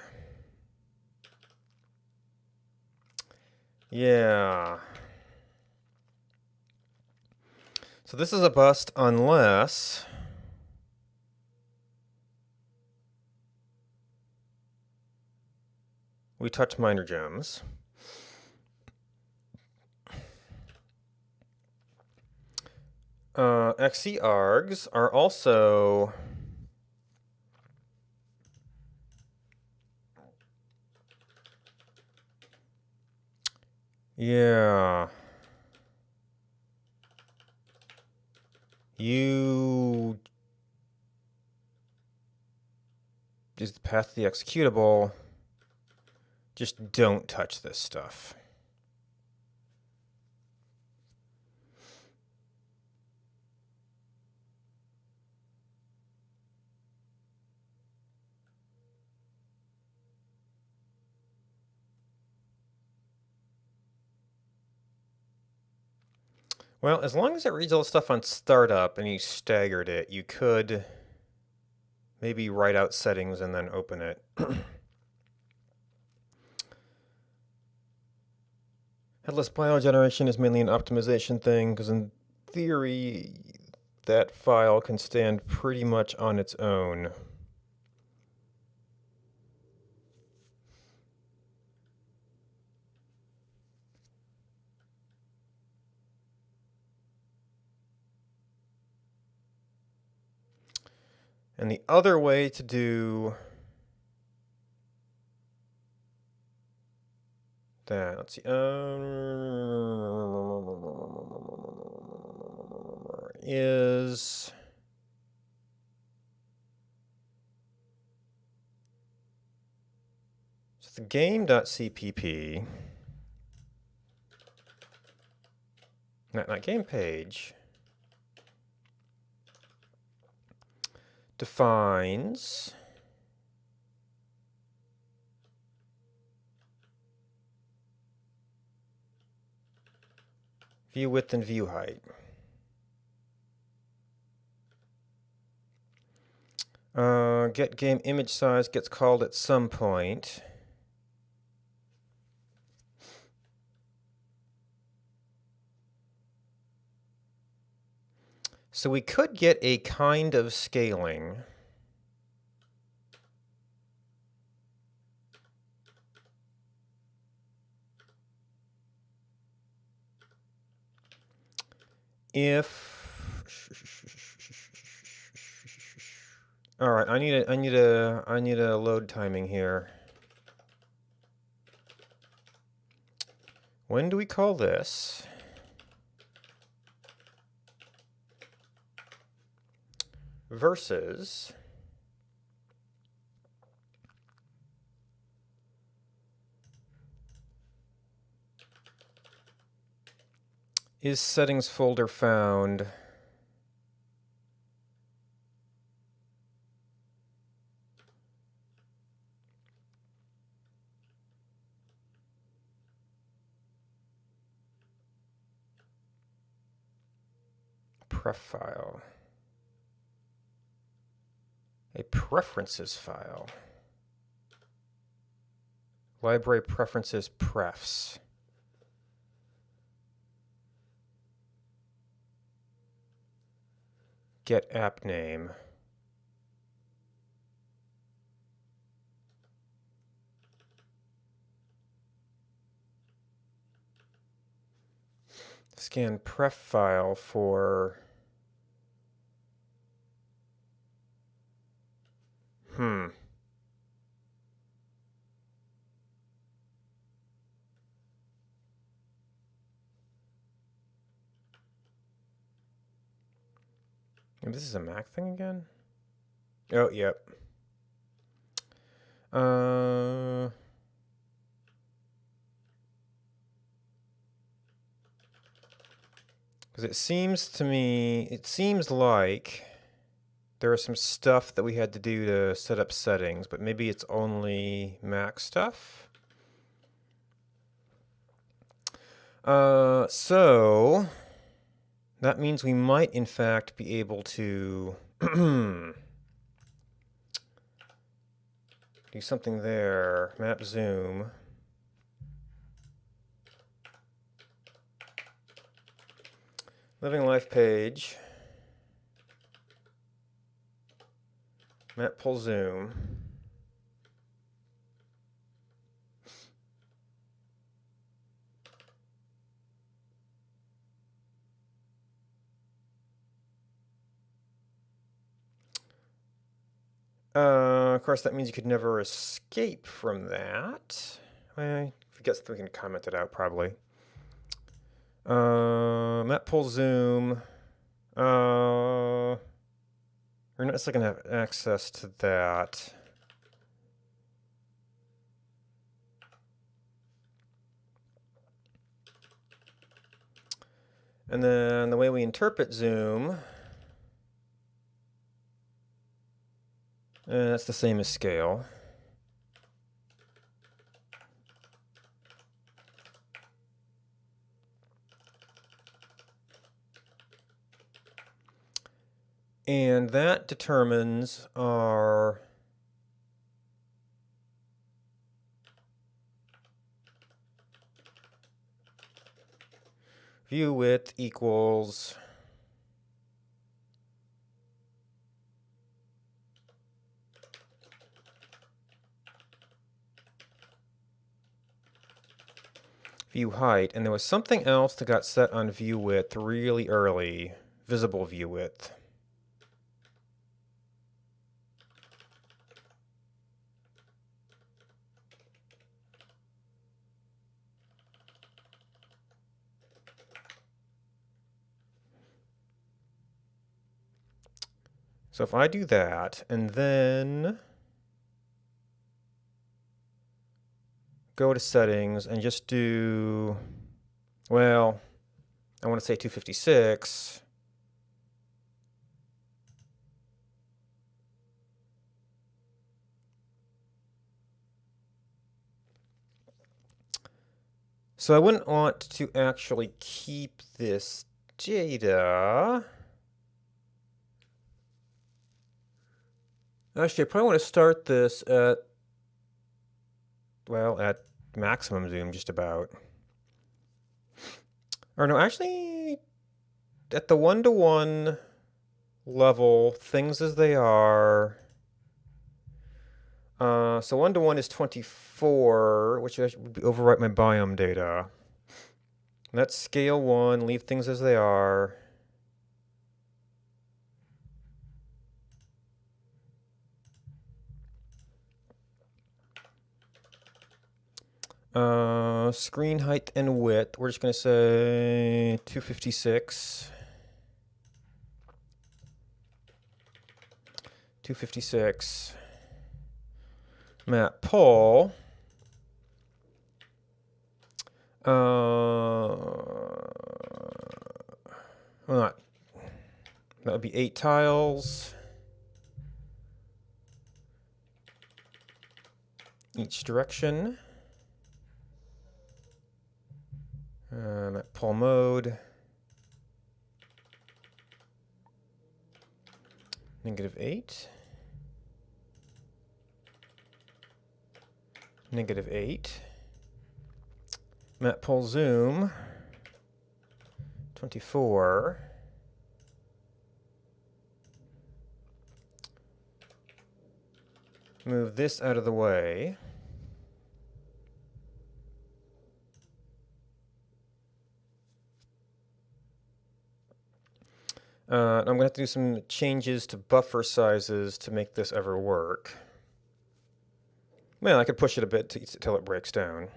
A: Yeah. So this is a bust unless we touch minor gems. XC args are also yeah. You is the path to the executable. Just don't touch this stuff. Well, as long as it reads all the stuff on startup and you staggered it, you could maybe write out settings and then open it. Headless biogeneration is mainly an optimization thing, because in theory, that file can stand pretty much on its own. And the other way to do that, let's see, is so the game.cpp, not game page, defines view width and view height. Get game image size gets called at some point. So we could get a kind of scaling. If all right, I need a load timing here. When do we call this? Versus is settings folder found? pref file. A preferences file. Library preferences prefs. Get app name. Scan pref file for Maybe this is a Mac thing again? Oh, yep. Because it seems like there was some stuff that we had to do to set up settings, but maybe it's only Mac stuff. So that means we might, in fact, be able to do something there. Map zoom. Living life page. Map pull zoom. Of course, that means you could never escape from that. I guess we can comment it out, probably. Map pull zoom. We're not necessarily going to have access to that. And then the way we interpret zoom, that's the same as scale. And that determines our view width equals view height. And there was something else that got set on view width really early, visible view width. So if I do that, and then go to settings and just do, well, I want to say 256. So I wouldn't want to actually keep this data. Actually, I probably want to start this at, well, at maximum zoom, just about. Or no, actually, at the 1-to-1 level, things as they are. So 1-to-1 is 24, which would overwrite my biome data. That's scale 1, leave things as they are. Screen height and width, we're just going to say 256. 256. Map pull. Well, that would be 8 tiles. Each direction. Map pull mode. -8. -8. Map pole zoom. 24. Move this out of the way. I'm going to have to do some changes to buffer sizes to make this ever work. Well, I could push it a bit till it breaks down.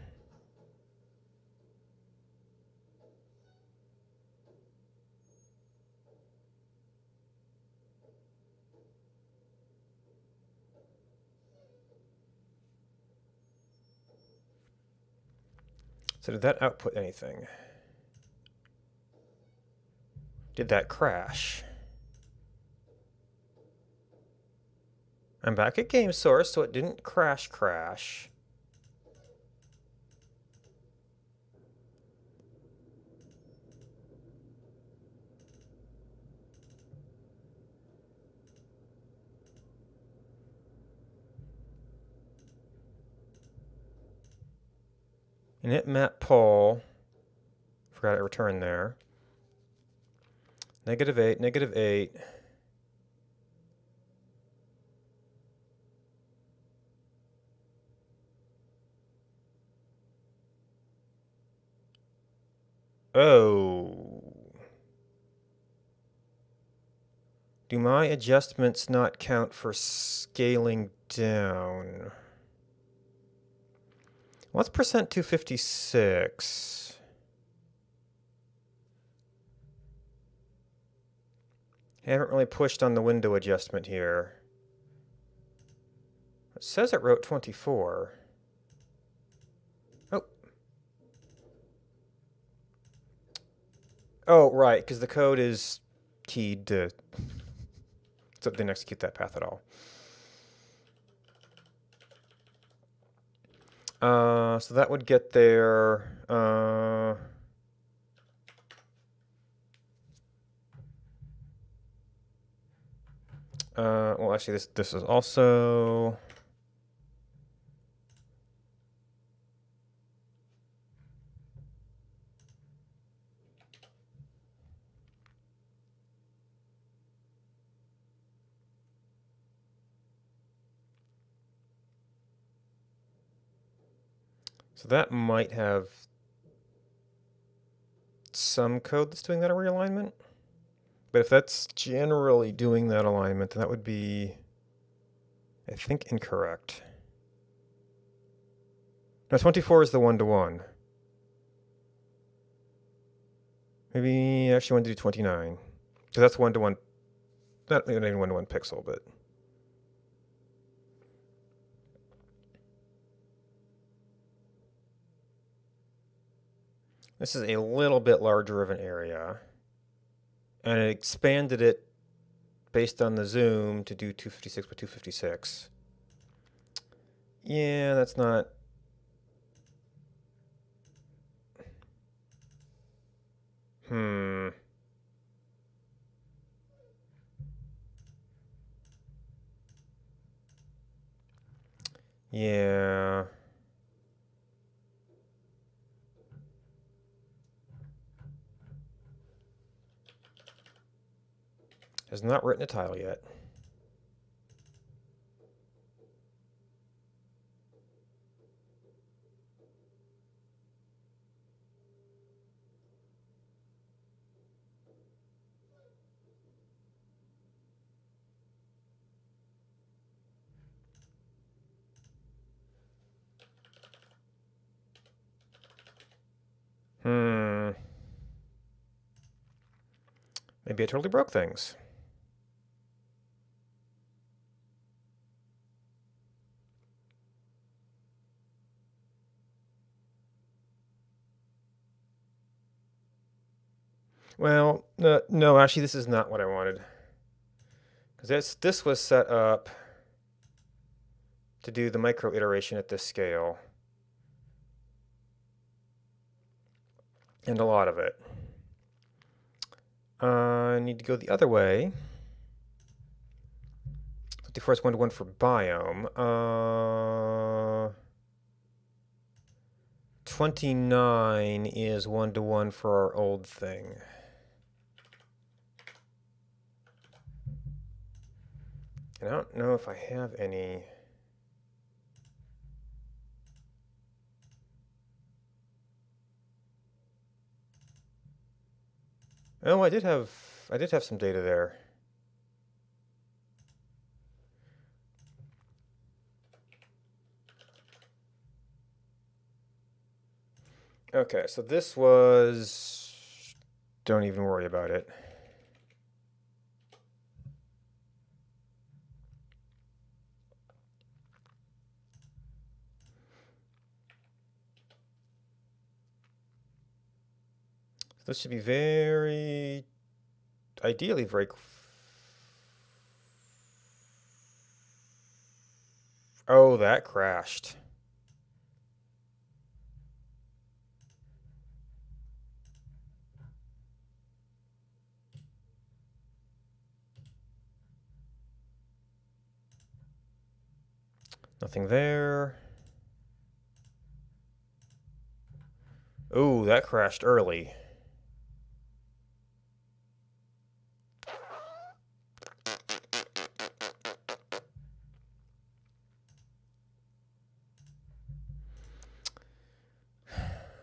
A: So did that output anything? Did that crash? I'm back at game source, so it didn't crash. Init map poll. Forgot I returned there. -8, -8. Oh. Do my adjustments not count for scaling down? What's %256? I haven't really pushed on the window adjustment here. It says it wrote 24. Oh. Oh, right, because the code is keyed to... So it didn't execute that path at all. So that would get there. Well, actually, this is also. So that might have some code that's doing that realignment. But if that's generally doing that alignment, then that would be, I think, incorrect. No, 24 is the 1-to-1. Maybe I actually want to do 29. Because that's 1-to-1. Not even 1-to-1 pixel, but. This is a little bit larger of an area. And it expanded it based on the zoom to do 256 by 256. Yeah, that's not. Yeah. Has not written a tile yet. Maybe I totally broke things. Well, no, actually, this is not what I wanted. Because this was set up to do the micro iteration at this scale. And a lot of it. I need to go the other way. 54 is 1-to-1 for biome. 29 is 1-to-1 for our old thing. And I don't know if I have any. Oh, I did have some data there. Okay, so this was, don't even worry about it. This should be very, ideally very, oh, that crashed. Nothing there. Oh, that crashed early.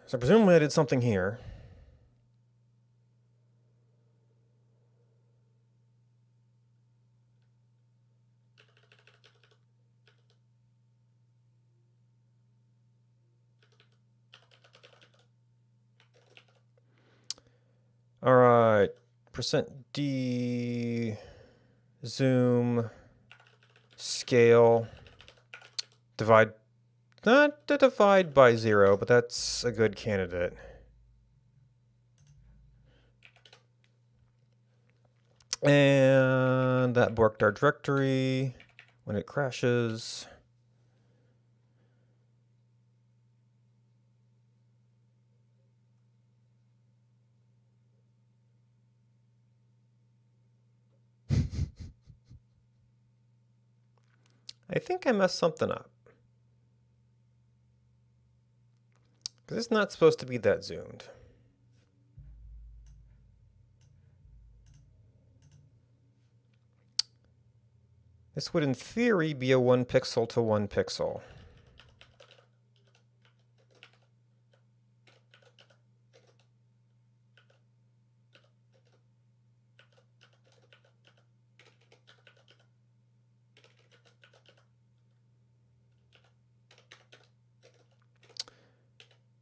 A: So presumably I did something here. All right, %D, zoom, scale, divide, not to divide by 0, but that's a good candidate. And that borked our directory when it crashes. I think I messed something up. Because it's not supposed to be that zoomed. This would, in theory, be a 1 pixel to 1 pixel.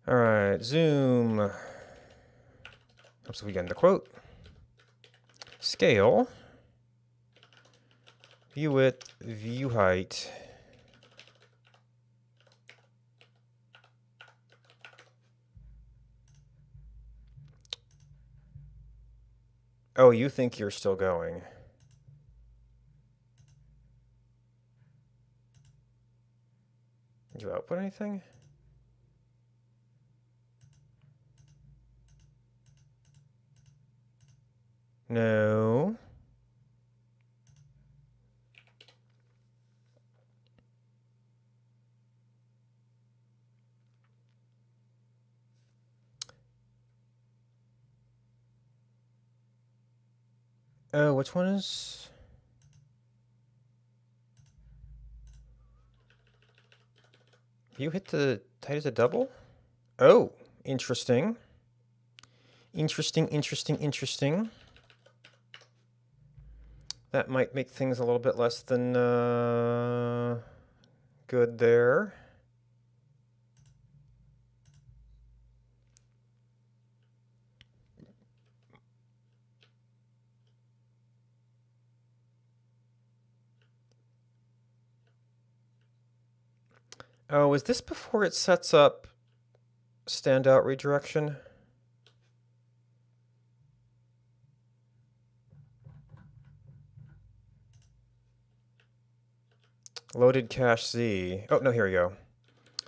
A: All right, zoom. Helps if we get in the quote. Scale. View width, view height. Oh, you think you're still going. Did you output anything? No. Oh, which one is? You hit the height as a double? Oh, interesting. Interesting. That might make things a little bit less than good there. Oh, is this before it sets up standout redirection? Loaded cache Z. Oh, no, here we go.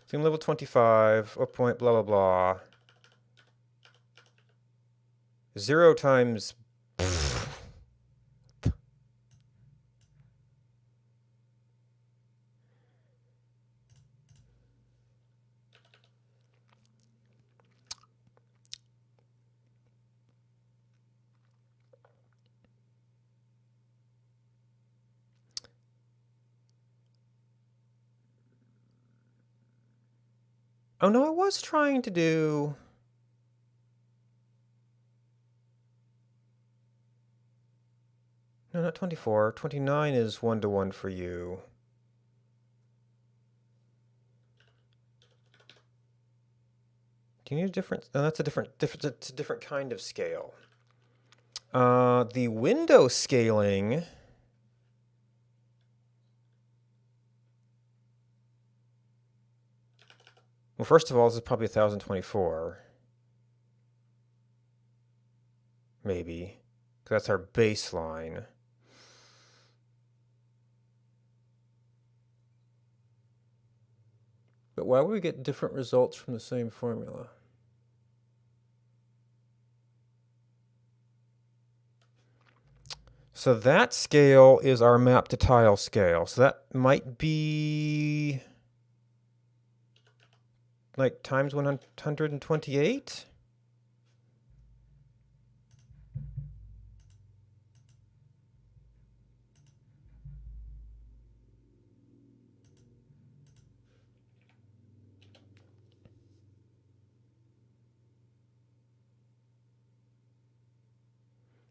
A: Zoom level 25, oh point, blah, blah, blah. 0 times... Oh no, I was trying to do... No, not 24. 29 is 1-to-1 for you. Do you need a different... No, that's a different kind of scale. The window scaling... Well, first of all, this is probably 1024. Maybe. Because that's our baseline. But why would we get different results from the same formula? So that scale is our map to tile scale. So that might be like times 128?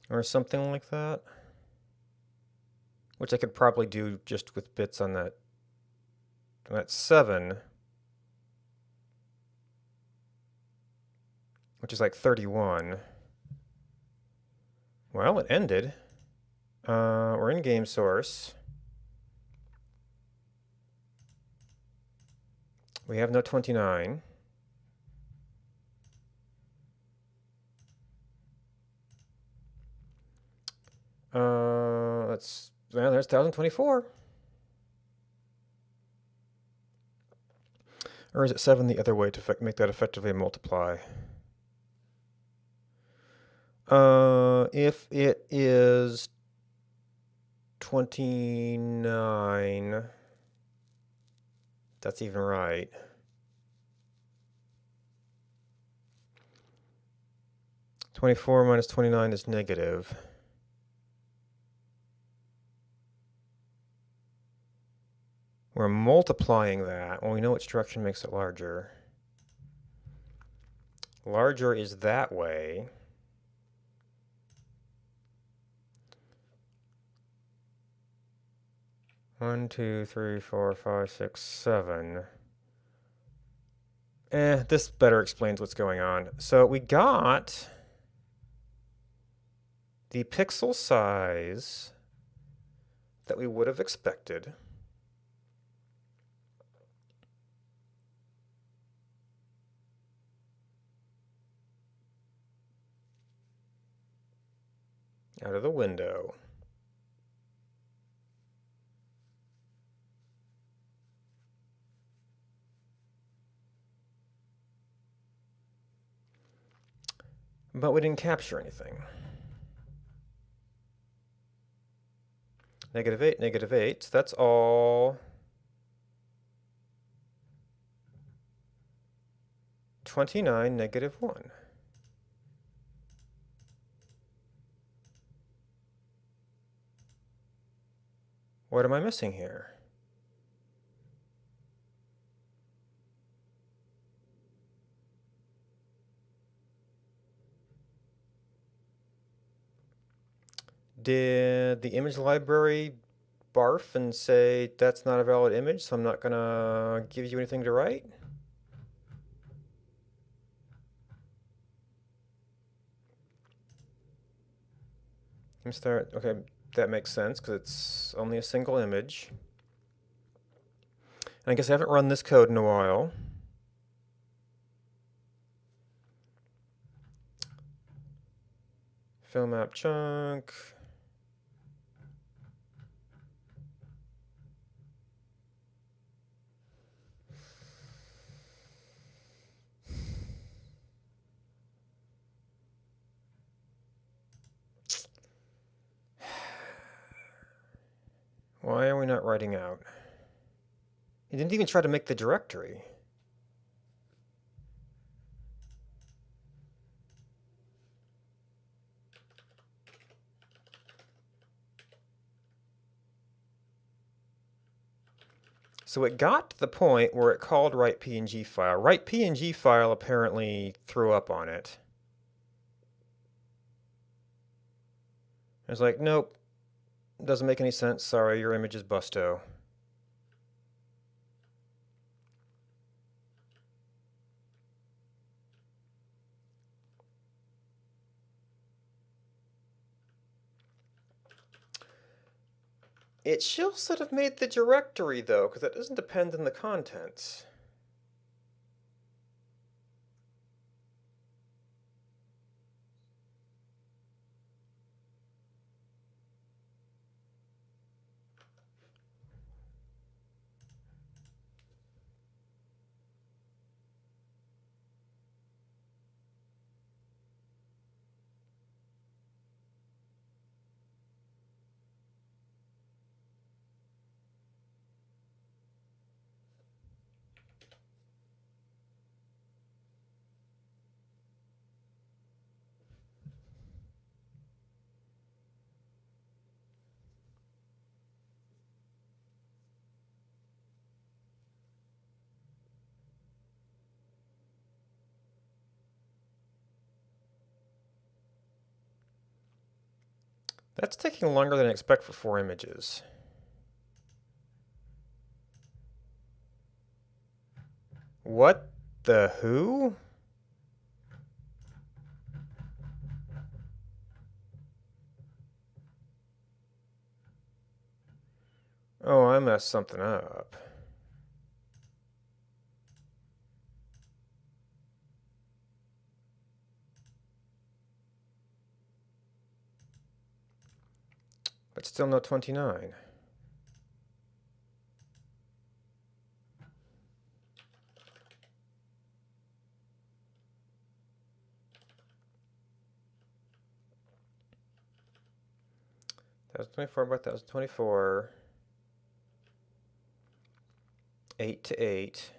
A: Or something like that. Which I could probably do just with bits on that. That's 7. Which is like 31. Well, it ended. We're in game source. We have no 29. Well, there's 1024. Or is it 7 the other way to make that effectively a multiply? If it is 29, that's even right. -24 minus 29 is negative. We're multiplying that. Well, we know which direction makes it larger. Larger is that way. One, 2, 3, 4, 5, 6, 7. This better explains what's going on. So we got the pixel size that we would have expected. Out of the window. But we didn't capture anything. -8, -8. So that's all 29, -1. What am I missing here? Did the image library barf and say that's not a valid image, so I'm not gonna give you anything to write? Okay, that makes sense because it's only a single image. And I guess I haven't run this code in a while. Fill map chunk. Why are we not writing out? He didn't even try to make the directory. So it got to the point where it called write PNG file. Write PNG file apparently threw up on it. I was like, nope, doesn't make any sense. Sorry, your image is busto. It should have made the directory, though, because it doesn't depend on the contents. That's taking longer than I expect for 4 images. What the who? Oh, I messed something up. But still no 29. That was 24 by 1024. 8 to 8.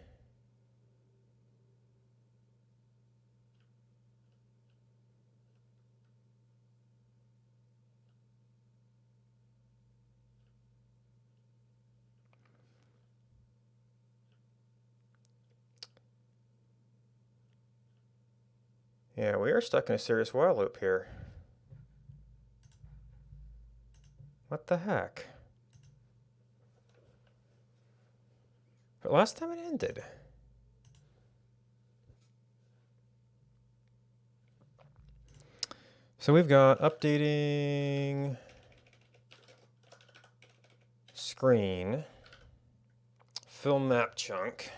A: Yeah, we are stuck in a serious while loop here. What the heck? But last time it ended. So we've got updating screen, film map chunk.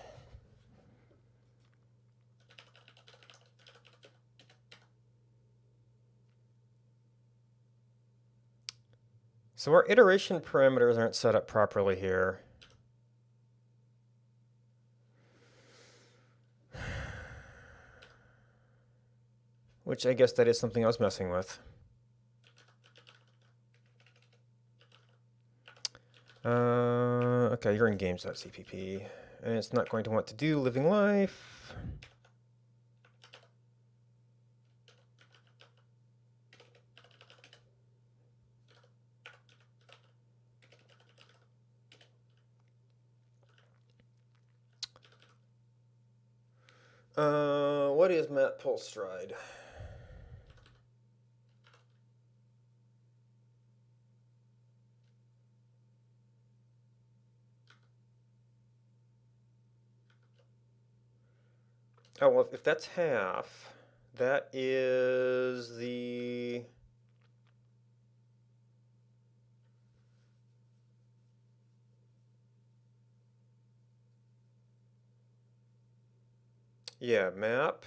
A: So our iteration parameters aren't set up properly here. Which I guess that is something I was messing with. Okay, you're in games.cpp, and it's not going to want to do living life. What is map pull stride? Oh, well, if that's half, that is the... Yeah, map.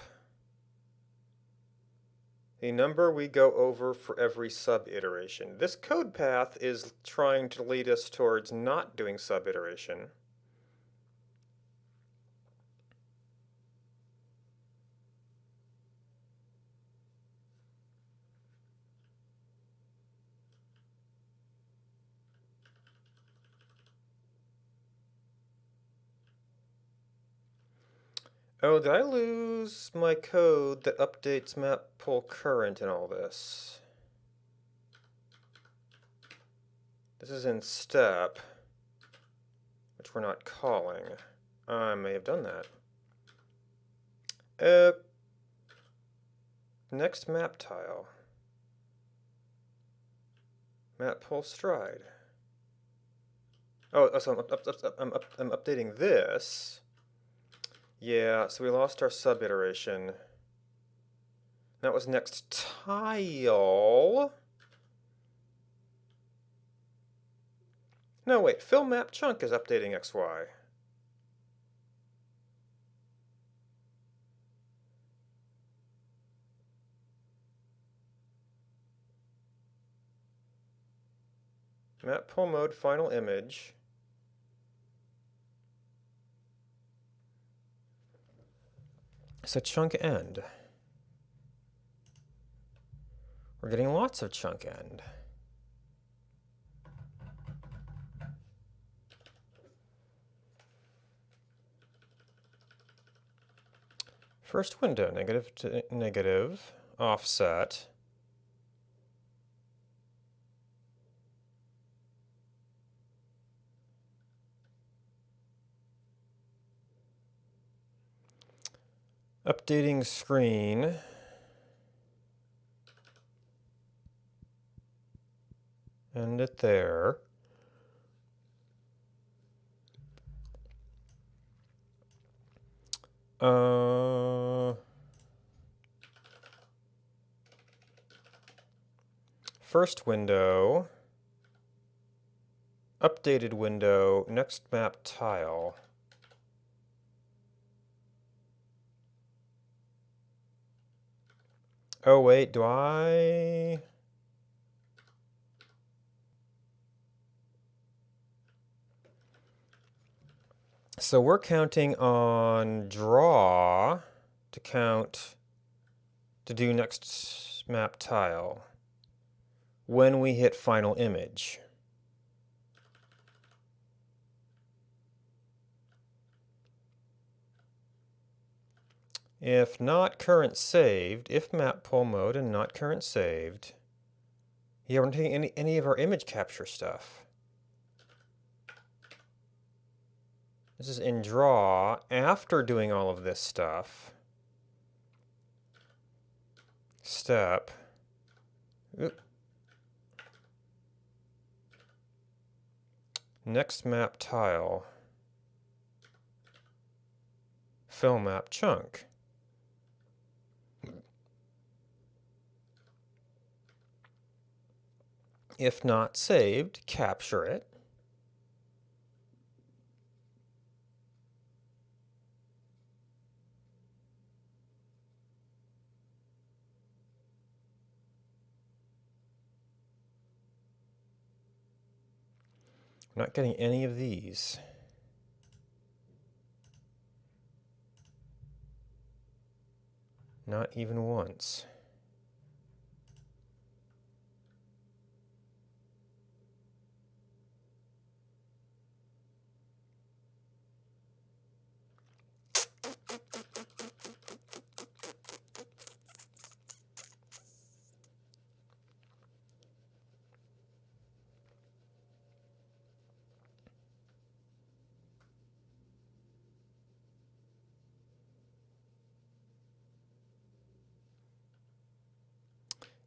A: The number we go over for every sub-iteration. This code path is trying to lead us towards not doing sub-iteration. Oh, did I lose my code that updates map pull current and all this? This is in step, which we're not calling. I may have done that. Next map tile. Map pull stride. Oh, so I'm updating this. Yeah, so we lost our sub iteration. That was next tile. No, wait, fill map chunk is updating XY. Map pull mode, final image. So chunk end. We're getting lots of chunk end. First window, negative to negative, offset. Updating screen. End it there. First window, updated window, next map tile. Oh wait, do I? So we're counting on draw to count to do next map tile when we hit final image. If not current saved, if map pull mode and not current saved, yeah, we're not taking any of our image capture stuff. This is in draw after doing all of this stuff. Step. Oop. Next map tile. Fill map chunk. If not saved, capture it. I'm not getting any of these. Not even once.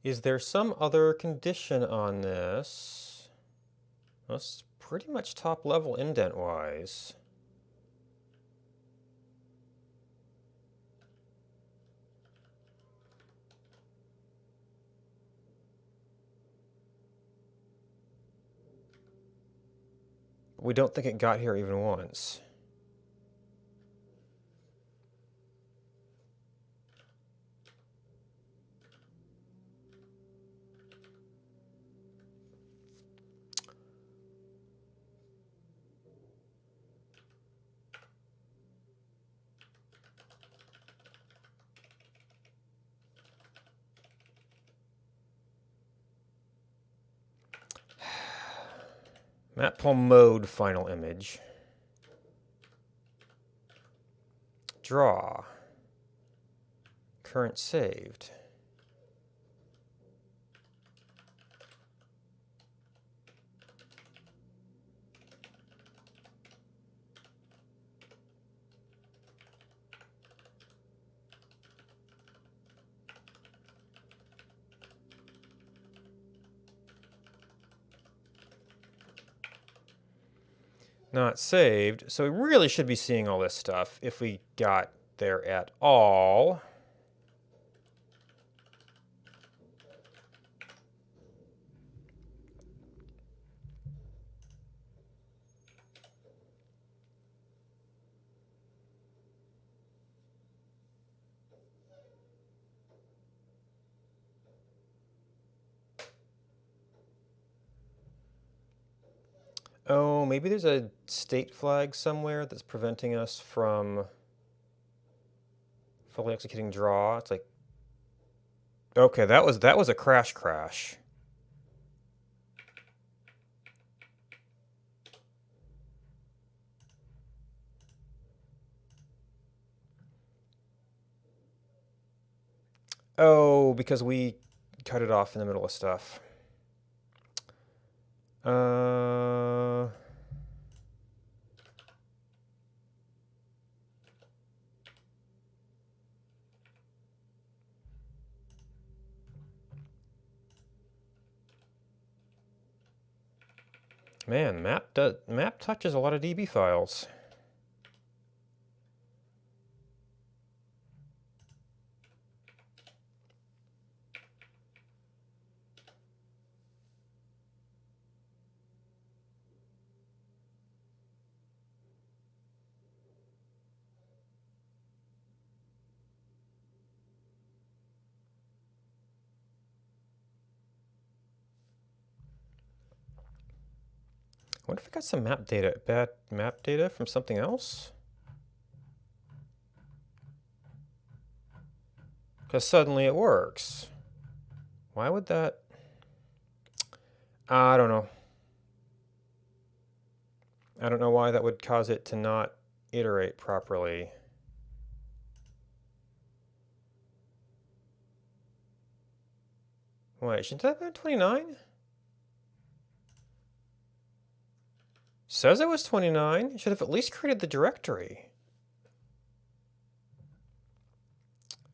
A: Is there some other condition on this? That's pretty much top level indent-wise. We don't think it got here even once. Map pull mode, final image. Draw. Current saved. Not saved. So we really should be seeing all this stuff if we got there at all. Oh, maybe there's a state flag somewhere that's preventing us from fully executing draw. It's like, okay, that was a crash. Oh, because we cut it off in the middle of stuff. Man, map touches a lot of DB files. What if we got some bad map data from something else? Because suddenly it works. Why would that? I don't know. I don't know why that would cause it to not iterate properly. Wait, shouldn't that have been 29? Says it was 29. Should have at least created the directory.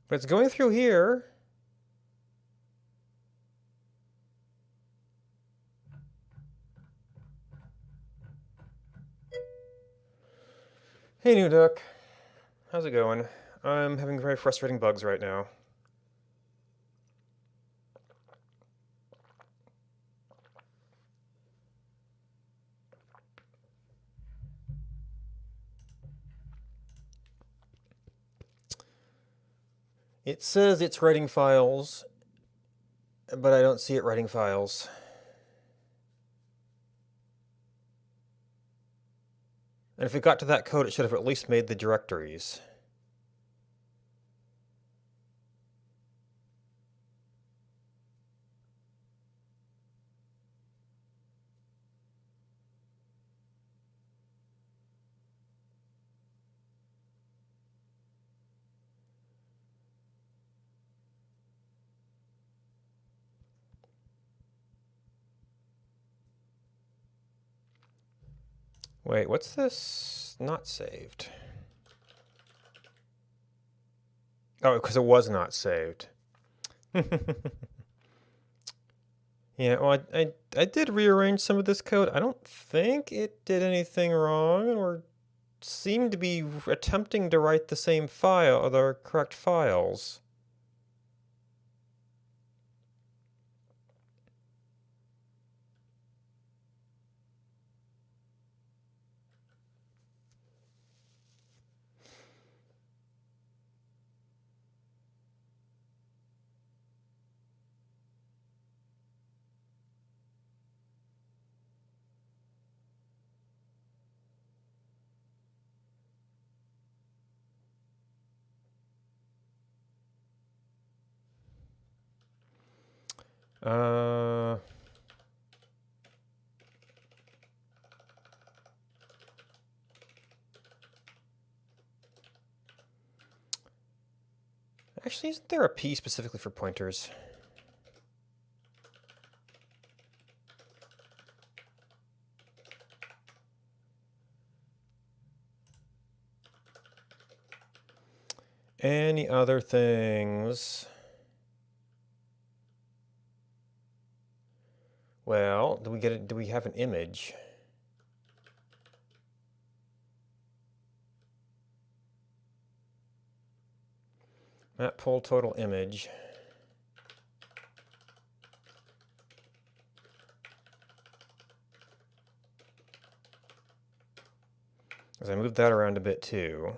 A: But it's going through here. Hey, New Duck. How's it going? I'm having very frustrating bugs right now. It says it's writing files, but I don't see it writing files. And if it got to that code, it should have at least made the directories. Wait, what's this not saved? Oh, because it was not saved. Yeah, well, I did rearrange some of this code. I don't think it did anything wrong, or seemed to be attempting to write the same file, or the correct files. Uh, Actually, isn't there a P specifically for pointers? Any other things? Well, do we have an image? Map poll total image. As I moved that around a bit too.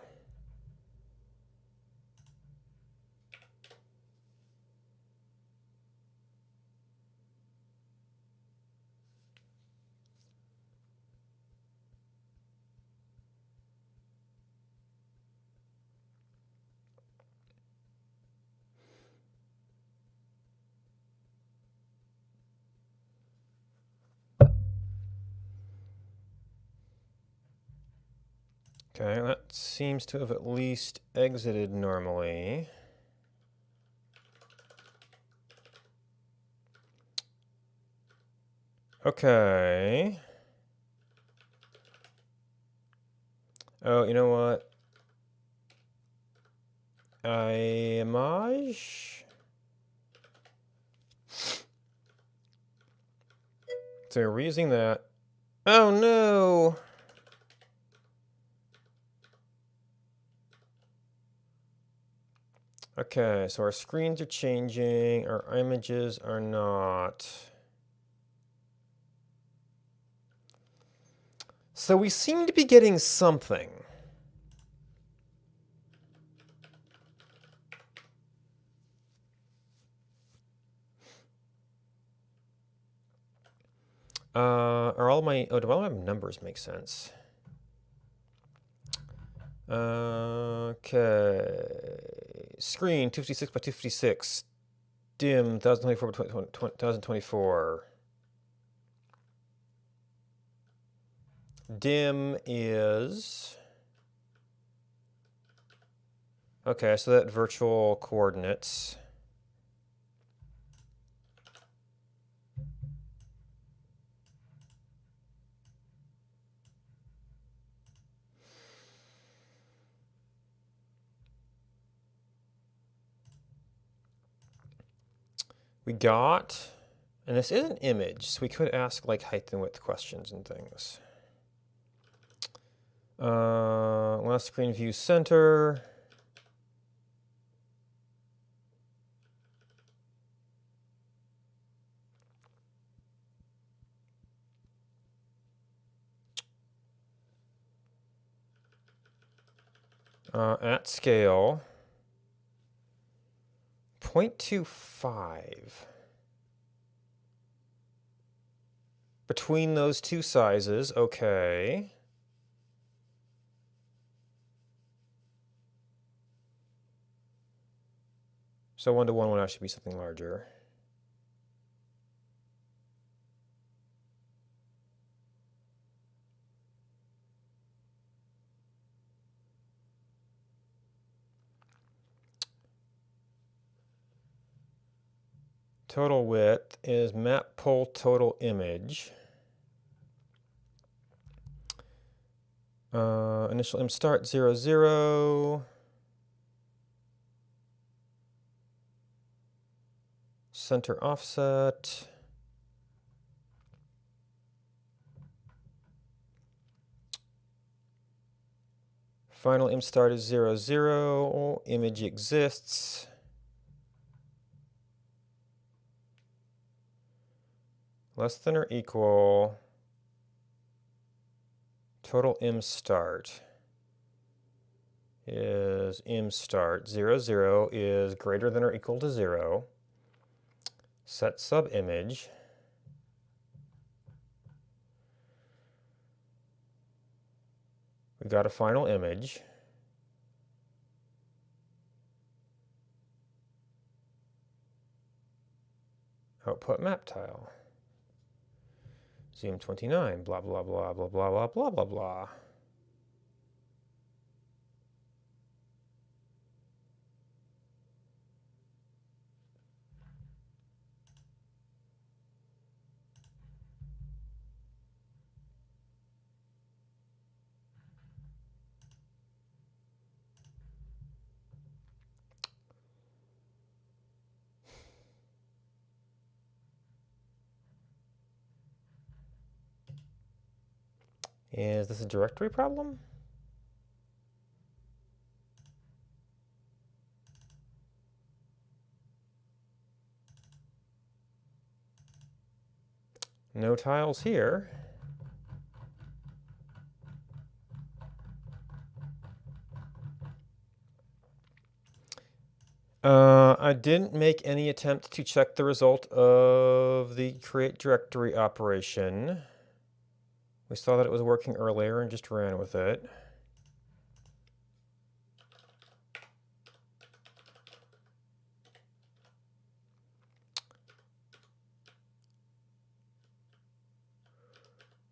A: Okay, that seems to have at least exited normally. Okay. Oh, you know what? Image. So we're reusing that. Oh no! Okay, so our screens are changing, our images are not. So we seem to be getting something. Are all my, do all my numbers make sense? Okay. Screen 256 by 256. Dim 1024 by 2024. Dim is. Okay, so that virtual coordinates. We got, and this is an image, so we could ask like height and width questions and things. Last screen view center. At scale. 0.25. Between those two sizes, okay. So 1:1 would actually be something larger. Total width is map poll total image. Initial im start 0, 0. Center offset. Final im start is 0, 0. Image exists. Less than or equal. Total im start is im start 0, 0 is greater than or equal to 0. Set sub image. We got a final image. Output map tile. Zoom 29, blah, blah, blah, blah, blah, blah, blah, blah, blah. Is this a directory problem? No tiles here. I didn't make any attempt to check the result of the create directory operation. We saw that it was working earlier and just ran with it.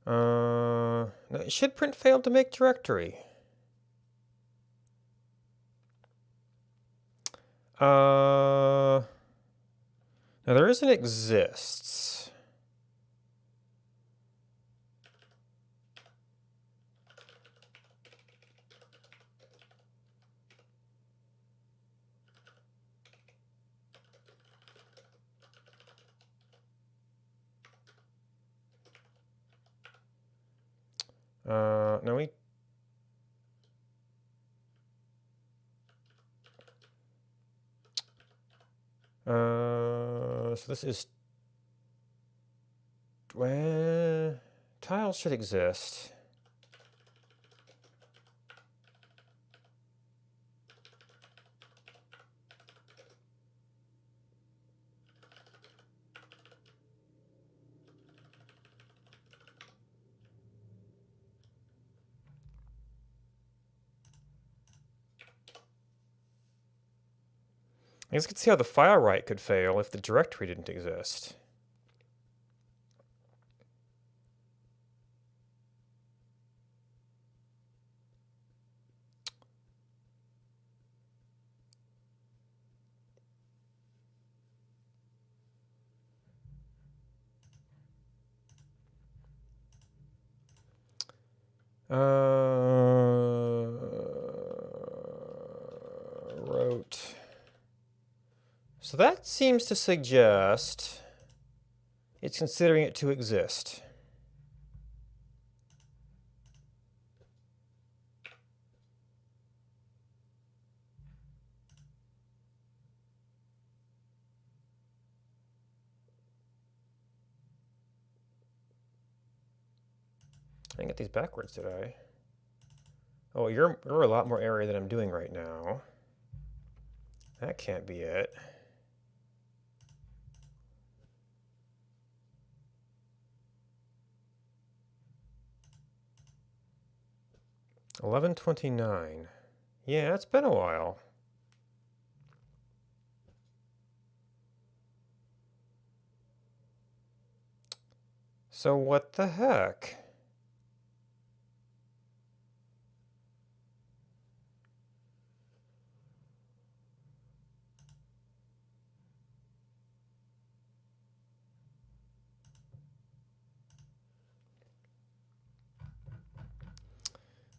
A: No, it should print failed to make directory. Now there is an exists. No, we. So this is. Well, tiles should exist. I guess I could see how the file write could fail if the directory didn't exist. Wrote. So that seems to suggest it's considering it to exist. I didn't get these backwards, did I? Oh, you're a lot more area than I'm doing right now. That can't be it. $11.29. Yeah, it's been a while. So what the heck?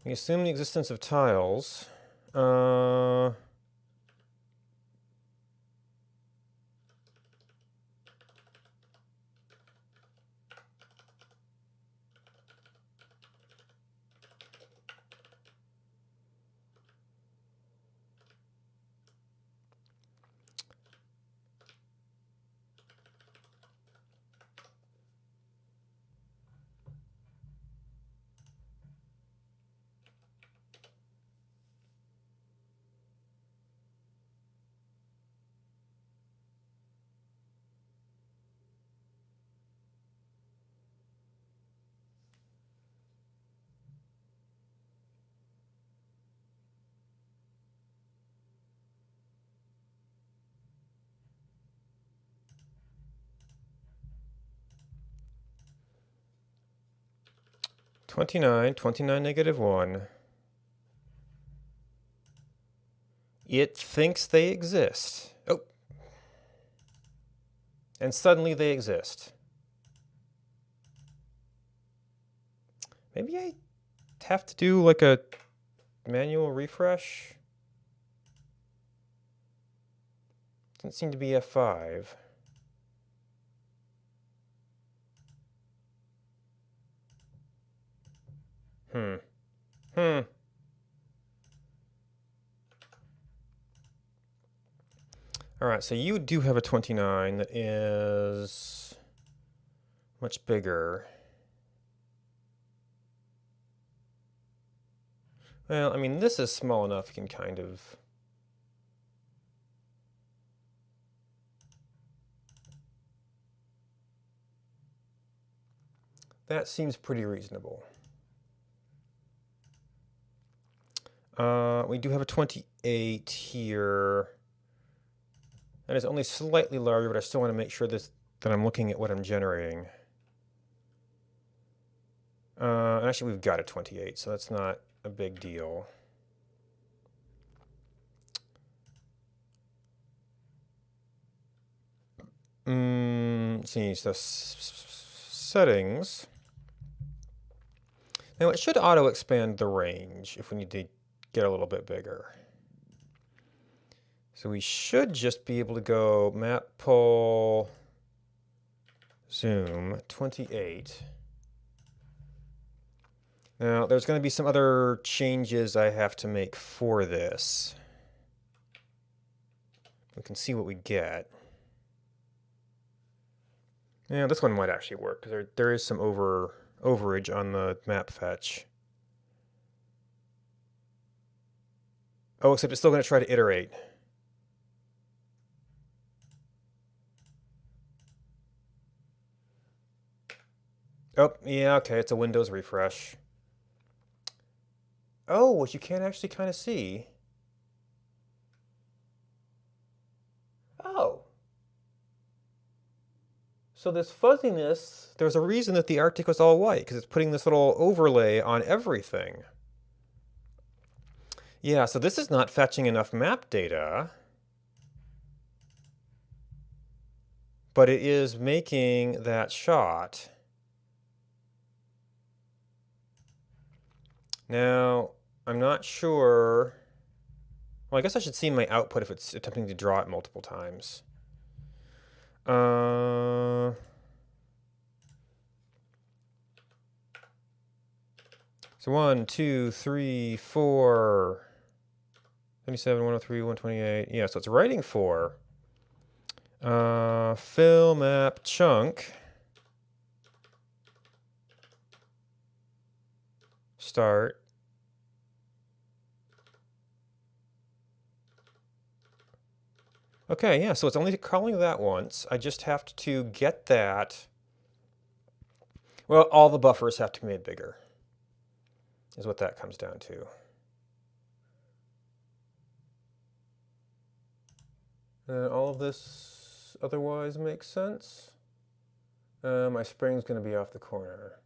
A: We assume the existence of tiles. $29, -1. It thinks they exist. Oh. And suddenly they exist. Maybe I have to do like a manual refresh? Doesn't seem to be F5. All right, so you do have a 29 that is much bigger. Well, I mean, this is small enough, you can kind of... That seems pretty reasonable. We do have a 28 here. That is only slightly larger, but I still want to make sure that I'm looking at what I'm generating. And actually, we've got a 28, so that's not a big deal. Let's see, so settings. Now, it should auto-expand the range if we need to get a little bit bigger. So we should just be able to go map pull zoom 28. Now, there's going to be some other changes I have to make for this. We can see what we get. Yeah, this one might actually work, because there is some overage on the map fetch. Oh, except it's still going to try to iterate. Oh, yeah, okay, it's a Windows refresh. Oh, what you can't actually kind of see. Oh. So this fuzziness, there's a reason that the Arctic was all white, because it's putting this little overlay on everything. Yeah, so this is not fetching enough map data. But it is making that shot. Now, I'm not sure. Well, I guess I should see my output if it's attempting to draw it multiple times. So 1, 2, 3, 4, 77, 103, 128. Yeah, so it's writing 4. Fill map chunk. Start. Okay, yeah, so it's only calling that once. I just have to get that. Well, all the buffers have to be made bigger, is what that comes down to. All of this otherwise makes sense. My spring's going to be off the corner.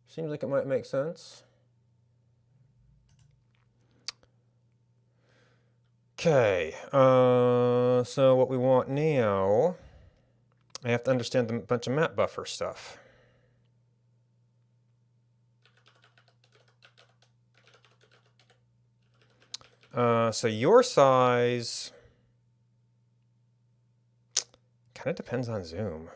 A: Seems like it might make sense. Okay, so what we want now, I have to understand a bunch of map buffer stuff. So your size kind of depends on zoom.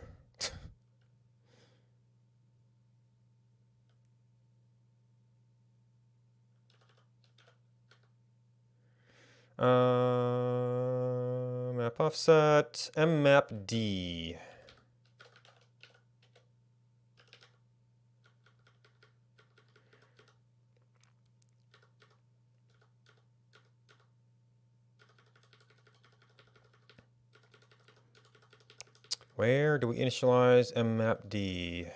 A: Map offset, mmap D. Where do we initialize mmap D?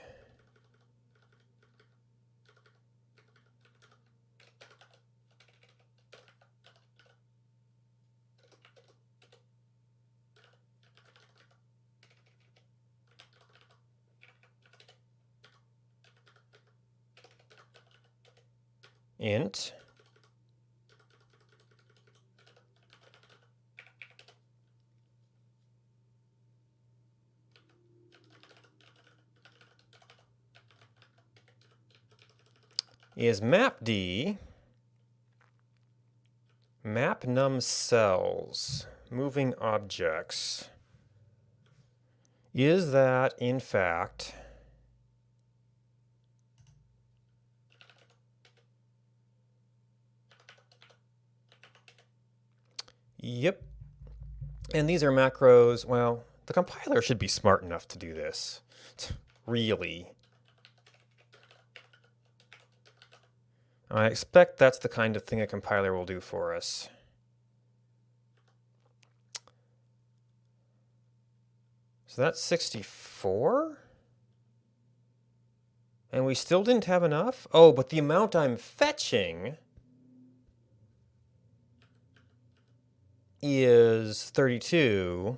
A: Int. Is mapd map num cells, moving objects. Is that in fact yep. And these are macros. Well, the compiler should be smart enough to do this. Really. I expect that's the kind of thing a compiler will do for us. So that's 64? And we still didn't have enough? Oh, but the amount I'm fetching is 32.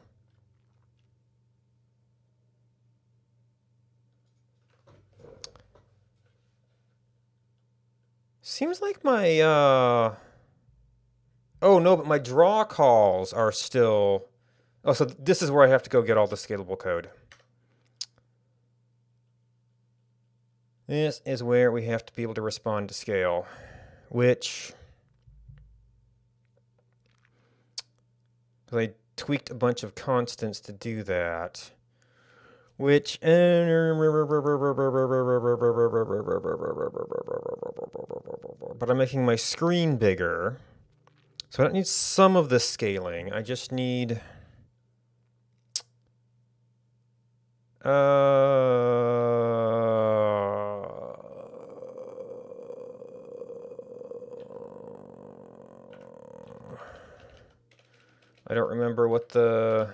A: Seems like my, oh no, but my draw calls are still, oh, so this is where I have to go get all the scalable code. This is where we have to be able to respond to scale, which, I tweaked a bunch of constants to do that, which, but I'm making my screen bigger, so I don't need some of the scaling, I just need, I don't remember what the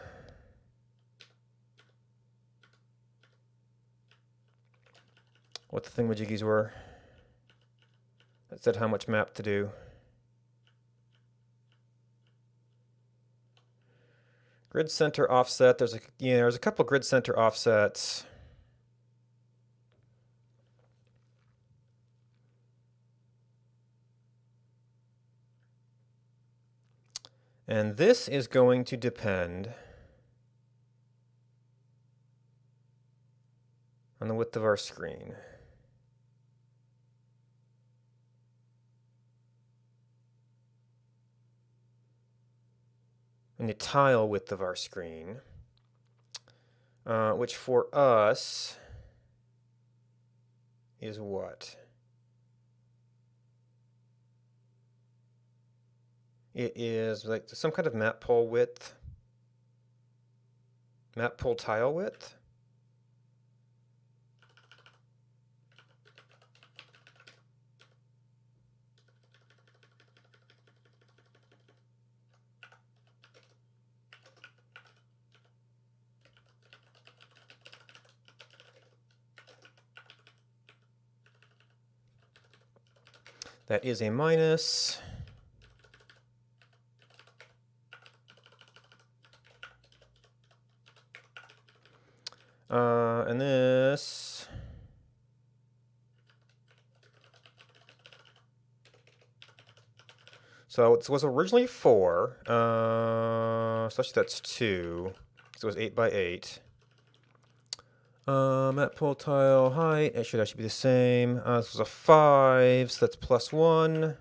A: thingamajiggies were that said how much map to do. Grid center offset. There's a couple grid center offsets. And this is going to depend on the width of our screen. And the tile width of our screen, which for us is what? It is like some kind of map pole width, map pole tile width. That is a minus. And this so it was originally 4, so actually that's 2, so it was 8 by 8. Map pole tile height, it should actually be the same. This was a 5, so that's +1.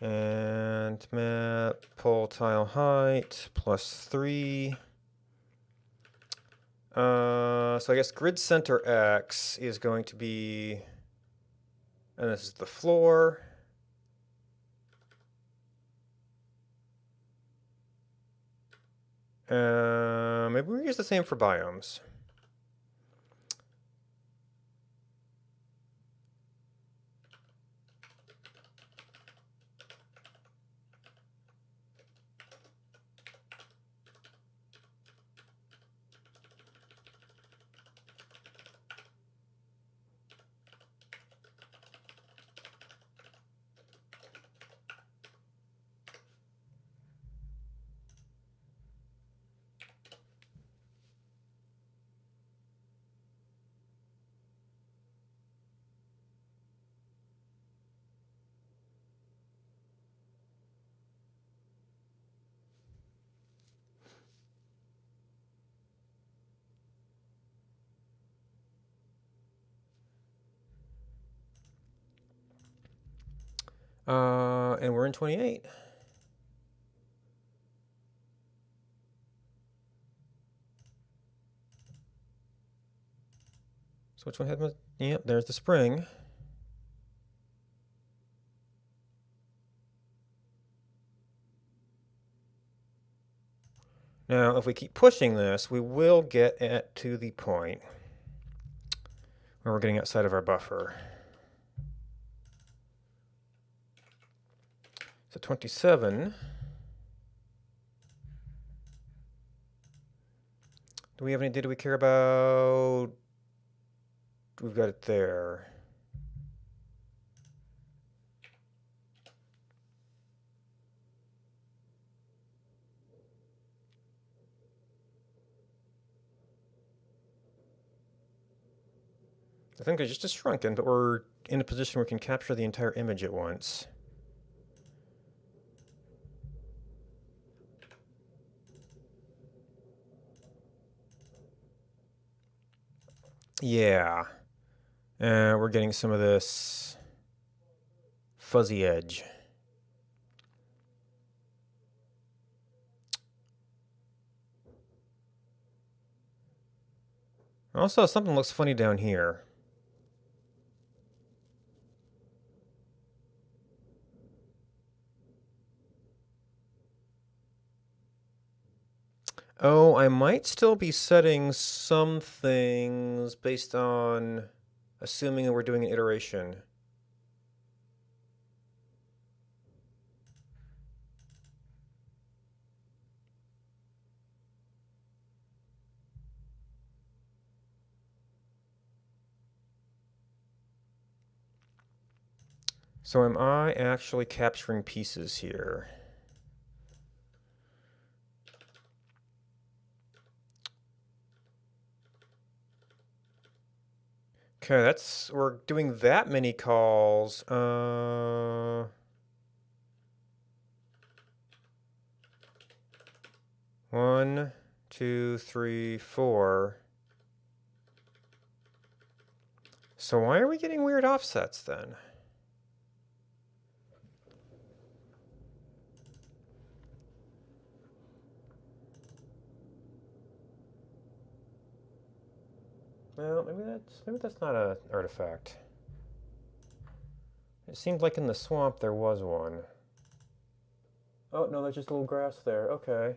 A: And map pole tile height +3. So I guess grid center X is going to be, and this is the floor. Maybe we use the same for biomes. And we're in 28. So which one had my, yep, there's the spring. Now, if we keep pushing this, we will get to the point where we're getting outside of our buffer. So 27. Do we have any data we care about? We've got it there. I think they're just shrunken, but we're in a position where we can capture the entire image at once. Yeah. We're getting some of this fuzzy edge. Also, something looks funny down here. Oh, I might still be setting some things based on assuming that we're doing an iteration. So am I actually capturing pieces here? Okay, we're doing that many calls. 1, 2, 3, 4. So why are we getting weird offsets then? Well, maybe that's not an artifact. It seemed like in the swamp there was one. Oh, no, there's just a little grass there. Okay.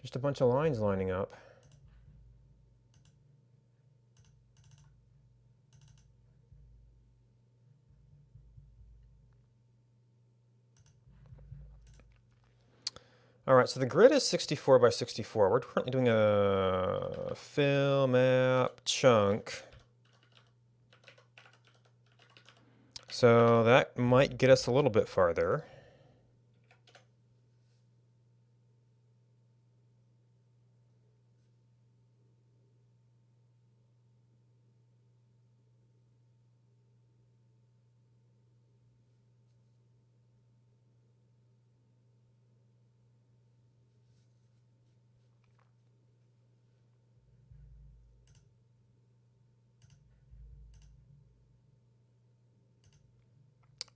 A: Just a bunch of lines lining up. All right, so the grid is 64 by 64. We're currently doing a fill map chunk. So that might get us a little bit farther.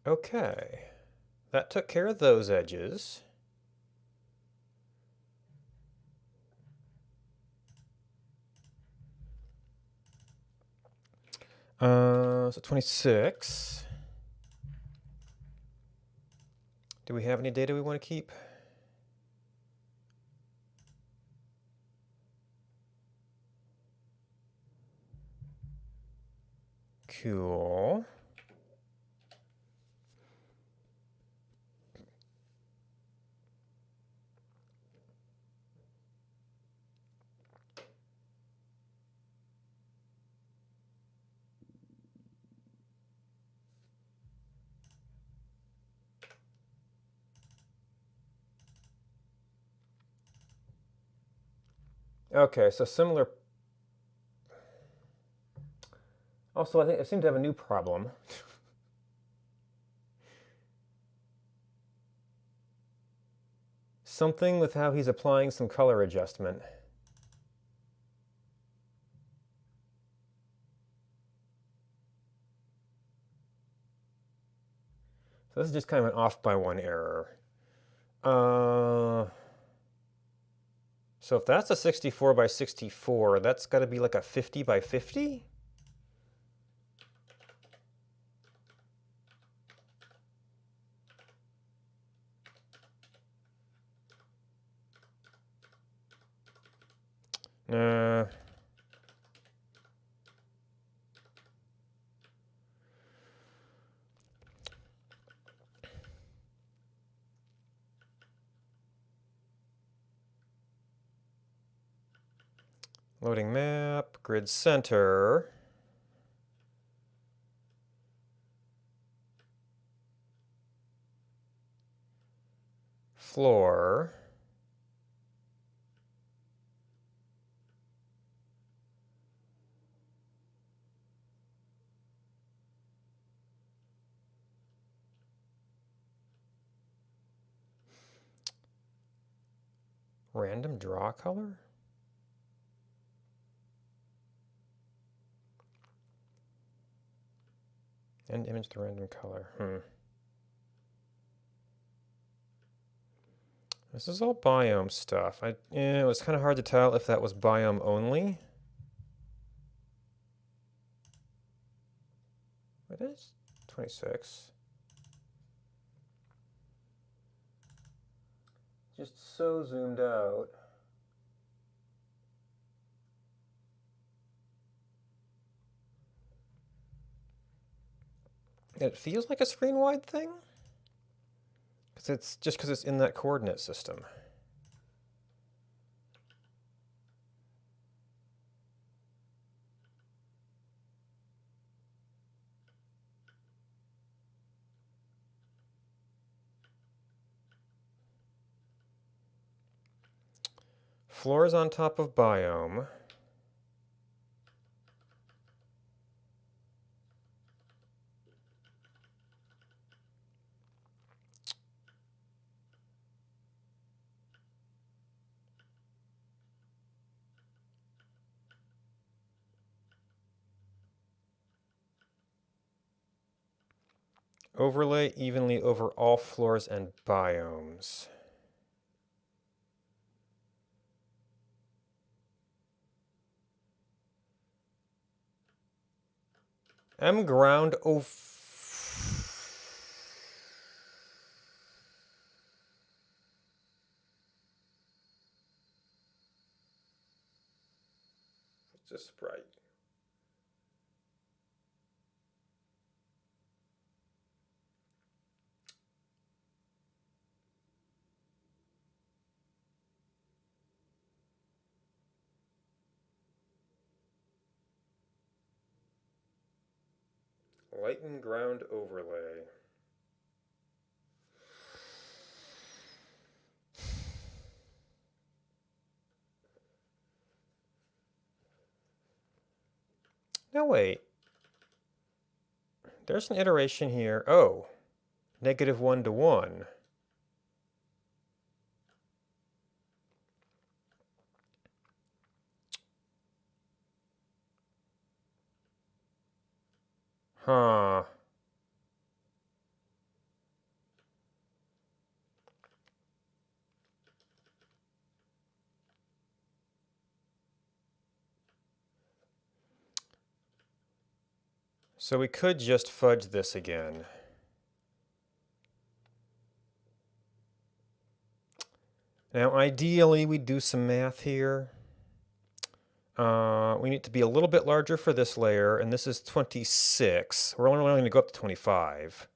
A: Okay, that took care of those edges. So 26. Do we have any data we want to keep? Cool. Okay, so similar. Also, I think I seem to have a new problem. Something with how he's applying some color adjustment. So this is just kind of an off by one error. So if that's a 64 by 64, that's got to be like a 50 by 50? Uh, loading map, grid center. Floor. Random draw color? And image the random color. This is all biome stuff. It was kind of hard to tell if that was biome only. It is 26. Just so zoomed out. It feels like a screen-wide thing. It's just because it's in that coordinate system. Floors on top of biome. Overlay evenly over all floors and biomes. M ground Just sprite. Lighten ground overlay. Now wait. There's an iteration here. Oh, -1 to 1. Huh. So we could just fudge this again. Now, ideally, we do some math here. We need to be a little bit larger for this layer, and this is 26. We're only going to go up to 25.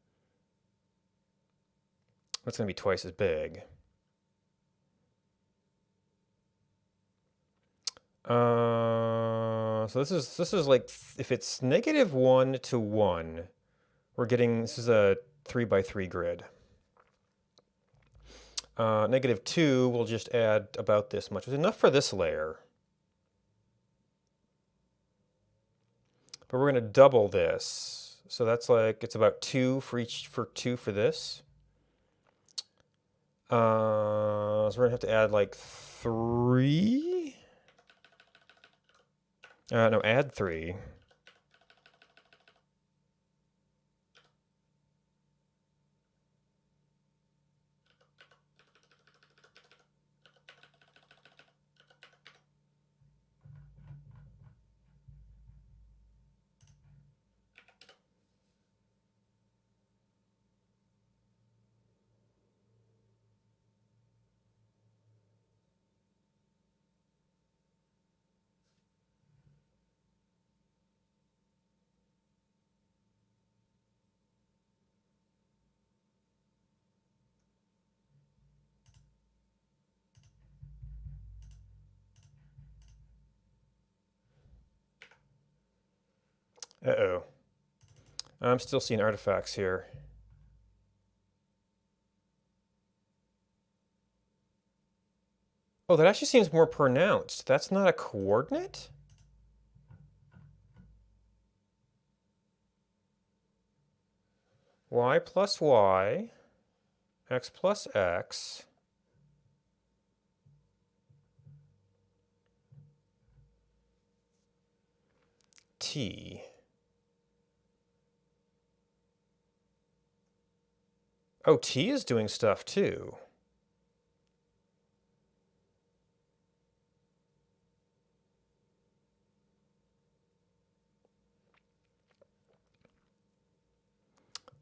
A: That's going to be twice as big. So this is like, if it's -1 to 1, we're getting, this is a 3x3 grid. -2, we'll just add about this much. It's enough for this layer. But we're going to double this. So that's like, it's about 2 for each, for 2 for this. So we're going to have to add like 3. No, add 3. Uh-oh. I'm still seeing artifacts here. Oh, that actually seems more pronounced. That's not a coordinate? Y plus Y, X plus X, T. Oh, T is doing stuff too.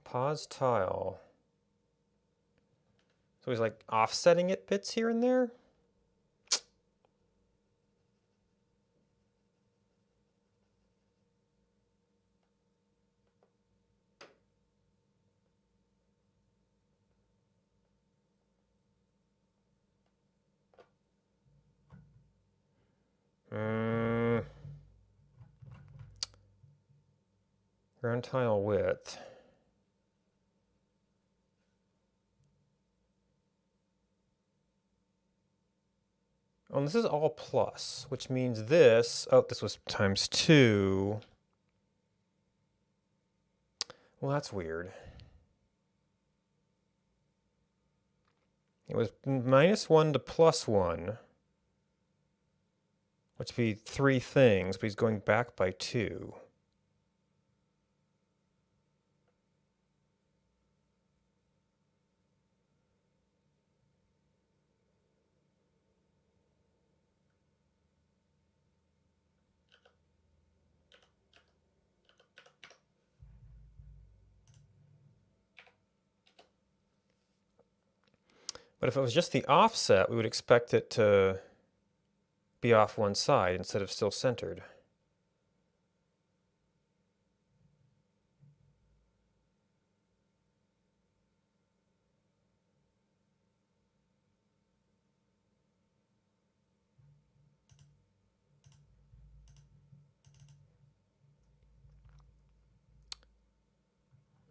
A: Pause tile. So he's like offsetting it bits here and there? Ground tile width. Oh, and this is all plus, which means this, oh, this was times 2. Well, that's weird. It was -1 to +1, which would be 3 things, but he's going back by 2. But if it was just the offset, we would expect it to be off one side instead of still centered.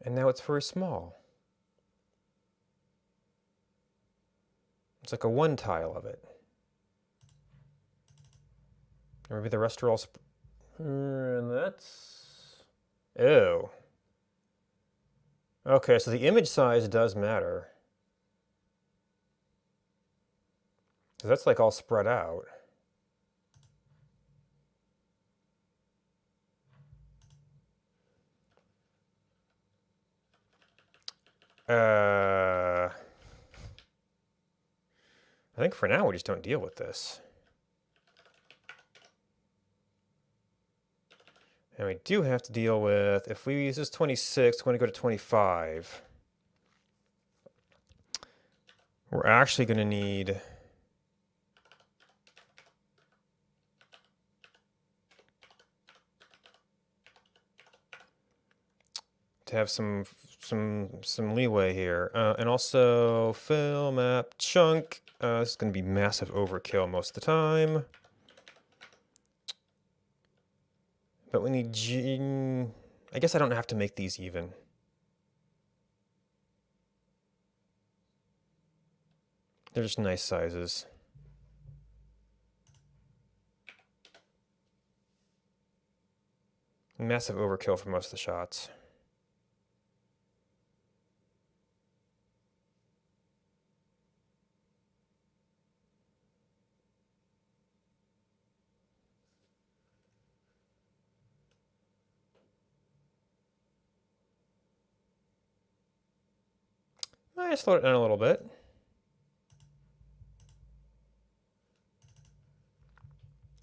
A: And now it's very small. It's like a 1 tile of it. Or maybe the rest are all and that's... Ew. Okay, so the image size does matter. Because that's like all spread out. I think for now we just don't deal with this. And we do have to deal with, if we use this 26, we're going to go to 25. We're actually going to need to have some leeway here. And also fill, map, chunk. This is going to be massive overkill most of the time. But we need I guess I don't have to make these even. They're just nice sizes. Massive overkill for most of the shots. I slowed it down a little bit.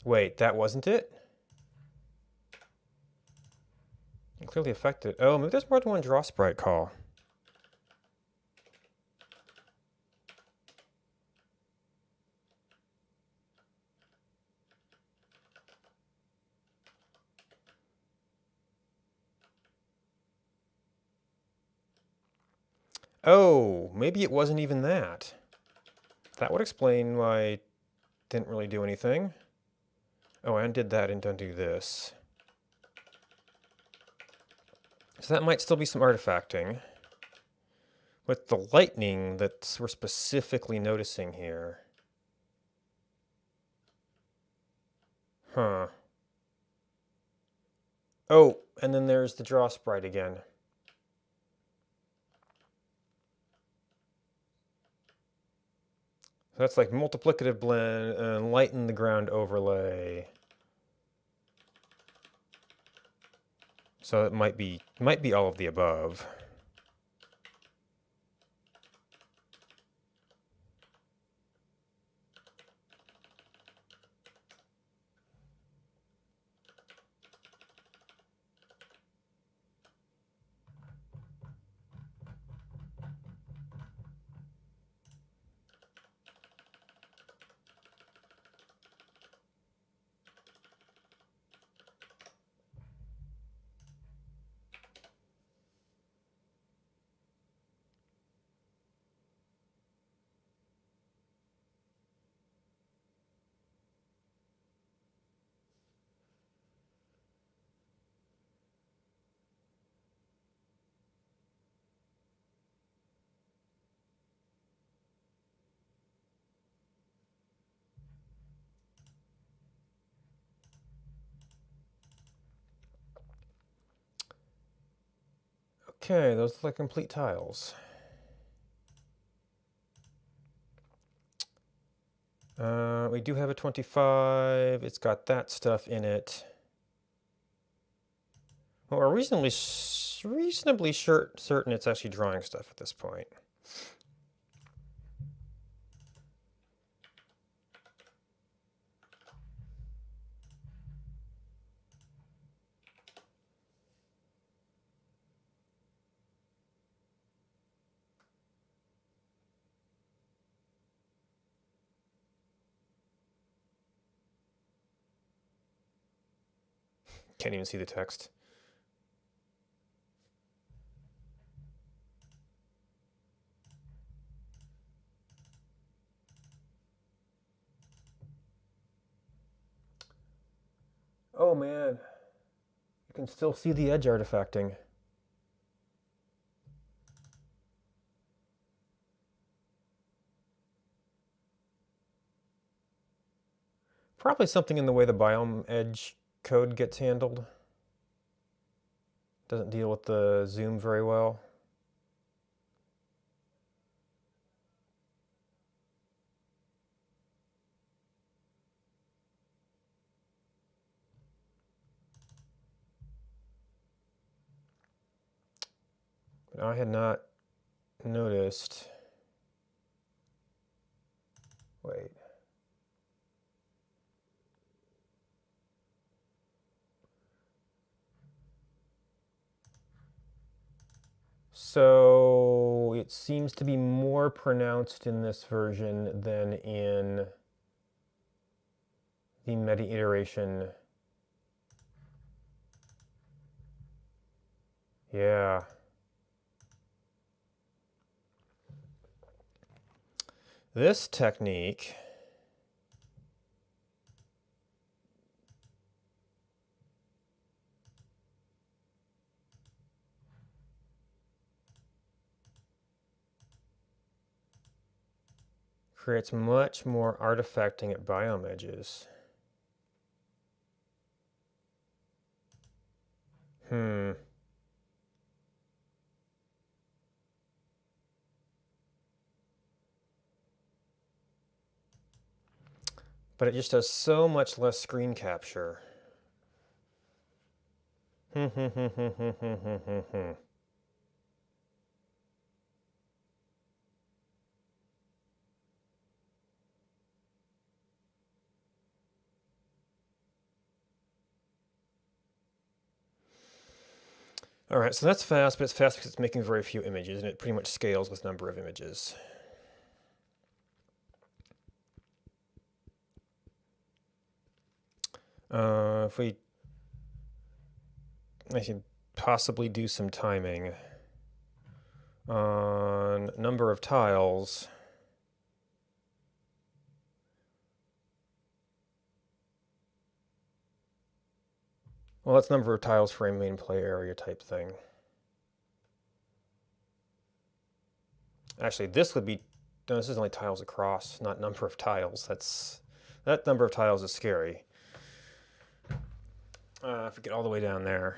A: Wait, that wasn't it? It clearly affected. Oh, maybe there's more than one draw sprite call. Oh, maybe it wasn't even that. That would explain why I didn't really do anything. Oh, I undid that and undo this. So that might still be some artifacting. With the lightning that we're specifically noticing here. Huh. Oh, and then there's the draw sprite again. So that's like multiplicative blend and lighten the ground overlay. So it might be all of the above. Okay, those look like complete tiles. We do have a 25. It's got that stuff in it. Well, we're reasonably certain it's actually drawing stuff at this point. Can't even see the text. Oh man, you can still see the edge artifacting. Probably something in the way the biome edge code gets handled. Doesn't deal with the zoom very well. But I had not noticed. Wait. So it seems to be more pronounced in this version than in the meta iteration. Yeah. This technique creates much more artifacting at biome edges. But it just does so much less screen capture. All right, so that's fast, but it's fast because it's making very few images, and it pretty much scales with number of images. If I should possibly do some timing on number of tiles. Well, that's number of tiles for a main play area type thing. Actually, this would be, no, this is only tiles across, not number of tiles. That number of tiles is scary. If we get all the way down there.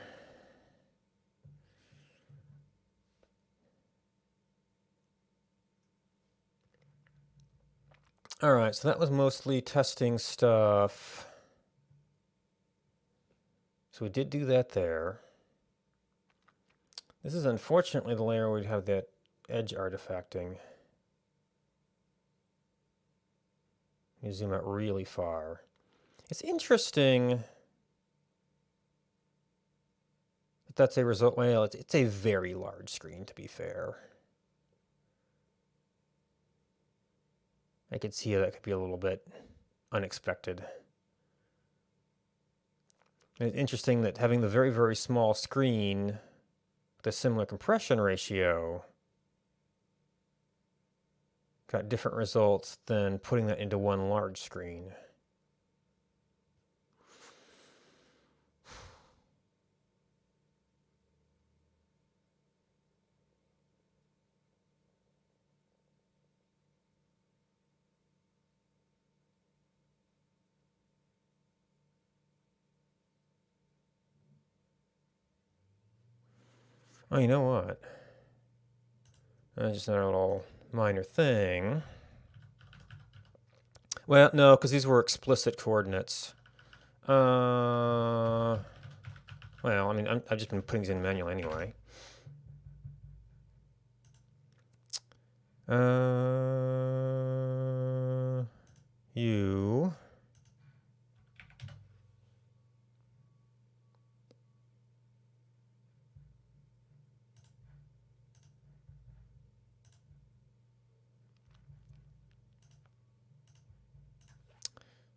A: All right, so that was mostly testing stuff. So we did do that there. This is unfortunately the layer where we'd have that edge artifacting. You zoom out really far. It's interesting that that's a result. Well, it's a very large screen, to be fair. I could see how that could be a little bit unexpected. And it's interesting that having the very, very small screen with a similar compression ratio got different results than putting that into one large screen. Oh, you know what? Just another little minor thing. Well, no, because these were explicit coordinates. Well, I mean, I've just been putting these in manual anyway. You.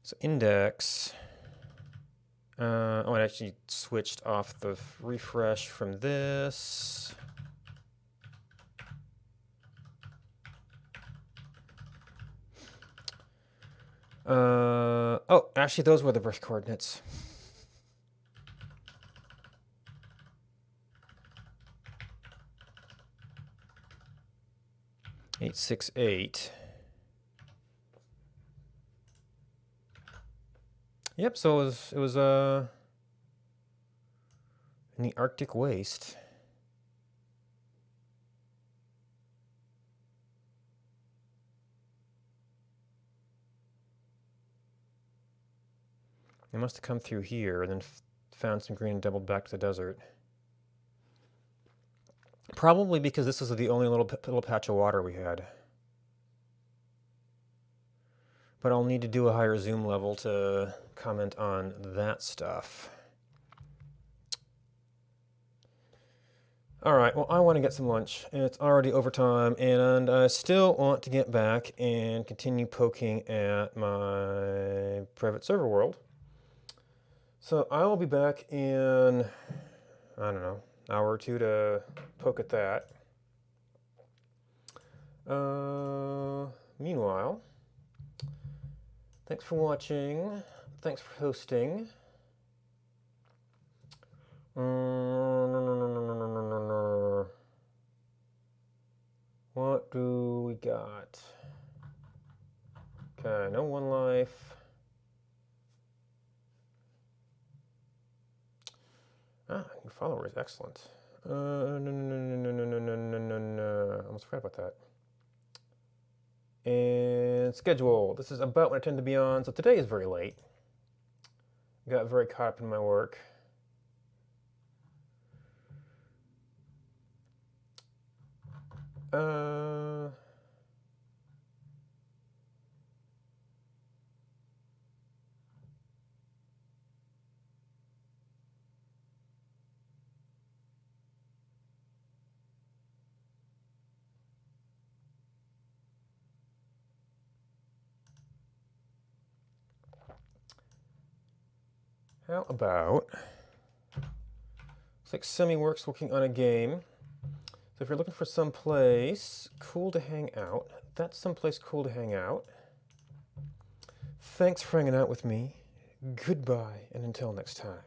A: So index. Oh, I actually switched off the refresh from this. Oh, actually, those were the birth coordinates. Eight, 6, 8. Yep. So it was in the Arctic waste. They must have come through here and then found some green and doubled back to the desert. Probably because this was the only little patch of water we had. But I'll need to do a higher zoom level to comment on that stuff. All right, well, I want to get some lunch, and it's already overtime, and I still want to get back and continue poking at my private server world. So I will be back in, I don't know, an hour or two to poke at that. Meanwhile, thanks for watching. Thanks for hosting. What do we got? Okay, no one life. Ah, new followers, excellent. No, I almost forgot about that. And schedule. This is about when I tend to be on. So today is very late. Got very caught up in my work. How about, looks like Semi-Works working on a game. So if you're looking for some place cool to hang out, that's someplace cool to hang out. Thanks for hanging out with me. Goodbye, and until next time.